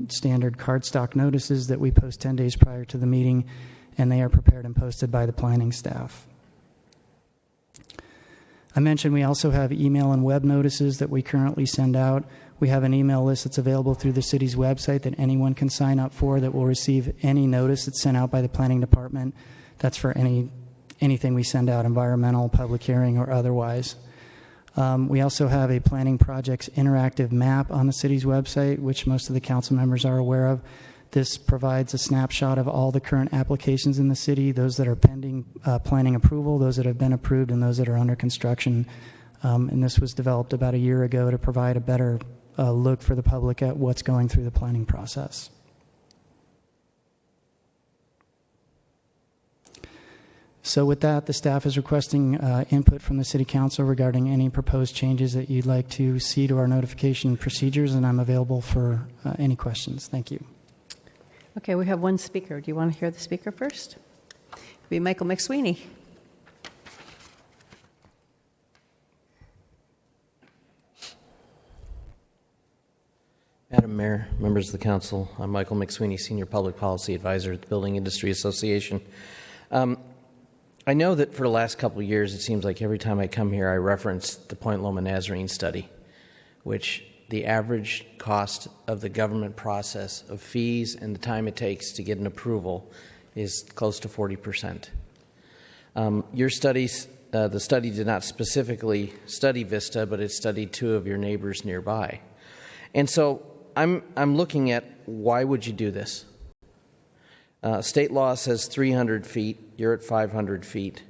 standard cardstock notices that we post 10 days prior to the meeting, and they are prepared and posted by the planning staff. I mentioned we also have email and web notices that we currently send out. We have an email list that's available through the city's website that anyone can sign up for that will receive any notice that's sent out by the planning department. That's for anything we send out, environmental, public hearing, or otherwise. We also have a planning projects interactive map on the city's website, which most of the council members are aware of. This provides a snapshot of all the current applications in the city, those that are pending planning approval, those that have been approved, and those that are under construction. And this was developed about a year ago to provide a better look for the public at what's going through the planning process. So with that, the staff is requesting input from the City Council regarding any proposed changes that you'd like to see to our notification procedures, and I'm available for any questions. Thank you. Okay, we have one speaker. Do you want to hear the speaker first? It'll be Michael McSweeney. Madam Mayor, members of the council, I'm Michael McSweeney, Senior Public Policy Advisor at the Building Industry Association. I know that for the last couple of years, it seems like every time I come here, I reference the Point Loma Nazarene study, which the average cost of the government process of fees and the time it takes to get an approval is close to 40%. Your studies, the study did not specifically study Vista, but it studied two of your neighbors nearby. And so I'm looking at, why would you do this? State law says 300 feet. You're at 500 feet.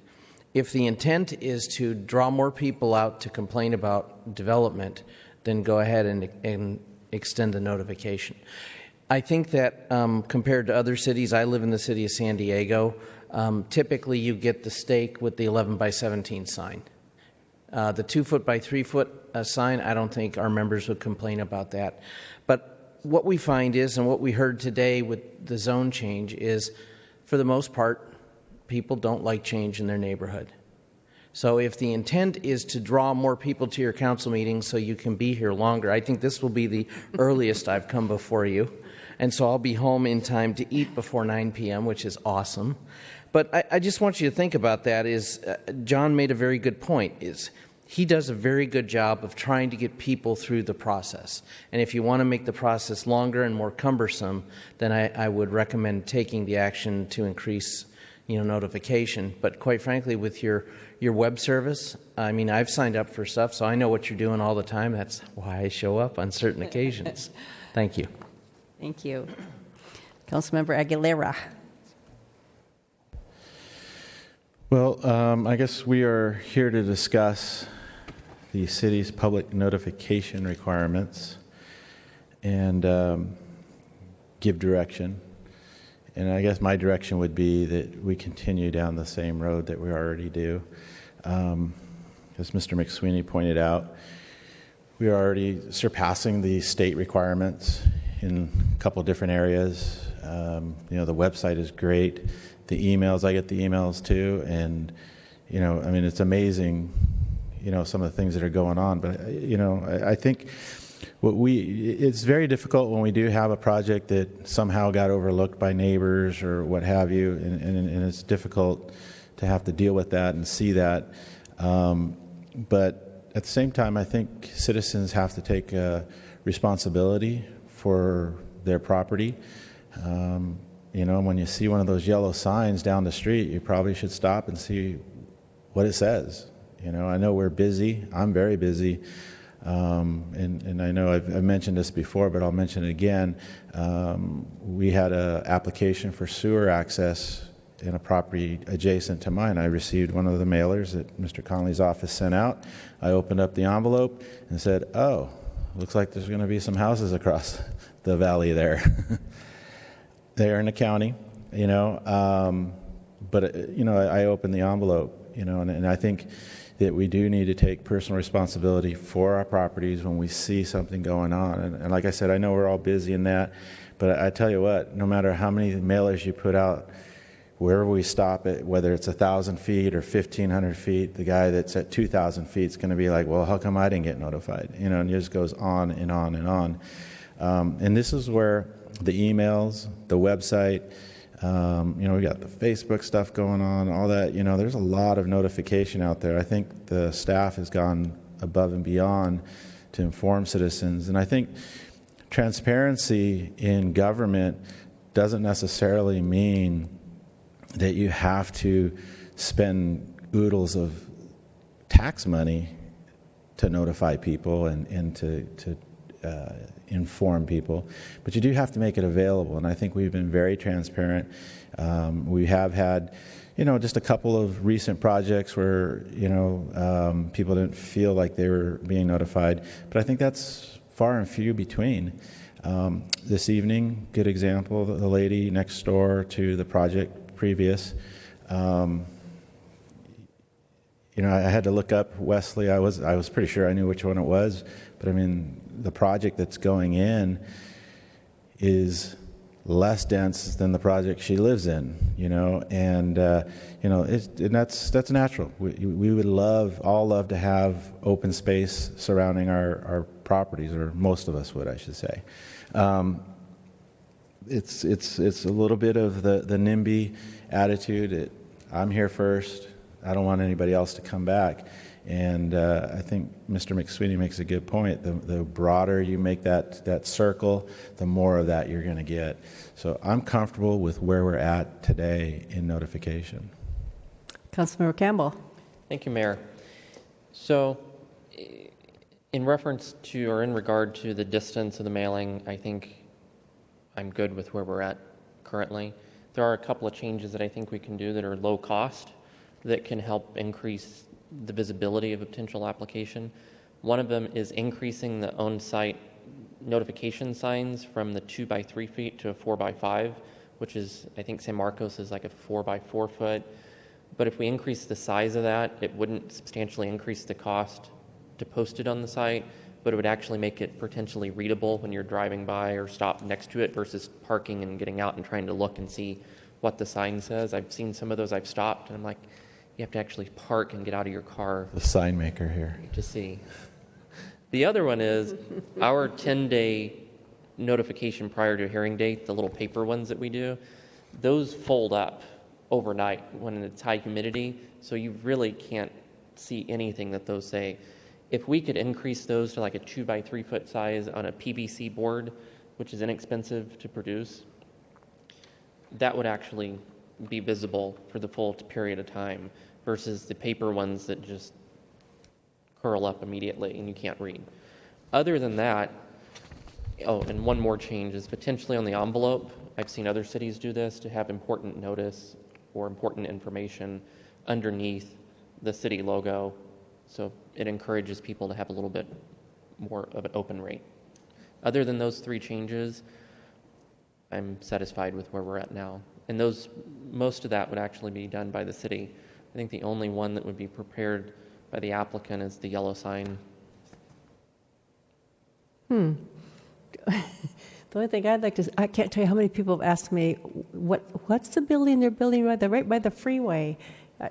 If the intent is to draw more people out to complain about development, then go ahead and extend the notification. I think that compared to other cities, I live in the city of San Diego, typically you get the stake with the 11 by 17 sign. The 2 foot by 3 foot sign, I don't think our members would complain about that. But what we find is, and what we heard today with the zone change is, for the most part, people don't like change in their neighborhood. So if the intent is to draw more people to your council meetings so you can be here longer, I think this will be the earliest I've come before you. And so I'll be home in time to eat before 9 p.m., which is awesome. But I just want you to think about that is, John made a very good point, is he does a very good job of trying to get people through the process. And if you want to make the process longer and more cumbersome, then I would recommend taking the action to increase notification. But quite frankly, with your web service, I mean, I've signed up for stuff, so I know what you're doing all the time. That's why I show up on certain occasions. Thank you. Thank you. Councilmember Aguilera. Well, I guess we are here to discuss the city's public notification requirements and give direction. And I guess my direction would be that we continue down the same road that we already do. As Mr. McSweeney pointed out, we are already surpassing the state requirements in a couple of different areas. The website is great. The emails, I get the emails too. And, I mean, it's amazing, some of the things that are going on. But, I think it's very difficult when we do have a project that somehow got overlooked by neighbors or what have you, and it's difficult to have to deal with that and see that. But at the same time, I think citizens have to take responsibility for their property. When you see one of those yellow signs down the street, you probably should stop and see what it says. I know we're busy. I'm very busy. And I know I've mentioned this before, but I'll mention it again. We had an application for sewer access in a property adjacent to mine. I received one of the mailers that Mr. Conley's office sent out. I opened up the envelope and said, oh, looks like there's going to be some houses across the valley there. They're in the county, but I opened the envelope, and I think that we do need to take personal responsibility for our properties when we see something going on. And like I said, I know we're all busy in that, but I tell you what, no matter how many mailers you put out, wherever we stop it, whether it's 1,000 feet or 1,500 feet, the guy that's at 2,000 feet is going to be like, well, how come I didn't get notified? And it just goes on and on and on. And this is where the emails, the website, we got the Facebook stuff going on, all that. There's a lot of notification out there. I think the staff has gone above and beyond to inform citizens. And I think transparency in government doesn't necessarily mean that you have to spend oodles of tax money to notify people and to inform people, but you do have to make it available. And I think we've been very transparent. We have had, just a couple of recent projects where, people didn't feel like they were being notified, but I think that's far and few between. This evening, good example, the lady next door to the project previous, I had to look up Wesley. I was pretty sure I knew which one it was, but I mean, the project that's going in is less dense than the project she lives in, and that's natural. We would all love to have open space surrounding our properties, or most of us would, I should say. It's a little bit of the NIMBY attitude. I'm here first. I don't want anybody else to come back. And I think Mr. McSweeney makes a good point. The broader you make that circle, the more of that you're going to get. So I'm comfortable with where we're at today in notification. Councilmember Campbell. Thank you, Mayor. So in reference to, or in regard to the distance of the mailing, I think I'm good with where we're at currently. There are a couple of changes that I think we can do that are low cost that can help increase the visibility of a potential application. One of them is increasing the on-site notification signs from the 2 by 3 feet to a 4 by 5, which is, I think San Marcos is like a 4 by 4 foot. But if we increase the size of that, it wouldn't substantially increase the cost to post it on the site, but it would actually make it potentially readable when you're driving by or stop next to it versus parking and getting out and trying to look and see what the sign says. I've seen some of those I've stopped, and I'm like, you have to actually park and get out of your car. The sign maker here. To see. The other one is our 10-day notification prior to a hearing date, the little paper ones that we do, those fold up overnight when it's high humidity, so you really can't see anything that those say. If we could increase those to like a 2 by 3 foot size on a PVC board, which is inexpensive to produce, that would actually be visible for the full period of time versus the paper ones that just curl up immediately and you can't read. Other than that, and one more change is potentially on the envelope. I've seen other cities do this to have important notice or important information underneath the city logo. So it encourages people to have a little bit more of an open rate. Other than those 3 changes, I'm satisfied with where we're at now. And most of that would actually be done by the city. I think the only one that would be prepared by the applicant is the yellow sign. The only thing I'd like to, I can't tell you how many people have asked me, what's the building they're building right by the freeway?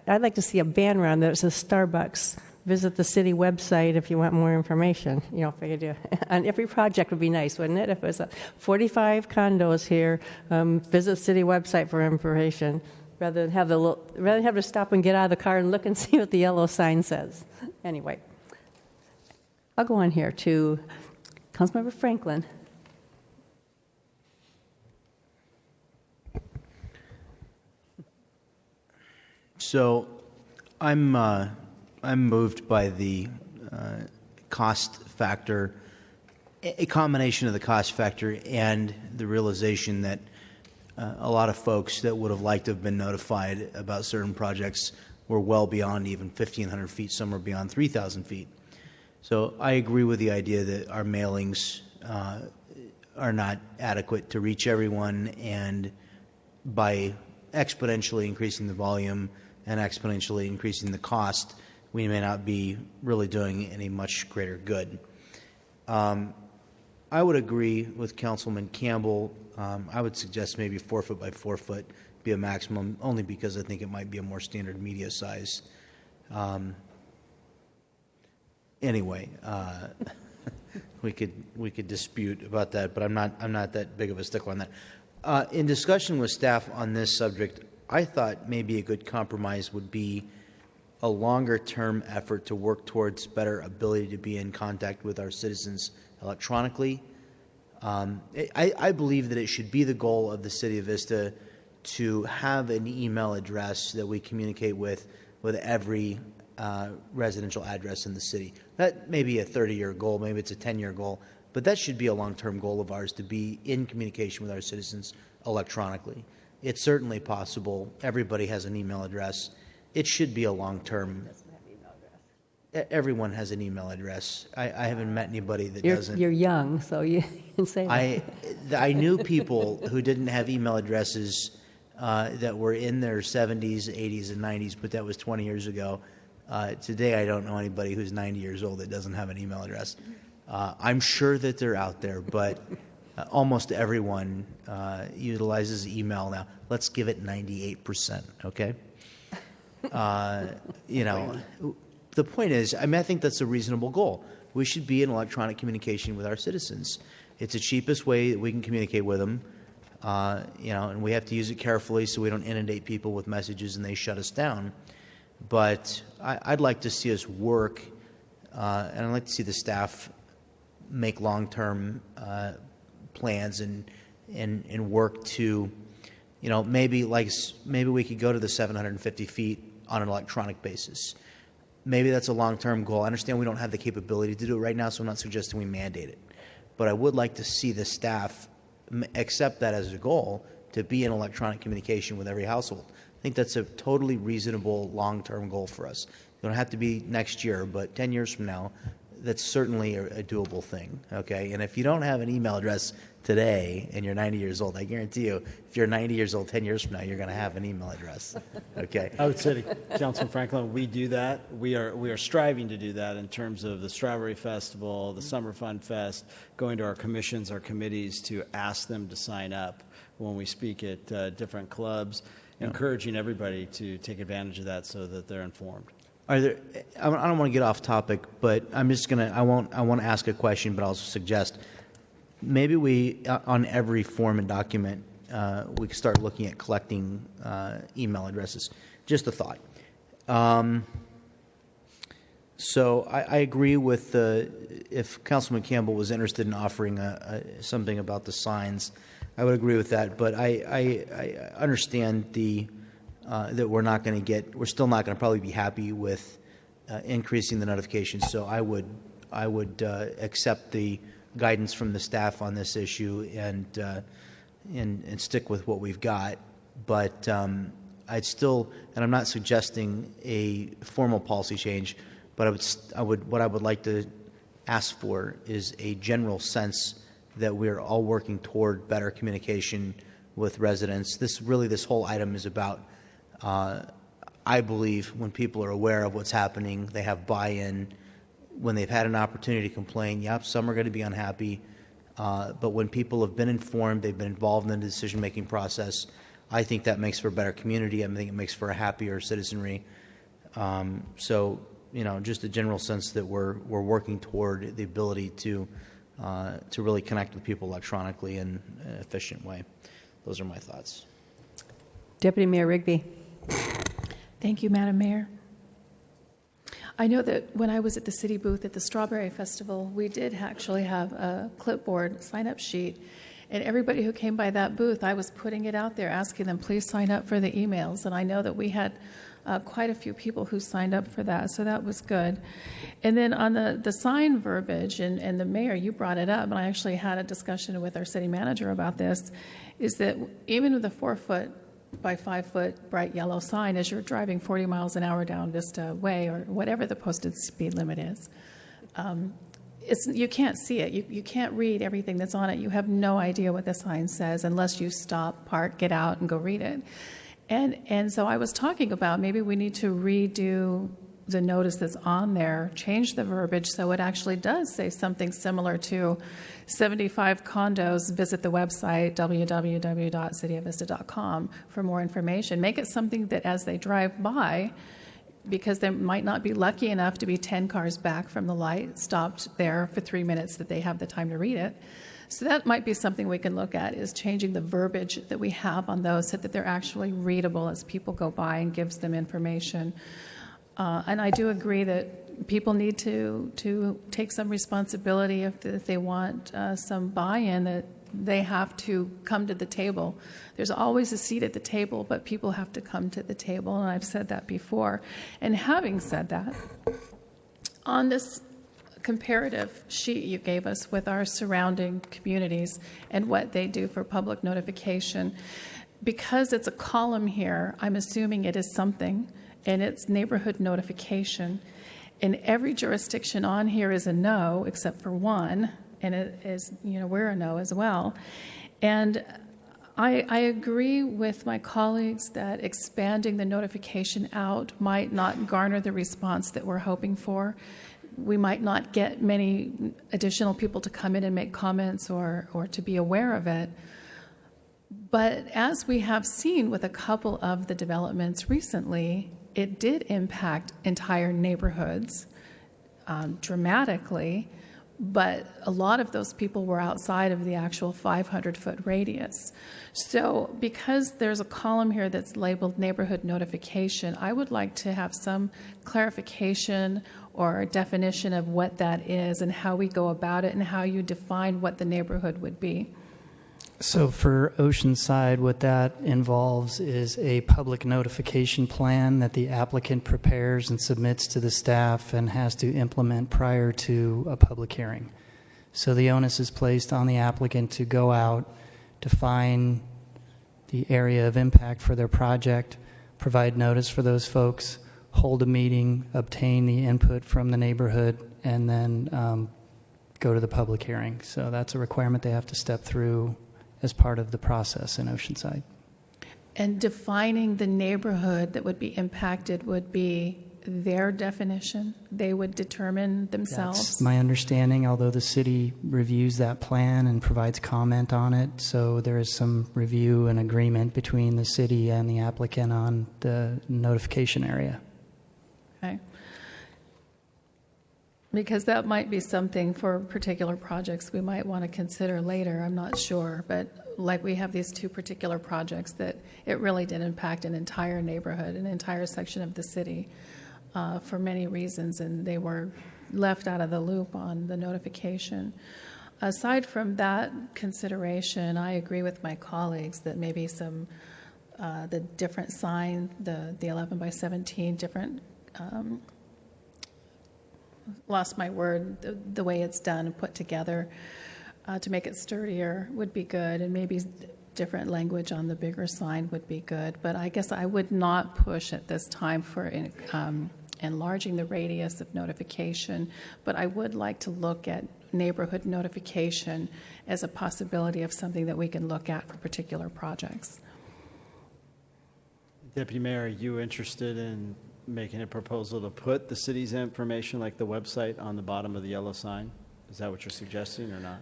I'd like to see a banner around that says Starbucks. Visit the city website if you want more information. You know, if I could do on every project would be nice, wouldn't it? If it was 45 condos here, visit city website for information, rather than have to stop and get out of the car and look and see what the yellow sign says. Anyway, I'll go on here to Councilmember Franklin. So, I'm moved by the cost factor, a combination of the cost factor and the realization that a lot of folks that would have liked to have been notified about certain projects were well beyond even 1,500 feet, some are beyond 3,000 feet. So I agree with the idea that our mailings are not adequate to reach everyone, and by exponentially increasing the volume and exponentially increasing the cost, we may not be really doing any much greater good. I would agree with Councilman Campbell. I would suggest maybe 4 foot by 4 foot be a maximum, only because I think it might be a more standard media size. Anyway, we could dispute about that, but I'm not that big of a stickler on that. In discussion with staff on this subject, I thought maybe a good compromise would be a longer-term effort to work towards better ability to be in contact with our citizens electronically. I believe that it should be the goal of the City of Vista to have an email address that we communicate with every residential address in the city. That may be a 30-year goal, maybe it's a 10-year goal, but that should be a long-term goal of ours, to be in communication with our citizens electronically. It's certainly possible. Everybody has an email address. It should be a long-term. Everyone has an email address. I haven't met anybody that doesn't. You're young, so you can say that. I knew people who didn't have email addresses that were in their 70s, 80s, and 90s, but that was 20 years ago. Today, I don't know anybody who's 90 years old that doesn't have an email address. I'm sure that they're out there, but almost everyone utilizes email now. Let's give it 98%, okay? The point is, I think that's a reasonable goal. we should be in electronic communication with our citizens. It's the cheapest way that we can communicate with them, and we have to use it carefully so we don't inundate people with messages and they shut us down. But I'd like to see us work, and I'd like to see the staff make long-term plans and work to, maybe we could go to the 750 feet on an electronic basis. Maybe that's a long-term goal. I understand we don't have the capability to do it right now, so I'm not suggesting we mandate it. But I would like to see the staff accept that as a goal, to be in electronic communication with every household. I think that's a totally reasonable long-term goal for us. It don't have to be next year, but 10 years from now, that's certainly a doable thing, okay? And if you don't have an email address today and you're 90 years old, I guarantee you, if you're 90 years old 10 years from now, you're going to have an email address, okay? I would say to Councilman Franklin, we do that. We are striving to do that in terms of the Strawberry Festival, the Summer Fun Fest, going to our commissions, our committees to ask them to sign up when we speak at different clubs, encouraging everybody to take advantage of that so that they're informed. I don't want to get off topic, but I want to ask a question, but I'll suggest maybe we, on every form and document, we could start looking at collecting email addresses. Just a thought. So I agree with if Councilman Campbell was interested in offering something about the signs, I would agree with that. But I understand that we're still not going to probably be happy with increasing the notifications. So I would accept the guidance from the staff on this issue and stick with what we've got. But I'd still, and I'm not suggesting a formal policy change, but what I would like to ask for is a general sense that we're all working toward better communication with residents. This whole item is about, I believe, when people are aware of what's happening, they have buy-in. When they've had an opportunity to complain, some are going to be unhappy. But when people have been informed, they've been involved in the decision-making process, I think that makes for a better community. I think it makes for a happier citizenry. So, just a general sense that we're working toward the ability to really connect with people electronically in an efficient way. Those are my thoughts. Deputy Mayor Rigby. Thank you, Madam Mayor. I know that when I was at the city booth at the Strawberry Festival, we did actually have a clipboard sign-up sheet, and everybody who came by that booth, I was putting it out there, asking them, please sign up for the emails, and I know that we had quite a few people who signed up for that, so that was good. And then on the sign verbiage, and the mayor, you brought it up, and I actually had a discussion with our city manager about this, is that even with a 4-foot by 5-foot bright yellow sign as you're driving 40 miles an hour down Vista Way or whatever the posted speed limit is, you can't see it. You can't read everything that's on it. You have no idea what the sign says unless you stop, park, get out, and go read it. And so I was talking about maybe we need to redo the notice that's on there, change the verbiage so it actually does say something similar to 75 condos, visit the website www.cityofvista.com for more information. Make it something that as they drive by, because they might not be lucky enough to be 10 cars back from the light, stopped there for 3 minutes that they have the time to read it. So that might be something we can look at, is changing the verbiage that we have on those so that they're actually readable as people go by and gives them information. And I do agree that people need to take some responsibility if they want some buy-in, that they have to come to the table. There's always a seat at the table, but people have to come to the table, and I've said that before. And having said that, on this comparative sheet you gave us with our surrounding communities and what they do for public notification, because it's a column here, I'm assuming it is something, and it's neighborhood notification. And every jurisdiction on here is a no, except for one, and it is, we're a no as well. And I agree with my colleagues that expanding the notification out might not garner the response that we're hoping for. We might not get many additional people to come in and make comments or to be aware of it. But as we have seen with a couple of the developments recently, it did impact entire neighborhoods. dramatically, but a lot of those people were outside of the actual 500-foot radius. So because there's a column here that's labeled neighborhood notification, I would like to have some clarification or definition of what that is and how we go about it and how you define what the neighborhood would be. So for Oceanside, what that involves is a public notification plan that the applicant prepares and submits to the staff and has to implement prior to a public hearing. So the onus is placed on the applicant to go out, define the area of impact for their project, provide notice for those folks, hold a meeting, obtain the input from the neighborhood, and then go to the public hearing. So that's a requirement they have to step through as part of the process in Oceanside. And defining the neighborhood that would be impacted would be their definition? They would determine themselves? That's my understanding, although the city reviews that plan and provides comment on it. So there is some review and agreement between the city and the applicant on the notification area. Okay. Because that might be something for particular projects we might want to consider later. I'm not sure. But like we have these two particular projects that it really did impact an entire neighborhood, an entire section of the city for many reasons, and they were left out of the loop on the notification. Aside from that consideration, I agree with my colleagues that maybe some the different sign, the 11 by 17, different lost my word, the way it's done and put together to make it sturdier would be good, and maybe different language on the bigger sign would be good. But I guess I would not push at this time for enlarging the radius of notification, but I would like to look at neighborhood notification as a possibility of something that we can look at for particular projects. Deputy Mayor, are you interested in making a proposal to put the city's information, like the website, on the bottom of the yellow sign? Is that what you're suggesting or not?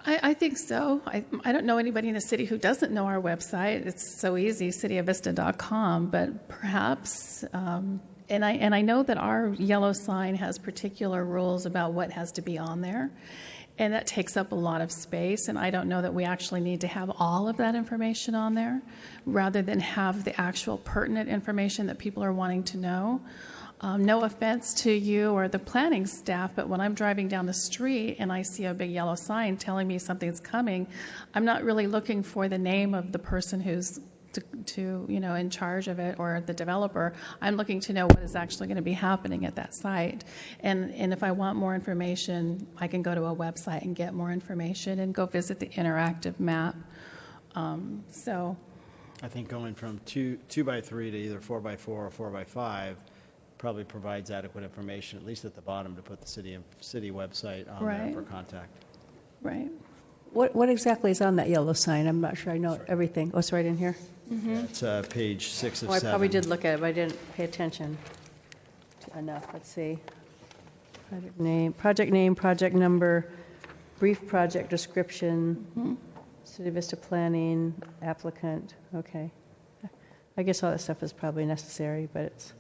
I think so. I don't know anybody in the city who doesn't know our website. It's so easy, cityofvista.com, but perhaps, and I know that our yellow sign has particular rules about what has to be on there, and that takes up a lot of space, and I don't know that we actually need to have all of that information on there rather than have the actual pertinent information that people are wanting to know. No offense to you or the planning staff, but when I'm driving down the street and I see a big yellow sign telling me something's coming, I'm not really looking for the name of the person who's in charge of it or the developer. I'm looking to know what is actually going to be happening at that site. And if I want more information, I can go to a website and get more information and go visit the interactive map. So I think going from 2x3 to either 4x4 or 4x5 probably provides adequate information, at least at the bottom, to put the city website on there for contact. Right. What exactly is on that yellow sign? I'm not sure I know everything. Oh, it's right in here? Yeah, it's page 6 of 7. I probably did look at it, but I didn't pay attention enough. Let's see. Project name, project number, brief project description, City Vista planning, applicant. Okay. I guess all that stuff is probably necessary, but it's...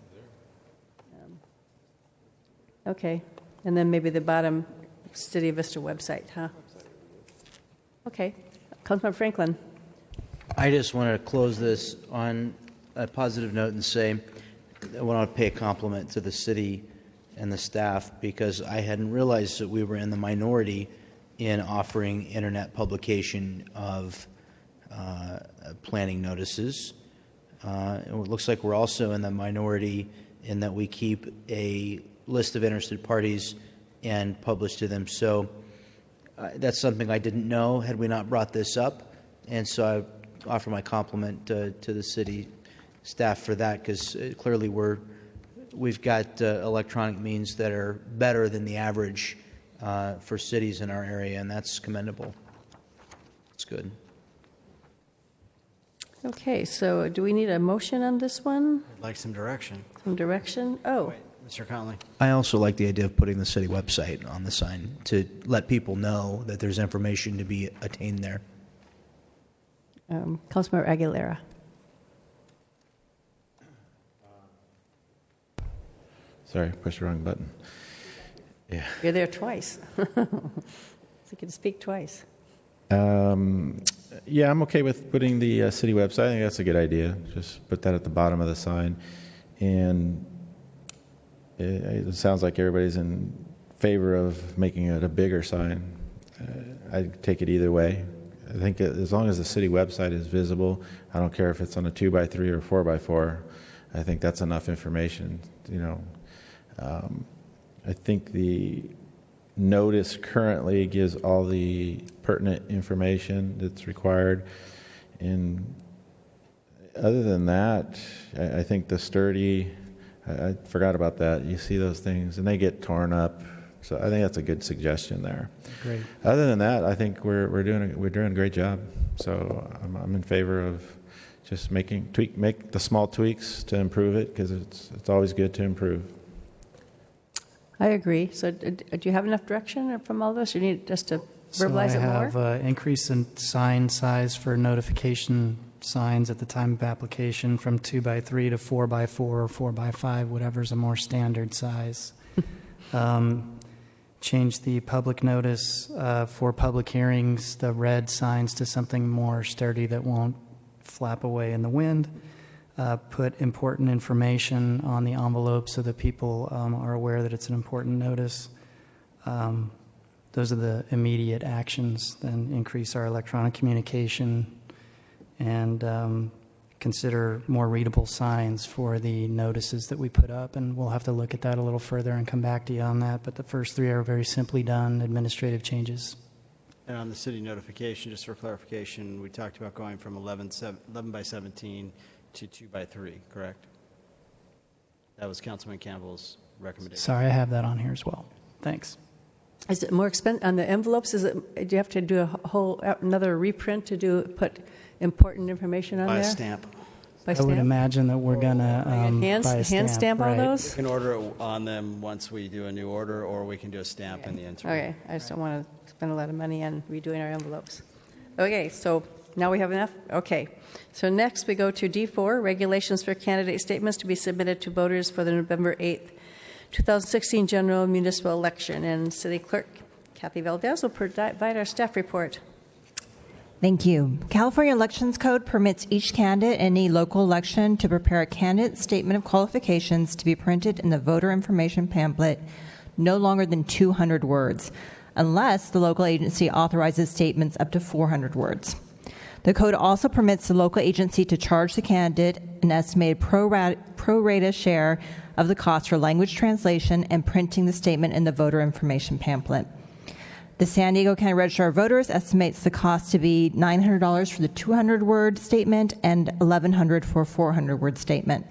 okay. And then maybe the bottom City Vista website, huh? Okay. Councilman Franklin. I just want to close this on a positive note and say I want to pay a compliment to the city and the staff, because I hadn't realized that we were in the minority in offering internet publication of planning notices. It looks like we're also in the minority in that we keep a list of interested parties and publish to them. So that's something I didn't know had we not brought this up. And so I offer my compliment to the city staff for that, because clearly we've got electronic means that are better than the average for cities in our area, and that's commendable. It's good. Okay, so do we need a motion on this one? I'd like some direction. Some direction? Oh. Wait, Mr. Conley. I also like the idea of putting the city website on the sign to let people know that there's information to be attained there. Councilmember Aguilera. Sorry, pushed the wrong button. Yeah. You're there twice. So you can speak twice. Yeah, I'm okay with putting the city website. I think that's a good idea. Just put that at the bottom of the sign. And it sounds like everybody's in favor of making it a bigger sign. I'd take it either way. I think as long as the city website is visible, I don't care if it's on a 2x3 or 4x4. I think that's enough information. I think the notice currently gives all the pertinent information that's required. And other than that, I think the sturdy, I forgot about that. You see those things, and they get torn up. So I think that's a good suggestion there. Great. Other than that, I think we're doing a great job. So I'm in favor of just make the small tweaks to improve it, because it's always good to improve. I agree. So do you have enough direction from all of us? You need just to verbalize it more? So I have increase in sign size for notification signs at the time of application from 2x3 to 4x4 or 4x5, whatever's a more standard size. Change the public notice for public hearings, the red signs, to something more sturdy that won't flap away in the wind. Put important information on the envelope so that people are aware that it's an important notice. Those are the immediate actions. Then increase our electronic communication and consider more readable signs for the notices that we put up. And we'll have to look at that a little further and come back to you on that. But the first three are very simply done administrative changes. And on the city notification, just for clarification, we talked about going from 11 by 17 to 2x3, correct? That was Councilman Campbell's recommendation. Sorry, I have that on here as well. Thanks. Is it more expensive on the envelopes? Do you have to do another reprint to put important information on there? By a stamp. By I would imagine that we're going to hand stamp all right. those? We can order it on them once we do a new order, or we can do a stamp in the interim. Okay, I just don't want to spend a lot of money on redoing our envelopes. Okay, so now we have enough? Okay. So next we go to D4, regulations for candidate statements to be submitted to voters for the November 8th, 2016 general municipal election. And City Clerk Kathy Valdez will provide our staff report. Thank you. California Elections Code permits each candidate in any local election to prepare a candidate statement of qualifications to be printed in the voter information pamphlet no longer than 200 words, unless the local agency authorizes statements up to 400 words. The code also permits the local agency to charge the candidate an estimated pro rata share of the cost for language translation and printing the statement in the voter information pamphlet. The San Diego County Register of Voters estimates the cost to be $900 for the 200-word statement and $1,100 for a 400-word statement.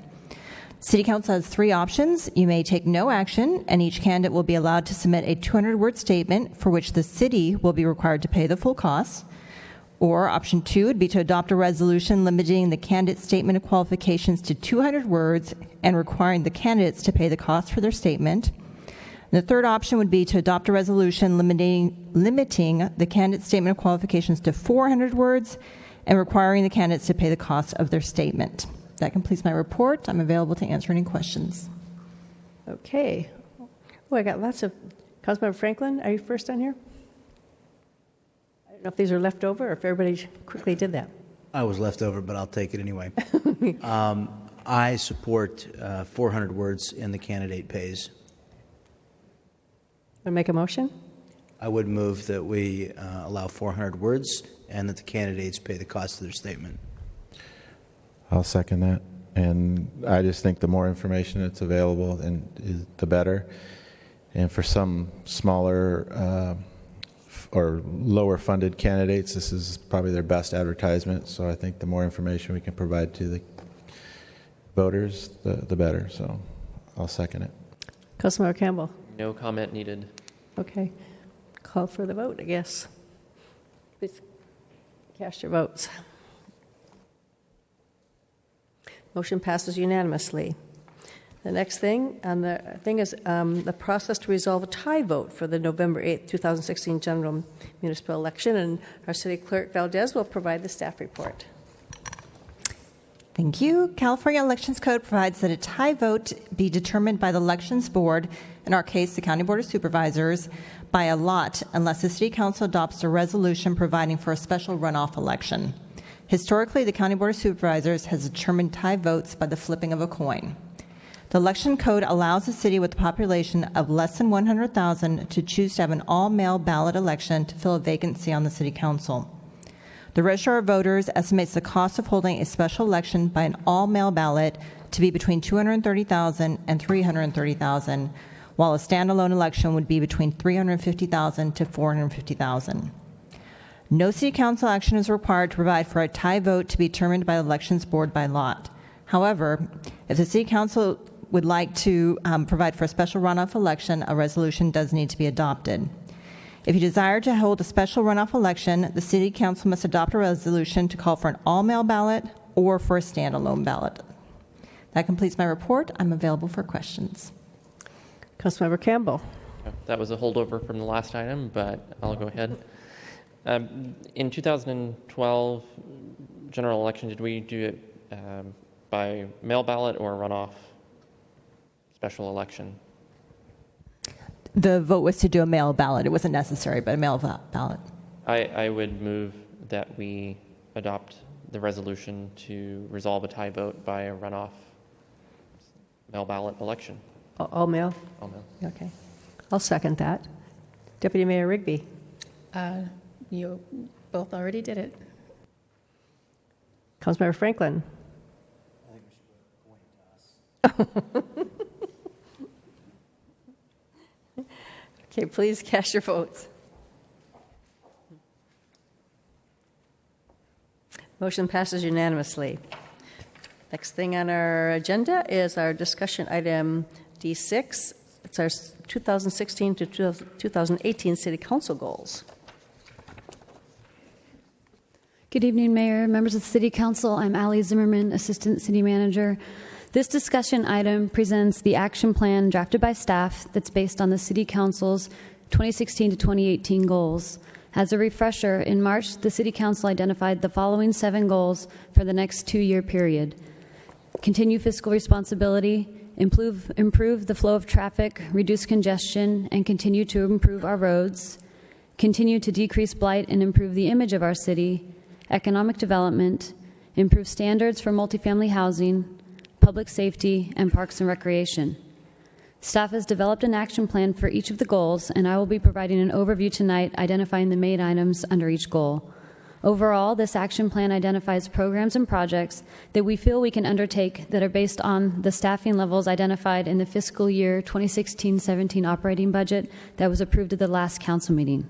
City Council has three options. You may take no action, and each candidate will be allowed to submit a 200-word statement for which the city will be required to pay the full cost. Or option two would be to adopt a resolution limiting the candidate statement of qualifications to 200 words and requiring the candidates to pay the cost for their statement. The third option would be to adopt a resolution limiting the candidate statement of qualifications to 400 words and requiring the candidates to pay the cost of their statement. That completes my report. I'm available to answer any questions. Okay. Oh, I got lots of... Councilmember Franklin, are you first on here? I don't know if these are left over or if everybody quickly did that. I was left over, but I'll take it anyway. I support 400 words in the candidate pays. Want to make a motion? I would move that we allow 400 words and that the candidates pay the cost of their statement. I'll second that. And I just think the more information that's available, the better. And for some smaller or lower funded candidates, this is probably their best advertisement. So I think the more information we can provide to the voters, the better. So I'll second it. Councilmember Campbell. No comment needed. Okay. Call for the vote, I guess. Please cast your votes. Motion passes unanimously. The next thing is the process to resolve a tie vote for the November 8th, 2016 general municipal election, and our City Clerk Valdez will provide the staff report. Thank you. California Elections Code provides that a tie vote be determined by the Elections Board, in our case, the County Board of Supervisors, by a lot unless the City Council adopts a resolution providing for a special runoff election. Historically, the County Board of Supervisors has determined tie votes by the flipping of a coin. The Election Code allows a city with a population of less than 100,000 to choose to have an all-male ballot election to fill a vacancy on the City Council. The Registrar of Voters estimates the cost of holding a special election by an all-male ballot to be between $230,000 and $330,000, while a standalone election would be between $350,000 to $450,000. No City Council action is required to provide for a tie vote to be determined by the Elections Board by lot. However, if the City Council would like to provide for a special runoff election, a resolution does need to be adopted. If you desire to hold a special runoff election, the City Council must adopt a resolution to call for an all-male ballot or for a standalone ballot. That completes my report. I'm available for questions. Councilmember Campbell. That was a holdover from the last item, but I'll go ahead. In 2012 general election, did we do it by mail ballot or runoff special election? The vote was to do a mail ballot. It wasn't necessary, but a mail ballot. I would move that we adopt the resolution to resolve a tie vote by a runoff mail ballot election. All mail? All mail. Okay. I'll second that. Deputy Mayor Rigby. You both already did it. Councilmember Franklin. I think we should go to us. Okay, please cast your votes. Motion passes unanimously. Next thing on our agenda is our discussion item D6. It's our 2016 to 2018 City Council goals. Good evening, Mayor, members of the City Council. I'm Allie Zimmerman, Assistant City Manager. This discussion item presents the action plan drafted by staff that's based on the City Council's 2016 to 2018 goals. As a refresher, in March, the City Council identified the following 7 goals for the next 2-year period. Continue fiscal responsibility, improve the flow of traffic, reduce congestion, and continue to improve our roads. Continue to decrease blight and improve the image of our city. Economic development, improve standards for multifamily housing, public safety, and parks and recreation. Staff has developed an action plan for each of the goals, and I will be providing an overview tonight identifying the main items under each goal. Overall, this action plan identifies programs and projects that we feel we can undertake that are based on the staffing levels identified in the fiscal year 2016-17 operating budget that was approved at the last council meeting.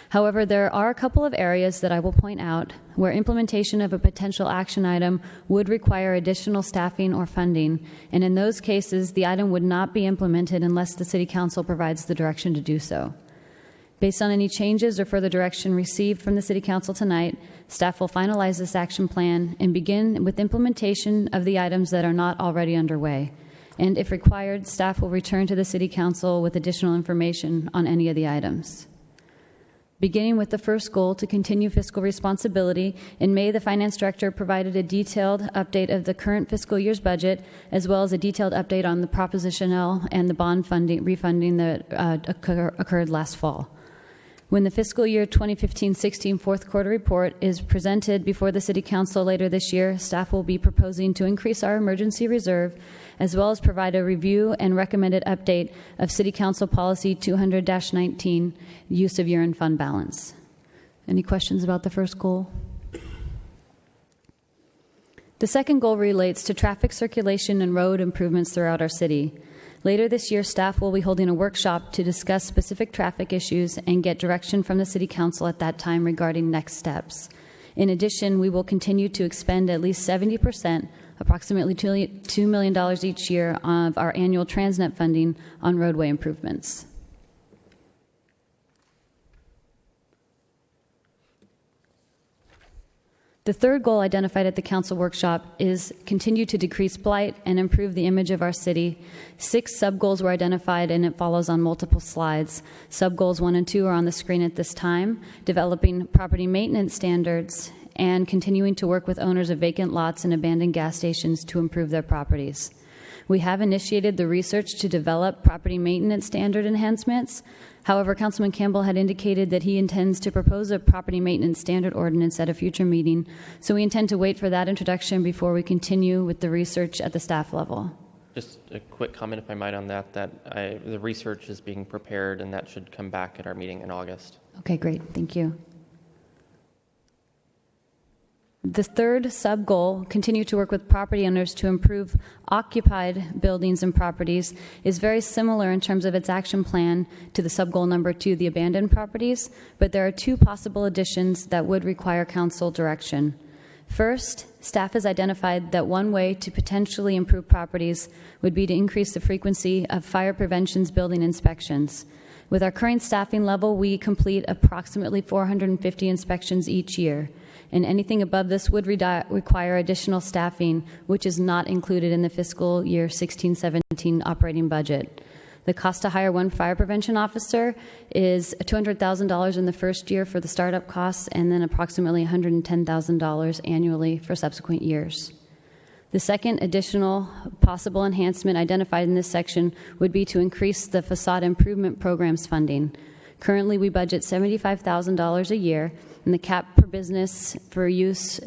However, there are a couple of areas that I will point out where implementation of a potential action item would require additional staffing or funding, and in those cases, the item would not be implemented unless the City Council provides the direction to do so. Based on any changes or further direction received from the City Council tonight, staff will finalize this action plan and begin with implementation of the items that are not already underway. And if required, staff will return to the City Council with additional information on any of the items. Beginning with the first goal, to continue fiscal responsibility, in May, the Finance Director provided a detailed update of the current fiscal year's budget, as well as a detailed update on the Proposition L and the bond refunding that occurred last fall. When the fiscal year 2015-16 fourth quarter report is presented before the City Council later this year, staff will be proposing to increase our emergency reserve, as well as provide a review and recommended update of City Council Policy 200-19, use of year-end fund balance. Any questions about the first goal? The second goal relates to traffic circulation and road improvements throughout our city. Later this year, staff will be holding a workshop to discuss specific traffic issues and get direction from the City Council at that time regarding next steps. In addition, we will continue to expend at least 70%, approximately $2 million each year, of our annual Transnet funding on roadway improvements. The third goal identified at the council workshop is continue to decrease blight and improve the image of our city. 6 sub-goals were identified, and it follows on multiple slides. Sub-goals 1 and 2 are on the screen at this time. Developing property maintenance standards and continuing to work with owners of vacant lots and abandoned gas stations to improve their properties. We have initiated the research to develop property maintenance standard enhancements. However, Councilman Campbell had indicated that he intends to propose a property maintenance standard ordinance at a future meeting, so we intend to wait for that introduction before we continue with the research at the staff level. Just a quick comment, if I might, on that, the research is being prepared, and that should come back at our meeting in August. Okay, great. Thank you. The third sub-goal, continue to work with property owners to improve occupied buildings and properties, is very similar in terms of its action plan to the sub-goal number 2, the abandoned properties, but there are 2 possible additions that would require council direction. First, staff has identified that one way to potentially improve properties would be to increase the frequency of fire prevention's building inspections. With our current staffing level, we complete approximately 450 inspections each year, and anything above this would require additional staffing, which is not included in the fiscal year 16-17 operating budget. The cost to hire one fire prevention officer is $200,000 in the first year for the startup costs, and then approximately $110,000 annually for subsequent years. The second additional possible enhancement identified in this section would be to increase the facade improvement program's funding. Currently, we budget $75,000 a year, and the cap per business for use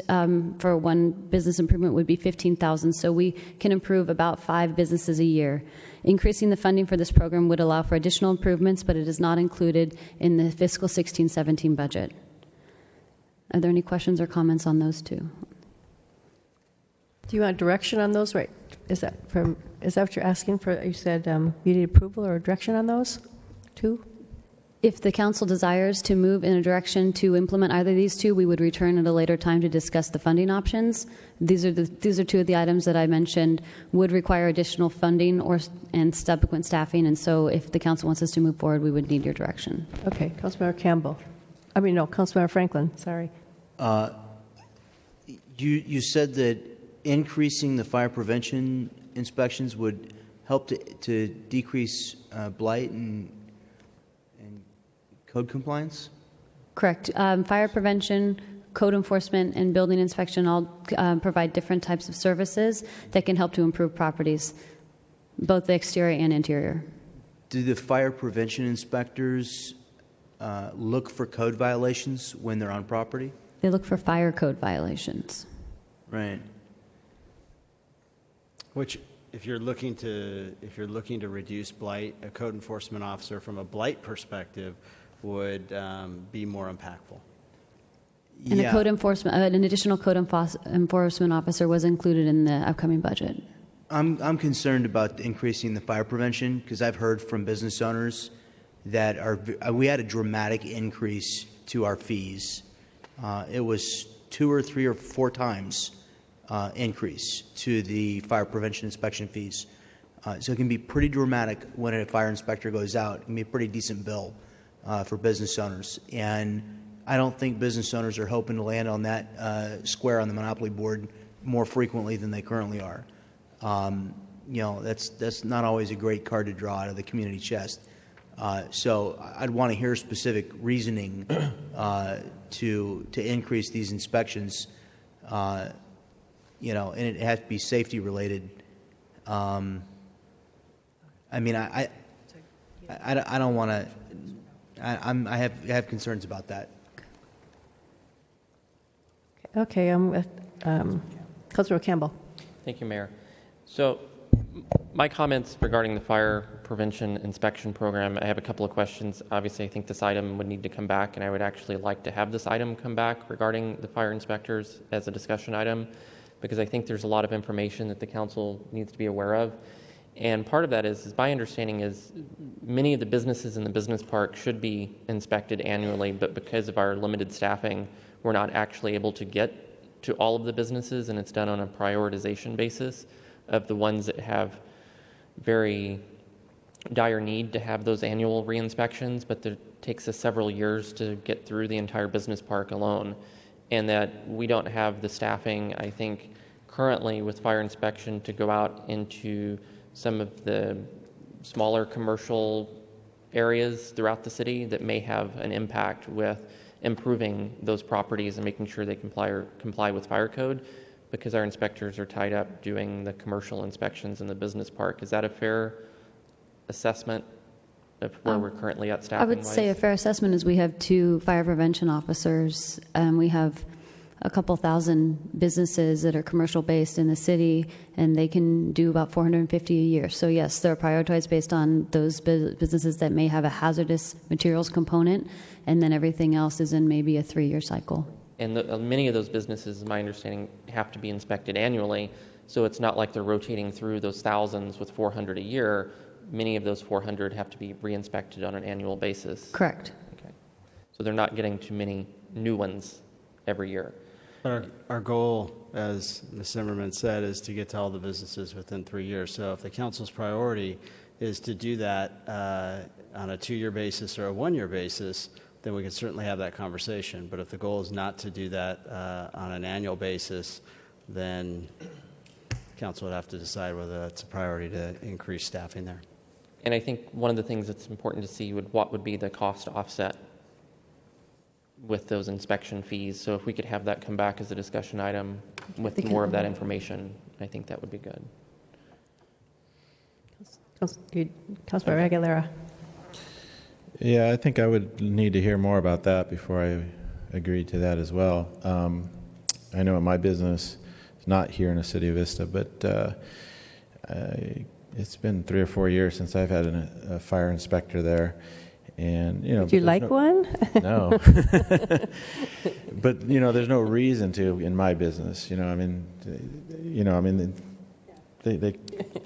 for one business improvement would be $15,000, so we can improve about 5 businesses a year. Increasing the funding for this program would allow for additional improvements, but it is not included in the fiscal 16-17 budget. Are there any questions or comments on those 2? Do you want direction on those? Right. Is that what you're asking for? You said you need approval or direction on those 2? If the council desires to move in a direction to implement either of these 2, we would return at a later time to discuss the funding options. These are 2 of the items that I mentioned would require additional funding and subsequent staffing, and so if the council wants us to move forward, we would need your direction. Okay, Councilmember Councilmember Franklin. Sorry. You said that increasing the fire prevention inspections would help to decrease blight and code compliance? Correct. Fire prevention, code enforcement, and building inspection all provide different types of services that can help to improve properties, both the exterior and interior. Do the fire prevention inspectors look for code violations when they're on property? They look for fire code violations. Right. Which, if you're looking to reduce blight, a code enforcement officer from a blight perspective would be more impactful. And a code enforcement, an additional code enforcement officer was included in the upcoming budget. I'm concerned about increasing the fire prevention because I've heard from business owners that we had a dramatic increase to our fees. It was 2 or 3 or 4 times increase to the fire prevention inspection fees. So it can be pretty dramatic when a fire inspector goes out. It can be a pretty decent bill for business owners. And I don't think business owners are hoping to land on that square on the monopoly board more frequently than they currently are. That's not always a great card to draw out of the community chest. So I'd want to hear specific reasoning to increase these inspections. And it has to be safety related. I don't want to. I have concerns about that. Okay, Councilor Campbell. Thank you, Mayor. So my comments regarding the fire prevention inspection program, I have a couple of questions. Obviously, I think this item would need to come back, and I would actually like to have this item come back regarding the fire inspectors as a discussion item, because I think there's a lot of information that the council needs to be aware of. And part of that is my understanding is many of the businesses in the business park should be inspected annually, but because of our limited staffing, we're not actually able to get to all of the businesses, and it's done on a prioritization basis of the ones that have very dire need to have those annual re-inspections, but it takes us several years to get through the entire business park alone, and that we don't have the staffing, I think, currently with fire inspection to go out into some of the smaller commercial areas throughout the city that may have an impact with improving those properties and making sure they comply with fire code, because our inspectors are tied up doing the commercial inspections in the business park. Is that a fair assessment of where we're currently at staffing? I would say a fair assessment is we have 2 fire prevention officers. We have a couple thousand businesses that are commercial based in the city, and they can do about 450 a year. So yes, they're prioritized based on those businesses that may have a hazardous materials component, and then everything else is in maybe a 3-year cycle. And many of those businesses, my understanding, have to be inspected annually. So it's not like they're rotating through those thousands with 400 a year. Many of those 400 have to be re-inspected on an annual basis. Correct. Okay. So they're not getting too many new ones every year. Our goal, as Ms. Zimmerman said, is to get to all the businesses within 3 years. So if the council's priority is to do that on a 2-year basis or a 1-year basis, then we can certainly have that conversation. But if the goal is not to do that on an annual basis, then council would have to decide whether it's a priority to increase staffing there. And I think one of the things that's important to see what would be the cost offset with those inspection fees. So if we could have that come back as a discussion item with more of that information, I think that would be good. Councilor Aguilera. Yeah, I think I would need to hear more about that before I agreed to that as well. I know in my business, it's not here in the city of Vista, but it's been 3 or 4 years since I've had a fire inspector there. And Did you like one? No. But there's no reason to in my business. They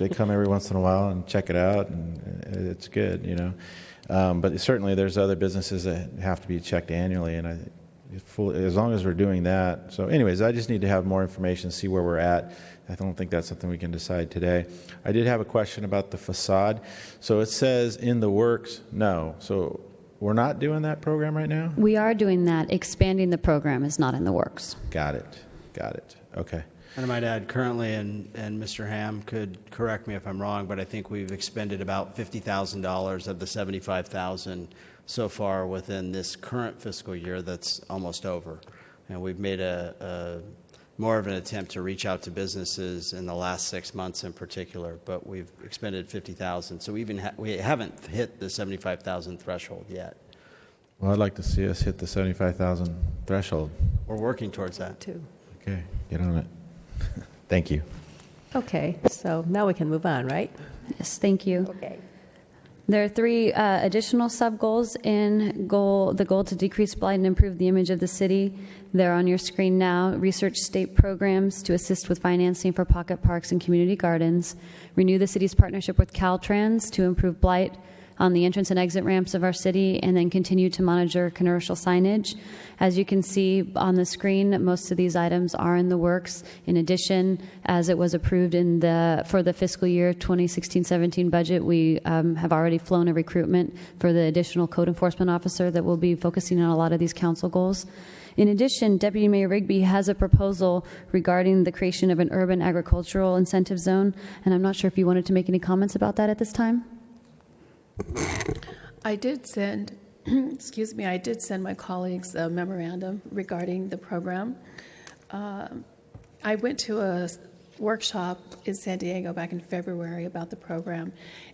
come every once in a while and check it out, and it's good. But certainly there's other businesses that have to be checked annually, and as long as we're doing that. So, anyways, I just need to have more information, see where we're at. I don't think that's something we can decide today. I did have a question about the facade. So it says in the works, no. So we're not doing that program right now? We are doing that. Expanding the program is not in the works. Got it. Okay. And I might add, currently, and Mr. Ham could correct me if I'm wrong, but I think we've expended about $50,000 of the $75,000 so far within this current fiscal year that's almost over. And we've made more of an attempt to reach out to businesses in the last 6 months in particular, but we've expended $50,000. So we haven't hit the $75,000 threshold yet. Well, I'd like to see us hit the $75,000 threshold. We're working towards that too. Okay, get on it. Thank you. Okay, so now we can move on, right? Yes, thank you. Okay. There are 3 additional sub-goals in the goal to decrease blight and improve the image of the city. They're on your screen now. Research state programs to assist with financing for pocket parks and community gardens. Renew the city's partnership with Caltrans to improve blight on the entrance and exit ramps of our city, and then continue to monitor commercial signage. As you can see on the screen, most of these items are in the works. In addition, as it was approved for the fiscal year 2016-17 budget, we have already flown a recruitment for the additional code enforcement officer that will be focusing on a lot of these council goals. In addition, Deputy Mayor Rigby has a proposal regarding the creation of an urban agricultural incentive zone, and I'm not sure if you wanted to make any comments about that at this time. I did send, I did send my colleagues a memorandum regarding the program. I went to a workshop in San Diego back in February about the program,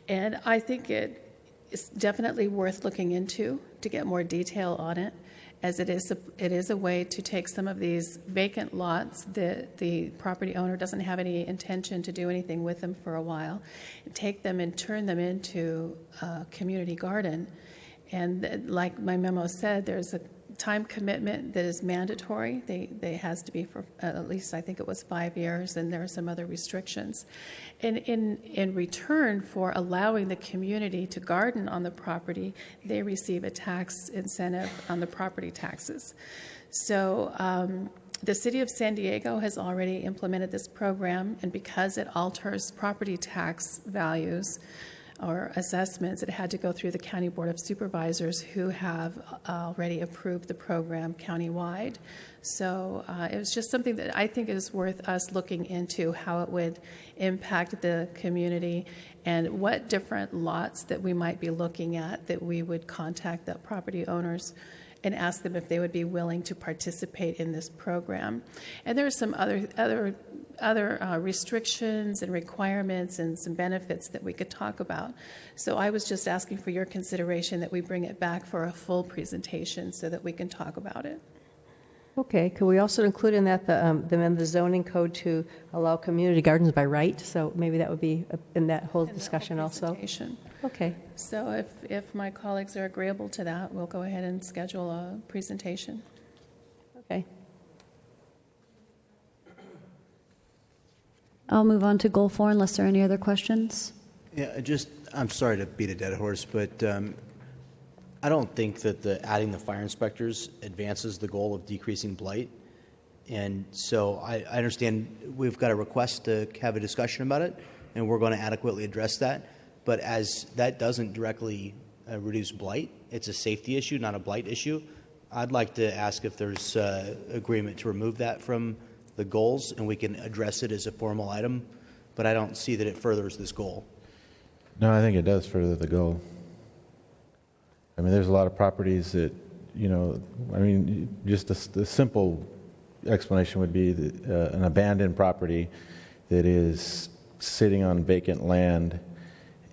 and I think it is definitely worth looking into to get more detail on it, as it is a way to take some of these vacant lots that the property owner doesn't have any intention to do anything with them for a while, and take them and turn them into a community garden. And like my memo said, there's a time commitment that is mandatory. They has to be for at least, I think it was 5 years, and there are some other restrictions. And in return for allowing the community to garden on the property, they receive a tax incentive on the property taxes. So the city of San Diego has already implemented this program, and because it alters property tax values or assessments, it had to go through the County Board of Supervisors, who have already approved the program countywide. So it was just something that I think is worth us looking into, how it would impact the community and what different lots that we might be looking at that we would contact the property owners and ask them if they would be willing to participate in this program. And there are some other restrictions and requirements and some benefits that we could talk about. So I was just asking for your consideration that we bring it back for a full presentation so that we can talk about it. Okay, could we also include in that the zoning code to allow community gardens by right? So maybe that would be in that whole discussion also. Okay. So if my colleagues are agreeable to that, we'll go ahead and schedule a presentation. Okay. I'll move on to goal 4 unless there are any other questions. Yeah, I'm sorry to beat a dead horse, but I don't think that adding the fire inspectors advances the goal of decreasing blight. And so I understand we've got a request to have a discussion about it, and we're going to adequately address that. But as that doesn't directly reduce blight, it's a safety issue, not a blight issue. I'd like to ask if there's agreement to remove that from the goals, and we can address it as a formal item. But I don't see that it furthers this goal. No, I think it does further the goal. I mean, there's a lot of properties that, just the simple explanation would be that, an abandoned property that is sitting on vacant land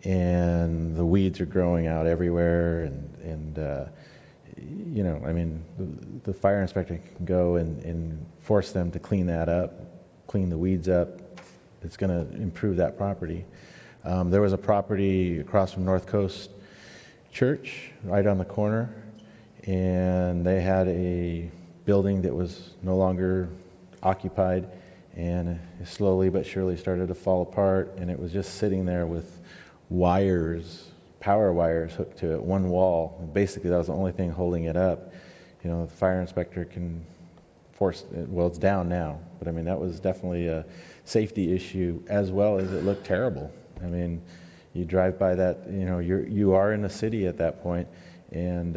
and the weeds are growing out everywhere the fire inspector can go and force them to clean that up, clean the weeds up. It's going to improve that property. There was a property across from North Coast Church, right on the corner, and they had a building that was no longer occupied, and it slowly but surely started to fall apart, and it was just sitting there with power wires hooked to it, one wall. Basically, that was the only thing holding it up. The fire inspector can force it. Well, it's down now, but I mean, that was definitely a safety issue as well as it looked terrible. I mean, you drive by that, you are in the city at that point, and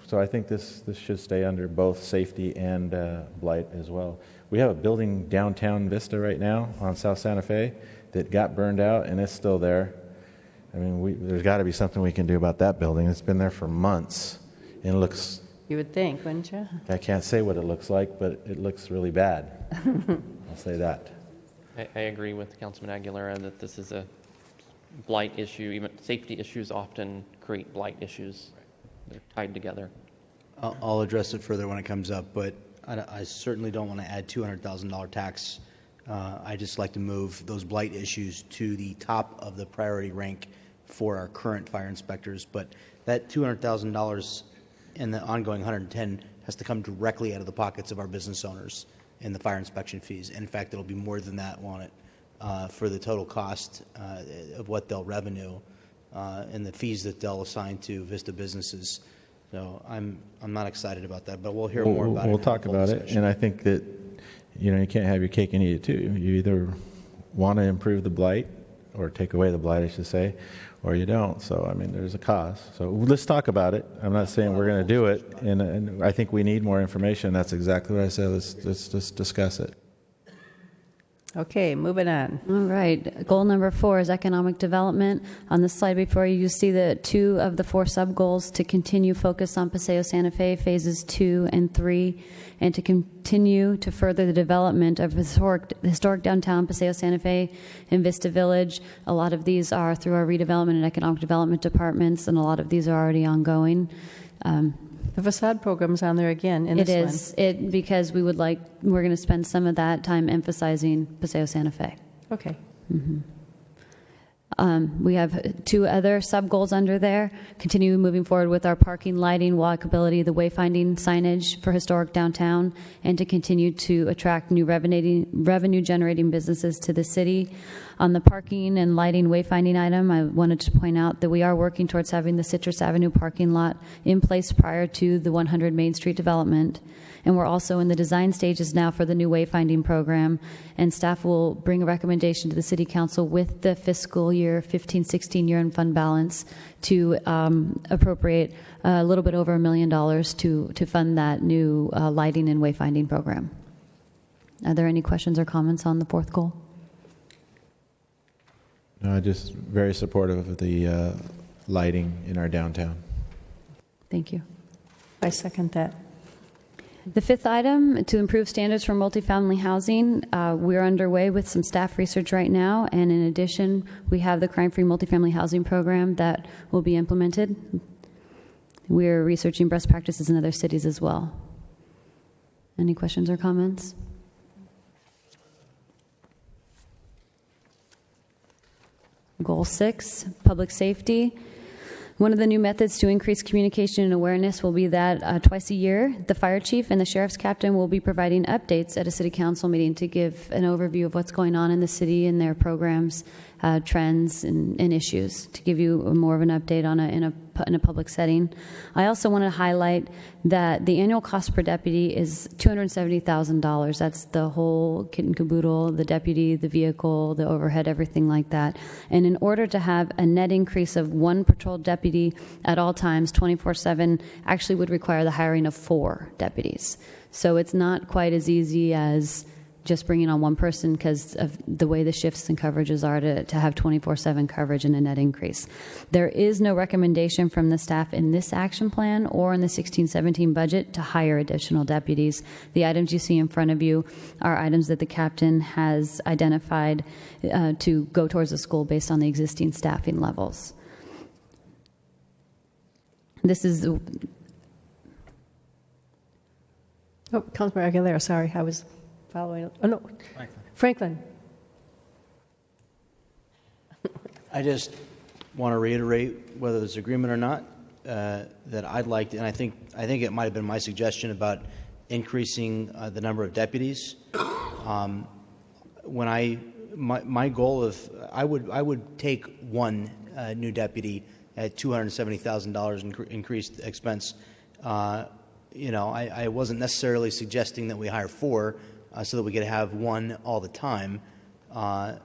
so I think this should stay under both safety and blight as well. We have a building downtown Vista right now on South Santa Fe that got burned out, and it's still there. I mean, there's got to be something we can do about that building. It's been there for months, and it looks. You would think, wouldn't you? I can't say what it looks like, but it looks really bad. I'll say that. I agree with Councilman Aguilera that this is a blight issue. Even safety issues often create blight issues. They're tied together. I'll address it further when it comes up, but I certainly don't want to add $200,000 tax. I just like to move those blight issues to the top of the priority rank for our current fire inspectors. But that $200,000 and the ongoing $110,000 has to come directly out of the pockets of our business owners in the fire inspection fees. In fact, it'll be more than that, won't it, for the total cost of what they'll revenue and the fees that they'll assign to Vista businesses. So I'm not excited about that, but we'll hear more about it. We'll talk about it, and I think that you can't have your cake and eat it too. You either want to improve the blight or take away the blight, I should say, or you don't. So I mean, there's a cost. So let's talk about it. I'm not saying we're going to do it, and I think we need more information. That's exactly what I said. Let's discuss it. Okay, moving on. All right. Goal number 4 is economic development. On the slide before you see the 2 of the 4 sub-goals to continue focus on Paseo Santa Fe phases 2 and 3, and to continue to further the development of historic downtown Paseo Santa Fe and Vista Village. A lot of these are through our redevelopment and economic development departments, and a lot of these are already ongoing. The facade program's on there again in this one. It is because we're going to spend some of that time emphasizing Paseo Santa Fe. Okay. Mm-hmm. We have 2 other sub-goals under there. Continue moving forward with our parking, lighting, walkability, the wayfinding signage for historic downtown, and to continue to attract new revenue-generating businesses to the city. On the parking and lighting wayfinding item, I wanted to point out that we are working towards having the Citrus Avenue parking lot in place prior to the 100 Main Street development. And we're also in the design stages now for the new wayfinding program, and staff will bring a recommendation to the City Council with the fiscal year 15-16 year-end fund balance to appropriate a little bit over $1 million to fund that new lighting and wayfinding program. Are there any questions or comments on the 4th goal? No, just very supportive of the lighting in our downtown. Thank you. I second that. The fifth item, to improve standards for multifamily housing, we're underway with some staff research right now, and in addition, we have the crime-free multifamily housing program that will be implemented. We're researching best practices in other cities as well. Any questions or comments? Goal 6, public safety. One of the new methods to increase communication and awareness will be that twice a year, the fire chief and the sheriff's captain will be providing updates at a city council meeting to give an overview of what's going on in the city and their programs, trends, and issues, to give you more of an update on in a public setting. I also want to highlight that the annual cost per deputy is $270,000. That's the whole kit and caboodle, the deputy, the vehicle, the overhead, everything like that. And in order to have a net increase of 1 patrol deputy at all times, 24/7, actually would require the hiring of 4 deputies. So it's not quite as easy as just bringing on one person because of the way the shifts and coverages are to have 24/7 coverage and a net increase. There is no recommendation from the staff in this action plan or in the 16-17 budget to hire additional deputies. The items you see in front of you are items that the captain has identified to go towards the school based on the existing staffing levels. This is... Councilmember Aguilera, sorry, I was following. Oh, no. Franklin. I just want to reiterate, whether there's agreement or not, that I'd like to, and I think it might have been my suggestion about increasing the number of deputies. My goal of, I would take one new deputy at $270,000 increased expense. I wasn't necessarily suggesting that we hire 4 so that we could have 1 all the time. I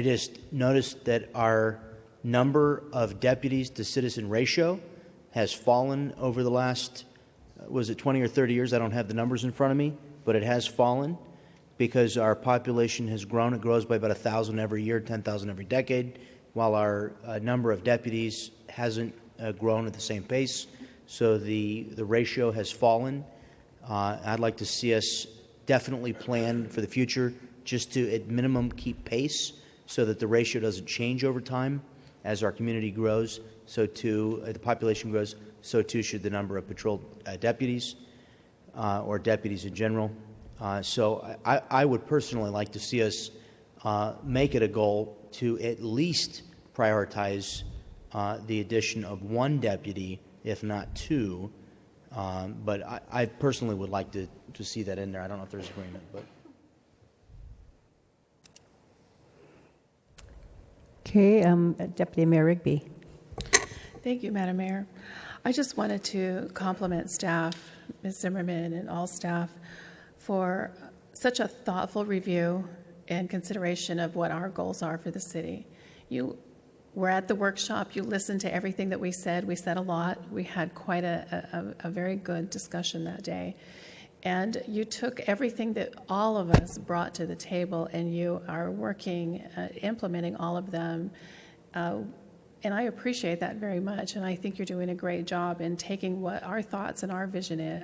just noticed that our number of deputies to citizen ratio has fallen over the last, was it 20 or 30 years? I don't have the numbers in front of me, but it has fallen because our population has grown. It grows by about 1,000 every year, 10,000 every decade, while our number of deputies hasn't grown at the same pace. So the ratio has fallen. I'd like to see us definitely plan for the future just to, at minimum, keep pace so that the ratio doesn't change over time. As our community grows, so too, the population grows, so too should the number of patrol deputies or deputies in general. So I would personally like to see us make it a goal to at least prioritize the addition of 1 deputy, if not 2. But I personally would like to see that in there. I don't know if there's agreement, but. Okay, Deputy Mayor Rigby. Thank you, Madam Mayor. I just wanted to compliment staff, Ms. Zimmerman and all staff, for such a thoughtful review and consideration of what our goals are for the city. You were at the workshop. You listened to everything that we said. We said a lot. We had quite a very good discussion that day. And you took everything that all of us brought to the table, and you are working, implementing all of them. And I appreciate that very much. And I think you're doing a great job in taking what our thoughts and our visions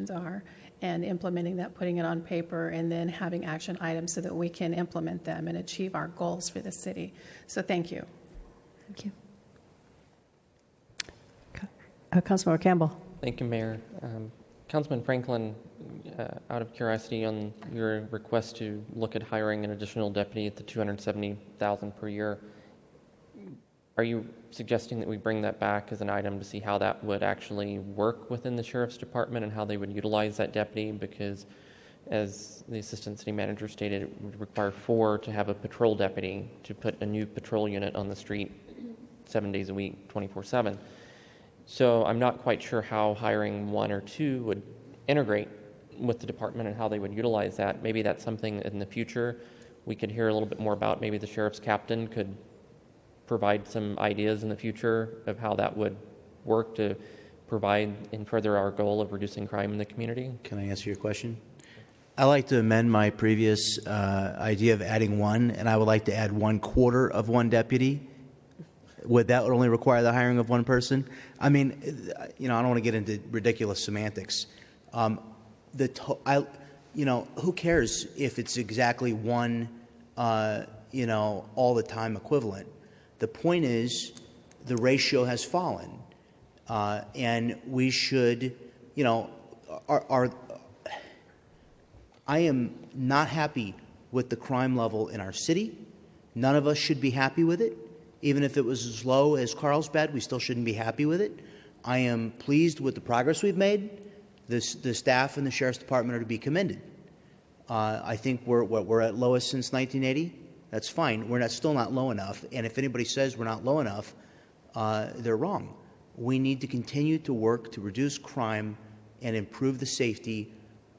are, and implementing that, putting it on paper, and then having action items so that we can implement them and achieve our goals for the city. So thank you. Thank you. Councilmember Campbell. Thank you, Mayor. Councilman Franklin, out of curiosity on your request to look at hiring an additional deputy at the $270,000 per year, are you suggesting that we bring that back as an item to see how that would actually work within the Sheriff's Department and how they would utilize that deputy? Because as the Assistant City Manager stated, it would require 4 to have a patrol deputy to put a new patrol unit on the street 7 days a week, 24/7. So I'm not quite sure how hiring 1 or 2 would integrate with the department and how they would utilize that. Maybe that's something in the future we could hear a little bit more about. Maybe the sheriff's captain could provide some ideas in the future of how that would work to provide and further our goal of reducing crime in the community. Can I answer your question? I like to amend my previous idea of adding 1, and I would like to add 1/4 of 1 deputy. would that only require the hiring of one person? I mean, I don't want to get into ridiculous semantics. Who cares if it's exactly one, all the time equivalent? The point is, the ratio has fallen, and we should, I am not happy with the crime level in our city. None of us should be happy with it. Even if it was as low as Carlsbad, we still shouldn't be happy with it. I am pleased with the progress we've made. The staff and the Sheriff's Department are to be commended. I think we're at lowest since 1980. That's fine. We're still not low enough. And if anybody says we're not low enough, they're wrong. We need to continue to work to reduce crime and improve the safety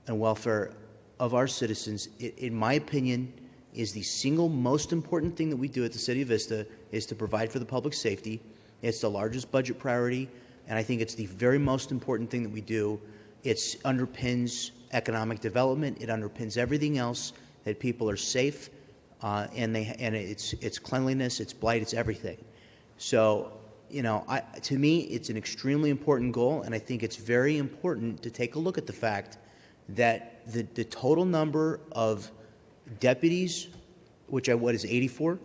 and welfare of our citizens. In my opinion, is the single most important thing that we do at the City of Vista is to provide for the public safety. It's the largest budget priority, and I think it's the very most important thing that we do. It underpins economic development. It underpins everything else, that people are safe, and it's cleanliness, it's blight, it's everything. So, to me, it's an extremely important goal, and I think it's very important to take a look at the fact that the total number of deputies, what is 84?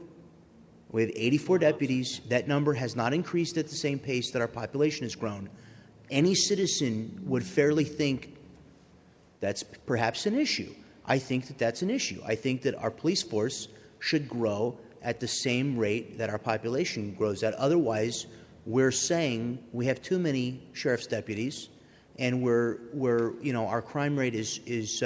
We have 84 deputies. That number has not increased at the same pace that our population has grown. Any citizen would fairly think that's perhaps an issue. I think that that's an issue. I think that our police force should grow at the same rate that our population grows at. Otherwise, we're saying we have too many sheriff's deputies, and our crime rate is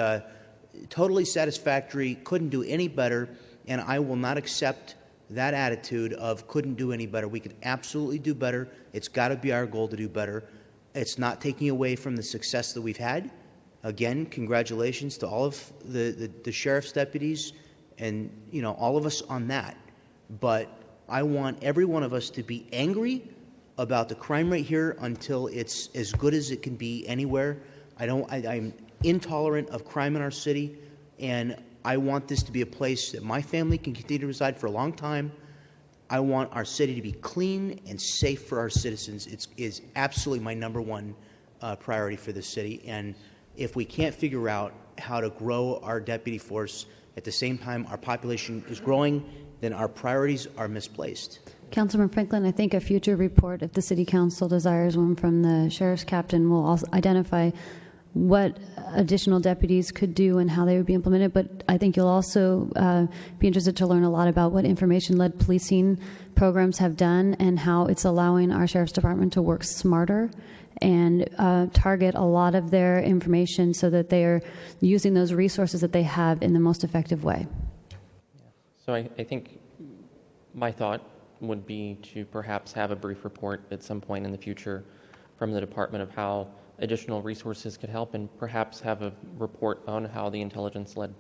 totally satisfactory, couldn't do any better, and I will not accept that attitude of couldn't do any better. We could absolutely do better. It's got to be our goal to do better. It's not taking away from the success that we've had. Again, congratulations to all of the sheriff's deputies and all of us on that. But I want every one of us to be angry about the crime rate here until it's as good as it can be anywhere. I'm intolerant of crime in our city, and I want this to be a place that my family can continue to reside for a long time. I want our city to be clean and safe for our citizens. It is absolutely my number one priority for this city. And if we can't figure out how to grow our deputy force at the same time our population is growing, then our priorities are misplaced. Councilman Franklin, I think a future report, if the City Council desires one from the Sheriff's Captain, will also identify what additional deputies could do and how they would be implemented. But I think you'll also be interested to learn a lot about what information-led policing programs have done and how it's allowing our Sheriff's Department to work smarter and target a lot of their information so that they are using those resources that they have in the most effective way. So I think my thought would be to perhaps have a brief report at some point in the future from the department of how additional resources could help, and perhaps have a report on how the intelligence-led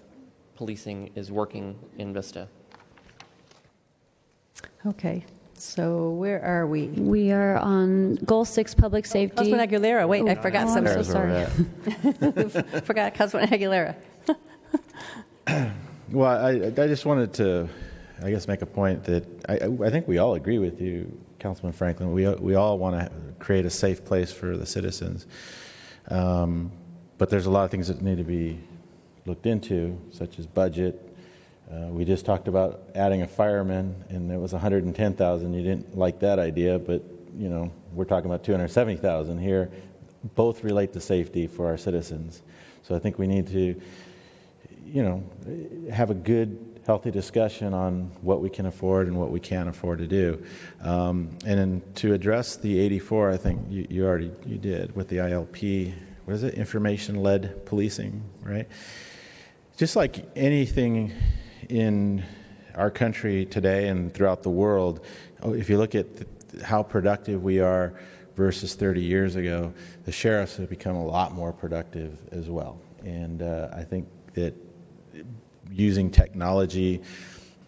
policing is working in Vista. Okay, so where are we? We are on Goal 6, Public Safety. Councilman Aguilera. Wait, I forgot something. I'm so sorry. Forgot Councilman Aguilera. Well, I just wanted to, I guess, make a point that I think we all agree with you, Councilman Franklin. We all want to create a safe place for the citizens. But there's a lot of things that need to be looked into, such as budget. We just talked about adding a fireman, and it was $110,000. You didn't like that idea, but we're talking about $270,000 here. Both relate to safety for our citizens. So I think we need to, have a good, healthy discussion on what we can afford and what we can't afford to do. And then to address the 84, I think you did with the ILP. What is it? Information-led policing, right? Just like anything in our country today and throughout the world, if you look at how productive we are versus 30 years ago, the sheriffs have become a lot more productive as well. And I think that using technology,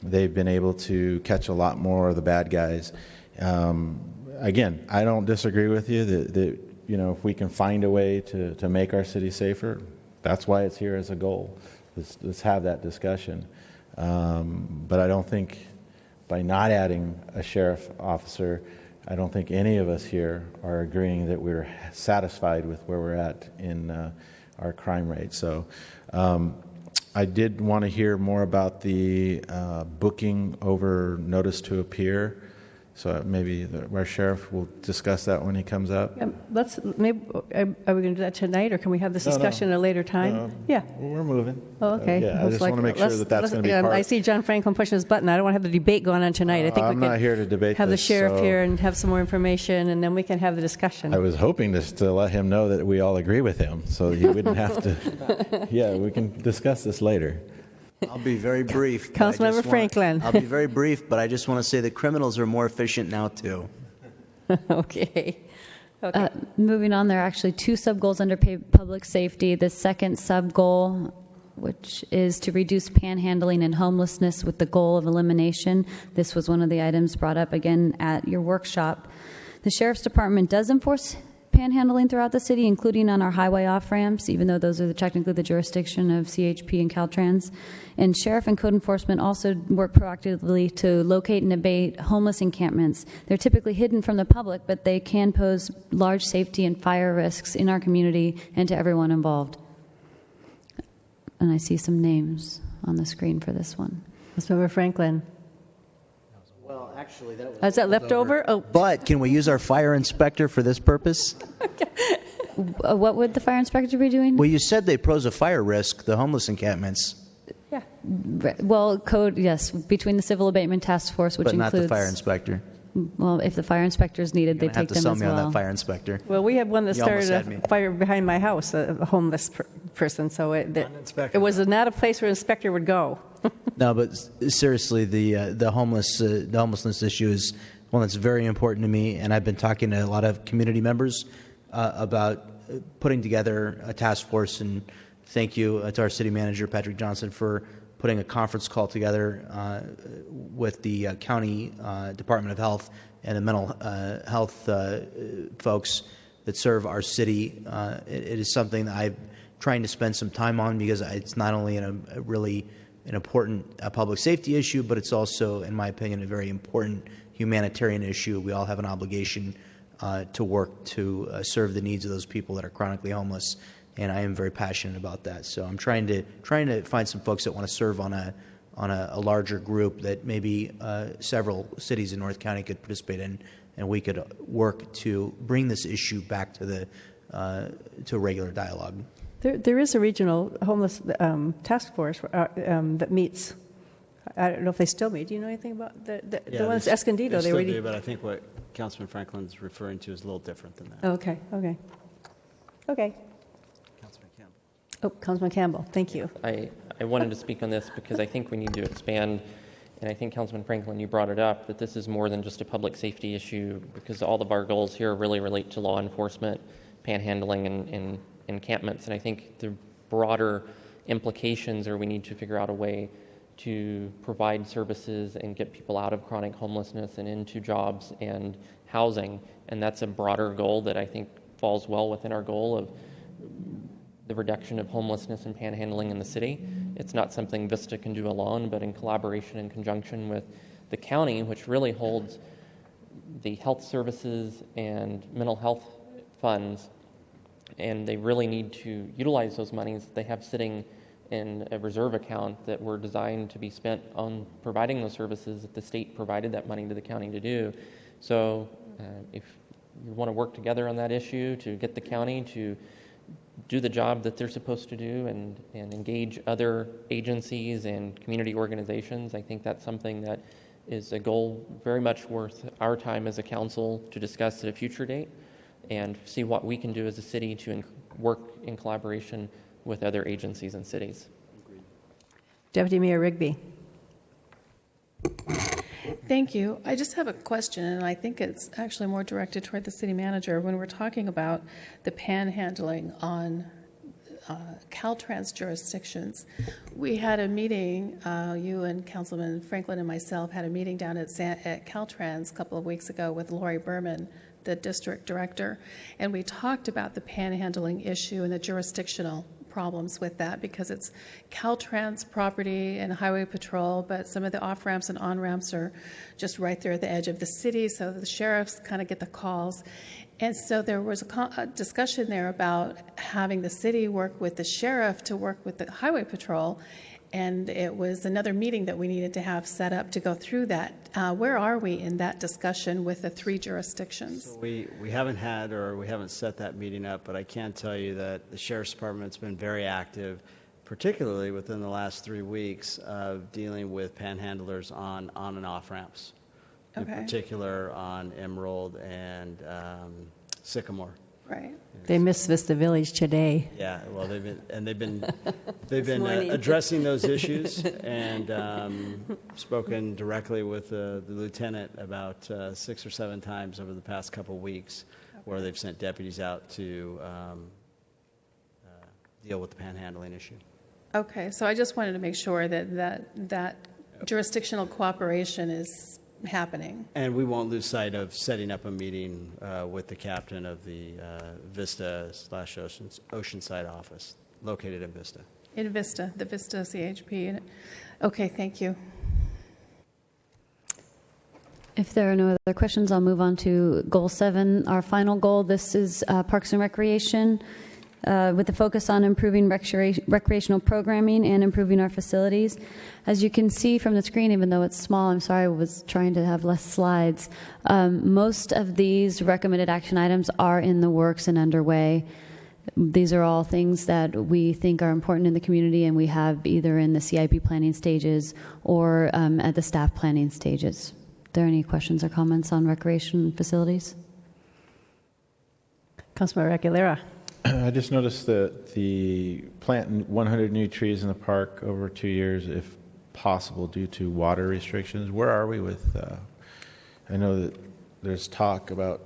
they've been able to catch a lot more of the bad guys. Again, I don't disagree with you that if we can find a way to make our city safer, that's why it's here as a goal. Let's have that discussion. But I don't think by not adding a sheriff officer, I don't think any of us here are agreeing that we're satisfied with where we're at in our crime rate. So I did want to hear more about the booking over notice to appear. So maybe our sheriff will discuss that when he comes up. Maybe are we going to do that tonight, or can we have this discussion at a later time? No, yeah, we're moving. Oh, okay. Yeah, I just want to make sure that that's going to be part. I see John Franklin pushing his button. I don't want to have the debate going on tonight. I think I'm not here to debate. Have this, the sheriff so here and have some more information, and then we can have the discussion. I was hoping to let him know that we all agree with him, so he wouldn't have to. Yeah, we can discuss this later. I'll be very brief. Councilmember Franklin. I'll be very brief, but I just want to say that criminals are more efficient now, too. Okay. Moving on, there are actually two sub-goals under public safety. The second sub-goal, which is to reduce panhandling and homelessness with the goal of elimination. This was one of the items brought up again at your workshop. The Sheriff's Department does enforce panhandling throughout the city, including on our highway off-ramps, even though those are technically the jurisdiction of CHP and Caltrans. And Sheriff and Code Enforcement also work proactively to locate and abate homeless encampments. They're typically hidden from the public, but they can pose large safety and fire risks in our community and to everyone involved. And I see some names on the screen for this one. Councilmember Franklin. Well, actually, that was... Is that left over? Oh. But can we use our fire inspector for this purpose? What would the fire inspector be doing? Well, you said they pose a fire risk, the homeless encampments. Yeah. Well, code, yes, between the Civil Abatement Task Force, which but includes... not the fire inspector. Well, if the fire inspector is needed, they take them as well. Have to sell me on that fire inspector. Well, we have one that started a fire behind my house, a homeless person, so it was not a place where an inspector would go. No, but seriously, the homelessness issue is one that's very important to me, and I've been talking to a lot of community members about putting together a task force. And thank you to our city manager, Patrick Johnson, for putting a conference call together with the county Department of Health and the mental health folks that serve our city. It is something that I'm trying to spend some time on, because it's not only an important public safety issue, but it's also, in my opinion, a very important humanitarian issue. We all have an obligation to work to serve the needs of those people that are chronically homeless, and I am very passionate about that. So I'm trying to find some folks that want to serve on a larger group that maybe several cities in North County could participate in, and we could work to bring this issue back to to regular dialogue. There is a regional homeless task force that meets. I don't know if they still meet. Do you know anything about the ones Escondido? They still do, but I think what Councilman Franklin's referring to is a little different than that. Okay. Councilman Campbell. Oh, Councilman Campbell, thank you. I wanted to speak on this because I think we need to expand, and I think, Councilman Franklin, you brought it up, that this is more than just a public safety issue, because all of our goals here really relate to law enforcement, panhandling, and encampments. And I think the broader implications are we need to figure out a way to provide services and get people out of chronic homelessness and into jobs and housing. And that's a broader goal that I think falls well within our goal of the reduction of homelessness and panhandling in the city. It's not something Vista can do alone, but in collaboration and conjunction with the county, which really holds the health services and mental health funds, and they really need to utilize those monies that they have sitting in a reserve account that were designed to be spent on providing those services that the state provided that money to the county to do. So if you want to work together on that issue to get the county to do the job that they're supposed to do and engage other agencies and community organizations, I think that's something that is a goal very much worth our time as a council to discuss at a future date and see what we can do as a city to work in collaboration with other agencies and cities. Deputy Mayor Rigby. Thank you. I just have a question, and I think it's actually more directed toward the city manager. When we're talking about the panhandling on Caltrans jurisdictions, we had a meeting, you and Councilman Franklin and myself had a meeting down at Caltrans a couple of weeks ago with Lori Berman, the district director, and we talked about the panhandling issue and the jurisdictional problems with that because it's Caltrans property and Highway Patrol, but some of the off-ramps and on-ramps are just right there at the edge of the city, so the sheriffs kind of get the calls. And so there was a discussion there about having the city work with the sheriff to work with the Highway Patrol, and it was another meeting that we needed to have set up to go through that. Where are we in that discussion with the 3 jurisdictions? So we haven't had or we haven't set that meeting up, but I can tell you that the Sheriff's Department's been very active, particularly within the last 3 weeks, of dealing with panhandlers on and off ramps. Okay. In particular on Emerald and Sycamore. Right. They missed Vista Village today. Yeah, well, they've been morning. addressing those issues and spoken directly with the lieutenant about 6 or 7 times over the past couple of weeks, where they've sent deputies out to deal with the panhandling issue. Okay, so I just wanted to make sure that jurisdictional cooperation is happening. And we won't lose sight of setting up a meeting with the captain of the Vista/Oceanside office, located in Vista. In Vista, the Vista CHP. Okay, thank you. If there are no other questions, I'll move on to Goal 7, our final goal. This is Parks and Recreation, with the focus on improving recreational programming and improving our facilities. As you can see from the screen, even though it's small, I'm sorry, I was trying to have less slides. Most of these recommended action items are in the works and underway. These are all things that we think are important in the community, and we have either in the CIP planning stages or at the staff planning stages. Are there any questions or comments on recreation facilities? Councilmember Aguilera. I just noticed that the planting 100 new trees in the park over 2 years, if possible, due to water restrictions. Where are we with? I know that there's talk about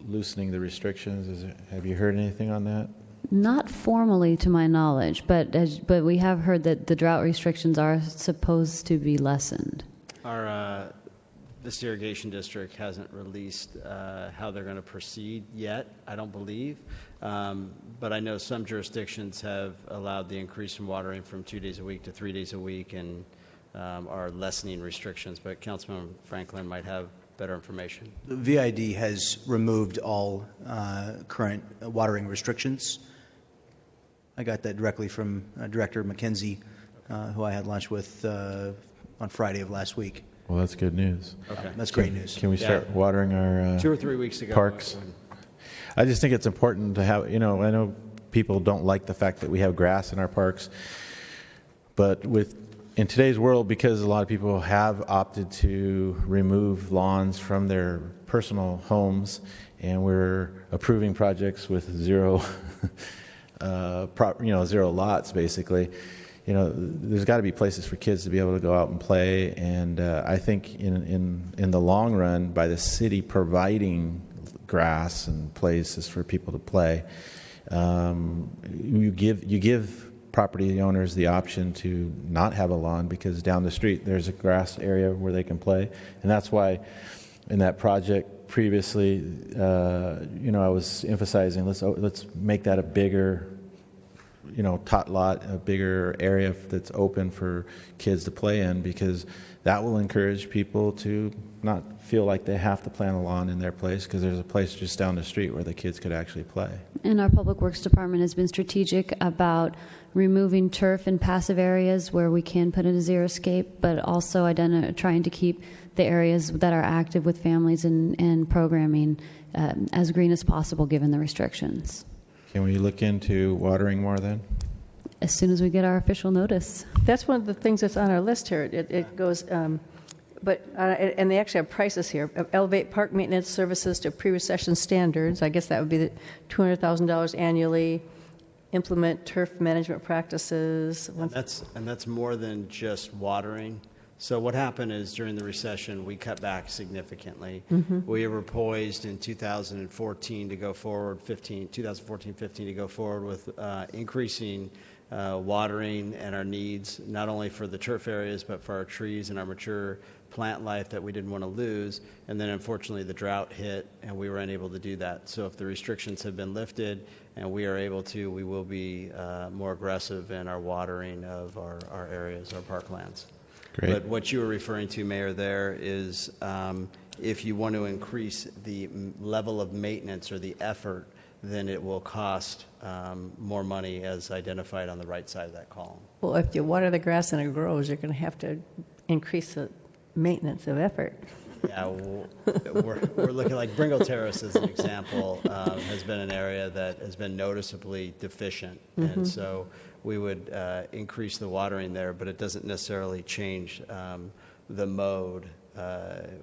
loosening the restrictions. Have you heard anything on that? Not formally, to my knowledge, but we have heard that the drought restrictions are supposed to be lessened. Our Vista Irrigation District hasn't released how they're going to proceed yet, I don't believe. But I know some jurisdictions have allowed the increase in watering from 2 days a week to 3 days a week and are lessening restrictions. But Councilman Franklin might have better information. The VID has removed all current watering restrictions. I got that directly from Director McKenzie, who I had lunch with on Friday of last week. Well, that's good news. Okay. That's great news. Can we start watering our 2 or 3 weeks ago parks? I just think it's important to have, I know people don't like the fact that we have grass in our parks, but in today's world, because a lot of people have opted to remove lawns from their personal homes, and we're approving projects with zero, zero lots, basically. There's got to be places for kids to be able to go out and play, and I think in the long run, by the city providing grass and places for people to play, you give property owners the option to not have a lawn, because down the street there's a grass area where they can play. And that's why in that project previously, I was emphasizing let's make that a bigger tot lot, a bigger area that's open for kids to play in, because that will encourage people to not feel like they have to plant a lawn in their place, because there's a place just down the street where the kids could actually play. And our Public Works Department has been strategic about removing turf in passive areas where we can put in a xeriscape, but also trying to keep the areas that are active with families and programming as green as possible given the restrictions. Can we look into watering more then? As soon as we get our official notice. That's one of the things that's on our list here. It goes, and they actually have prices here. Elevate park maintenance services to pre-recession standards. I guess that would be the $200,000 annually. Implement turf management practices. And that's more than just watering. So what happened is during the recession, we cut back significantly. Mm-hmm. We were poised in 2014 to go forward, 2014-15 to go forward with increasing watering and our needs, not only for the turf areas, but for our trees and our mature plant life that we didn't want to lose. And then unfortunately the drought hit and we were unable to do that. So if the restrictions have been lifted and we are able to, we will be more aggressive in our watering of our areas, our parklands. Great. But what you were referring to, Mayor, there is if you want to increase the level of maintenance or the effort, then it will cost more money as identified on the right side of that column. Well, if you water the grass and it grows, you're going to have to increase the maintenance of effort. Yeah, we're looking like Bringle Terrace as an example has been an area that has been noticeably deficient, and so we would increase the watering there, but it doesn't necessarily change the mode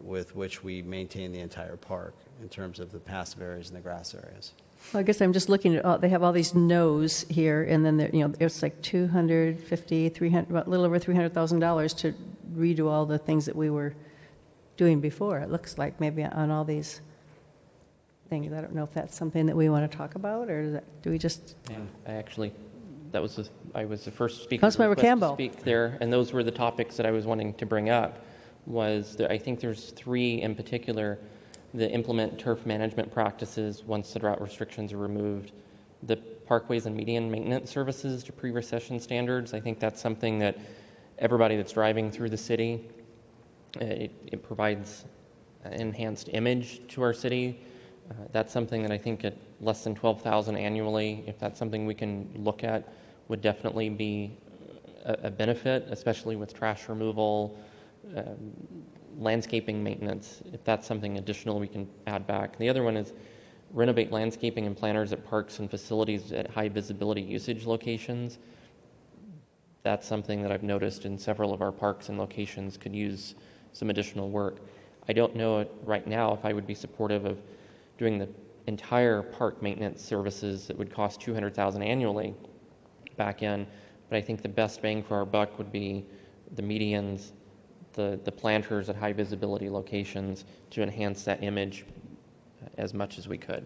with which we maintain the entire park in terms of the passive areas and the grass areas. Well, I guess I'm just looking at they have all these no's here, and then it's like $250, $300, a little over $300,000 to redo all the things that we were doing before. It looks like maybe on all these things. I don't know if that's something that we want to talk about, or do we just? Yeah, I was the first speaker Councilmember Campbell to speak there, and those were the topics that I was wanting to bring up. I think there's three in particular: the implement turf management practices once the drought restrictions are removed, the parkways and median maintenance services to pre-recession standards. I think that's something that everybody that's driving through the city, it provides an enhanced image to our city. That's something that I think at less than $12,000 annually, if that's something we can look at, would definitely be a benefit, especially with trash removal, landscaping maintenance, if that's something additional we can add back. The other one is renovate landscaping and planters at parks and facilities at high visibility usage locations. That's something that I've noticed in several of our parks and locations could use some additional work. I don't know right now if I would be supportive of doing the entire park maintenance services that would cost $200,000 annually back in, but I think the best bang for our buck would be the medians, the planters at high visibility locations to enhance that image as much as we could.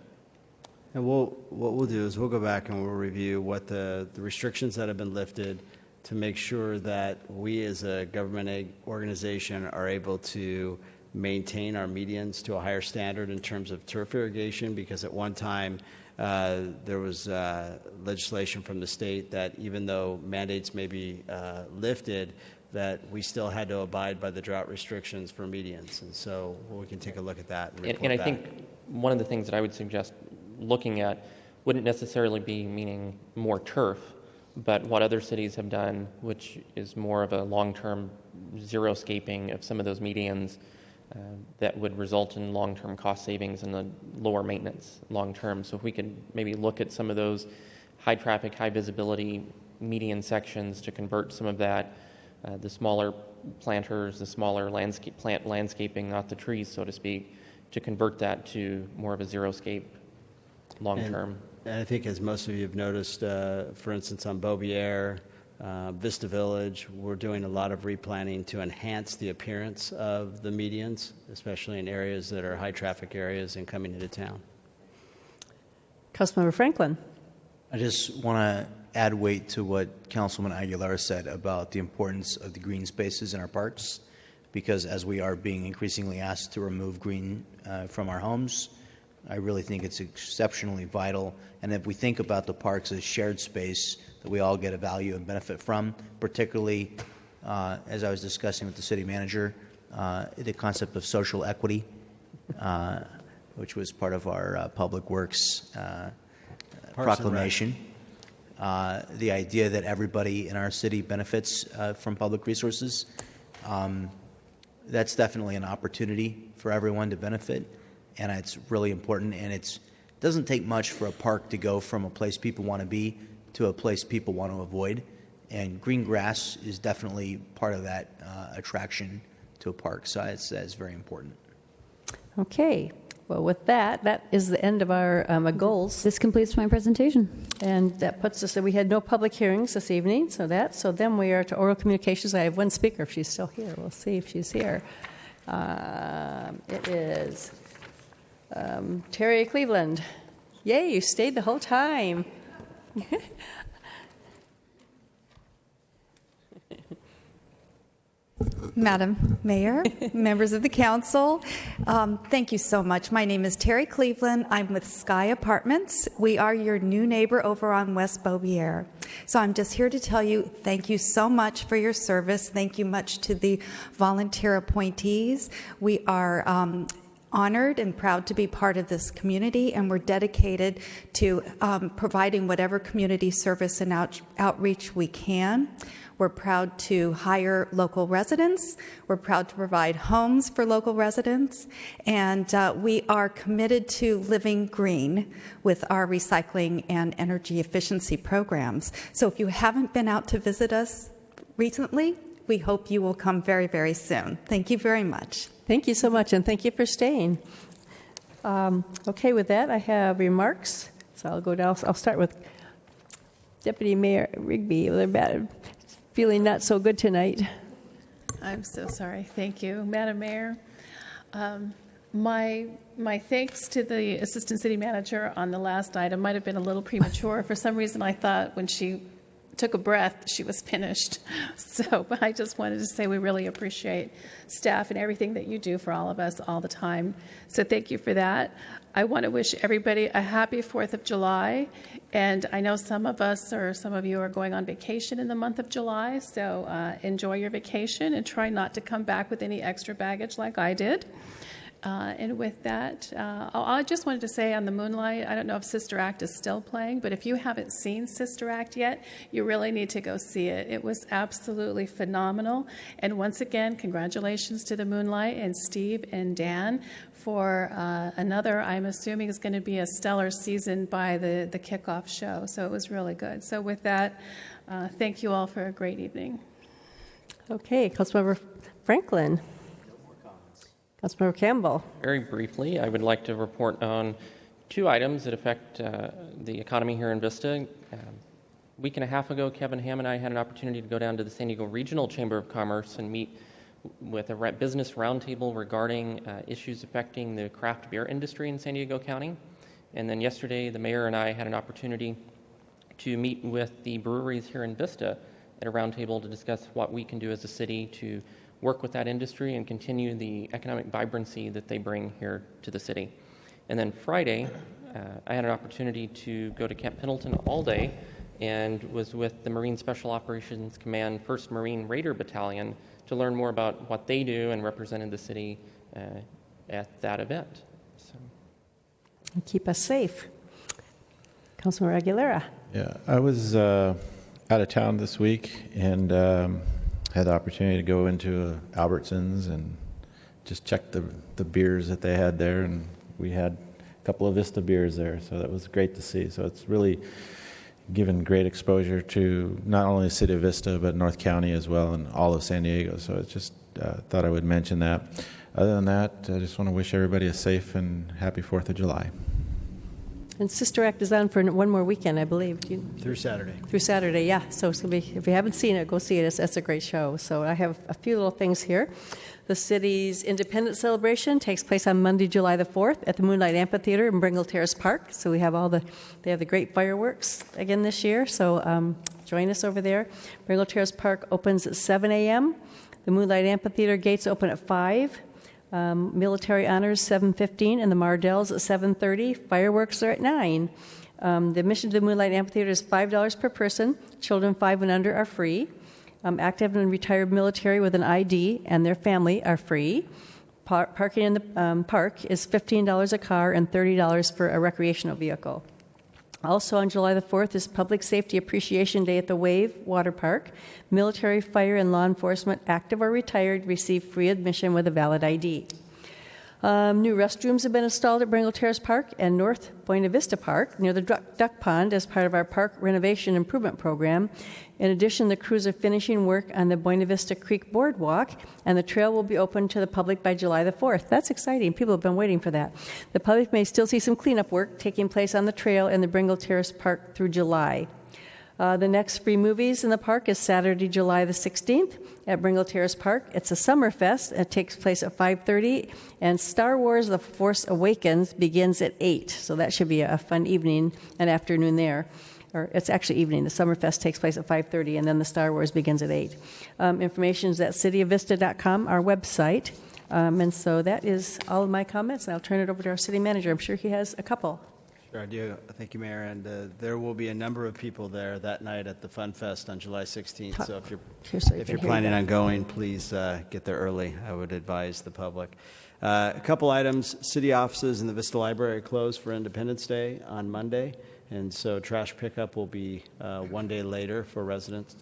And what we'll do is we'll go back and we'll review what the restrictions that have been lifted to make sure that we as a government organization are able to maintain our medians to a higher standard in terms of turf irrigation, because at one time there was legislation from the state that even though mandates may be lifted, that we still had to abide by the drought restrictions for medians. And so we can take a look at that and report and I back. think one of the things that I would suggest looking at wouldn't necessarily be meaning more turf, but what other cities have done, which is more of a long-term zero-scaping of some of those medians that would result in long-term cost savings and the lower maintenance long-term. So if we could maybe look at some of those high-traffic, high-visibility median sections to convert some of that, the smaller planters, the smaller plant landscaping, not the trees, so to speak, to convert that to more of a zero-scape long-term. And I think as most of you have noticed, for instance, on Beaubier, Vista Village, we're doing a lot of replanning to enhance the appearance of the medians, especially in areas that are high-traffic areas and coming into town. Councilmember Franklin. I just want to add weight to what Councilman Aguilar said about the importance of the green spaces in our parks, because as we are being increasingly asked to remove green from our homes, I really think it's exceptionally vital. And if we think about the parks as shared space that we all get a value and benefit from, particularly as I was discussing with the city manager, the concept of social equity, which was part of our Public Works proclamation. The idea that everybody in our city benefits from public resources, that's definitely an opportunity for everyone to benefit. And it's really important, and it doesn't take much for a park to go from a place people want to be to a place people want to avoid. And green grass is definitely part of that attraction to a park. So it's very important. Okay. Well, with that is the end of our goals. This completes my presentation. And that puts us, we had no public hearings this evening, so then we are to oral communications. I have one speaker, if she's still here. We'll see if she's here. It is Terry Cleveland. Yay, you stayed the whole time. Madam Mayor, members of the council, thank you so much. My name is Terry Cleveland. I'm with Sky Apartments. We are your new neighbor over on West Beaubier. So I'm just here to tell you thank you so much for your service. Thank you much to the volunteer appointees. We are honored and proud to be part of this community, and we're dedicated to providing whatever community service and outreach we can. We're proud to hire local residents. We're proud to provide homes for local residents. And we are committed to living green with our recycling and energy efficiency programs. So if you haven't been out to visit us recently, we hope you will come very, very soon. Thank you very much. Thank you so much, and thank you for staying. Okay, with that, I have remarks. So I'll go down. I'll start with Deputy Mayor Rigby. They're bad. Feeling not so good tonight. I'm so sorry. Thank you, Madam Mayor. My thanks to the Assistant City Manager on the last item might have been a little premature. For some reason, I thought when she took a breath, she was finished. But I just wanted to say we really appreciate staff and everything that you do for all of us all the time. So thank you for that. I want to wish everybody a happy 4th of July. And I know some of us or some of you are going on vacation in the month of July. So enjoy your vacation and try not to come back with any extra baggage like I did. And with that, I just wanted to say on the Moonlight, I don't know if Sister Act is still playing, but if you haven't seen Sister Act yet, you really need to go see it. It was absolutely phenomenal. And once again, congratulations to the Moonlight and Steve and Dan for another, I'm assuming is going to be a stellar season by the kickoff show. So it was really good. So with that, thank you all for a great evening. Okay, Councilmember Franklin. Councilmember Campbell. Very briefly, I would like to report on 2 items that affect the economy here in Vista. A week and a half ago, Kevin Ham and I had an opportunity to go down to the San Diego Regional Chamber of Commerce and meet with a business roundtable regarding issues affecting the craft beer industry in San Diego County. And then yesterday, the mayor and I had an opportunity to meet with the breweries here in Vista at a roundtable to discuss what we can do as a city to work with that industry and continue the economic vibrancy that they bring here to the city. And then Friday, I had an opportunity to go to Camp Pendleton all day and was with the Marine Special Operations Command 1st Marine Raider Battalion to learn more about what they do and represented the city at that event. So. And keep us safe. Councilmember Aguilera. Yeah, I was out of town this week and had the opportunity to go into Albertsons and just check the beers that they had there, and we had a couple of Vista beers there, so that was great to see. So it's really given great exposure to not only the city of Vista, but North County as well, and all of San Diego. So it's just thought I would mention that. Other than that, I just want to wish everybody a safe and happy 4th of July. And Sister Act is on for one more weekend, I believe. Through Saturday. Through Saturday, yeah. So it's gonna be, if you haven't seen it, go see it. It's a great show. So I have a few little things here. The city's Independence Celebration takes place on Monday, July the 4th at the Moonlight Amphitheater in Bringle Terrace Park. So we have they have the great fireworks again this year. So join us over there. Bringle Terrace Park opens at 7 a.m. The Moonlight Amphitheater gates open at 5. Military honors 7:15 and the Mardells at 7:30. Fireworks are at 9. The admission to the Moonlight Amphitheater is $5 per person. Children 5 and under are free. Active and retired military with an ID and their family are free. Parking in the park is $15 a car and $30 for a recreational vehicle. Also on July the 4th is Public Safety Appreciation Day at the Wave Water Park. Military, fire, and law enforcement, active or retired, receive free admission with a valid ID. New restrooms have been installed at Bringle Terrace Park and North Buena Vista Park near the Duck Pond as part of our park renovation improvement program. In addition, the crews are finishing work on the Buena Vista Creek Boardwalk, and the trail will be open to the public by July the 4th. That's exciting. People have been waiting for that. The public may still see some cleanup work taking place on the trail in the Bringle Terrace Park through July. The next free movies in the park is Saturday, July the 16th at Bringle Terrace Park. It's a summer fest. It takes place at 5:30, and Star Wars The Force Awakens begins at 8. So that should be a fun evening and afternoon there. or it's actually evening. The Summerfest takes place at 5:30, and then the Star Wars begins at 8. Information is at cityofvista.com, our website. And so that is all of my comments, and I'll turn it over to our city manager. I'm sure he has a couple. Sure, I do. Thank you, Mayor. And there will be a number of people there that night at the Fun Fest on July 16th. So if you're planning on going, please get there early. I would advise the public. A couple items. City offices in the Vista Library are closed for Independence Day on Monday. And so trash pickup will be one day later for residents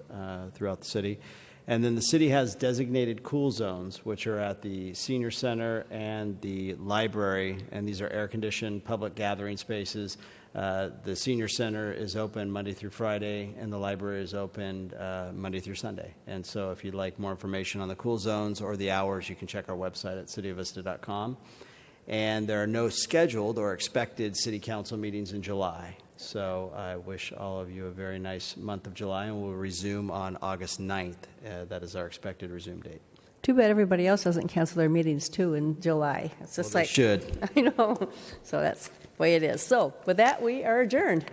throughout the city. And then the city has designated cool zones, which are at the senior center and the library, and these are air-conditioned public gathering spaces. The senior center is open Monday through Friday, and the library is open Monday through Sunday. And so if you'd like more information on the cool zones or the hours, you can check our website at cityofvista.com. And there are no scheduled or expected city council meetings in July. So I wish all of you a very nice month of July, and we'll resume on August 9th. That is our expected resume date. Too bad everybody else doesn't cancel their meetings, too, in July. It's just Well, they should. I know. So that's the way it is. So with that, we are adjourned.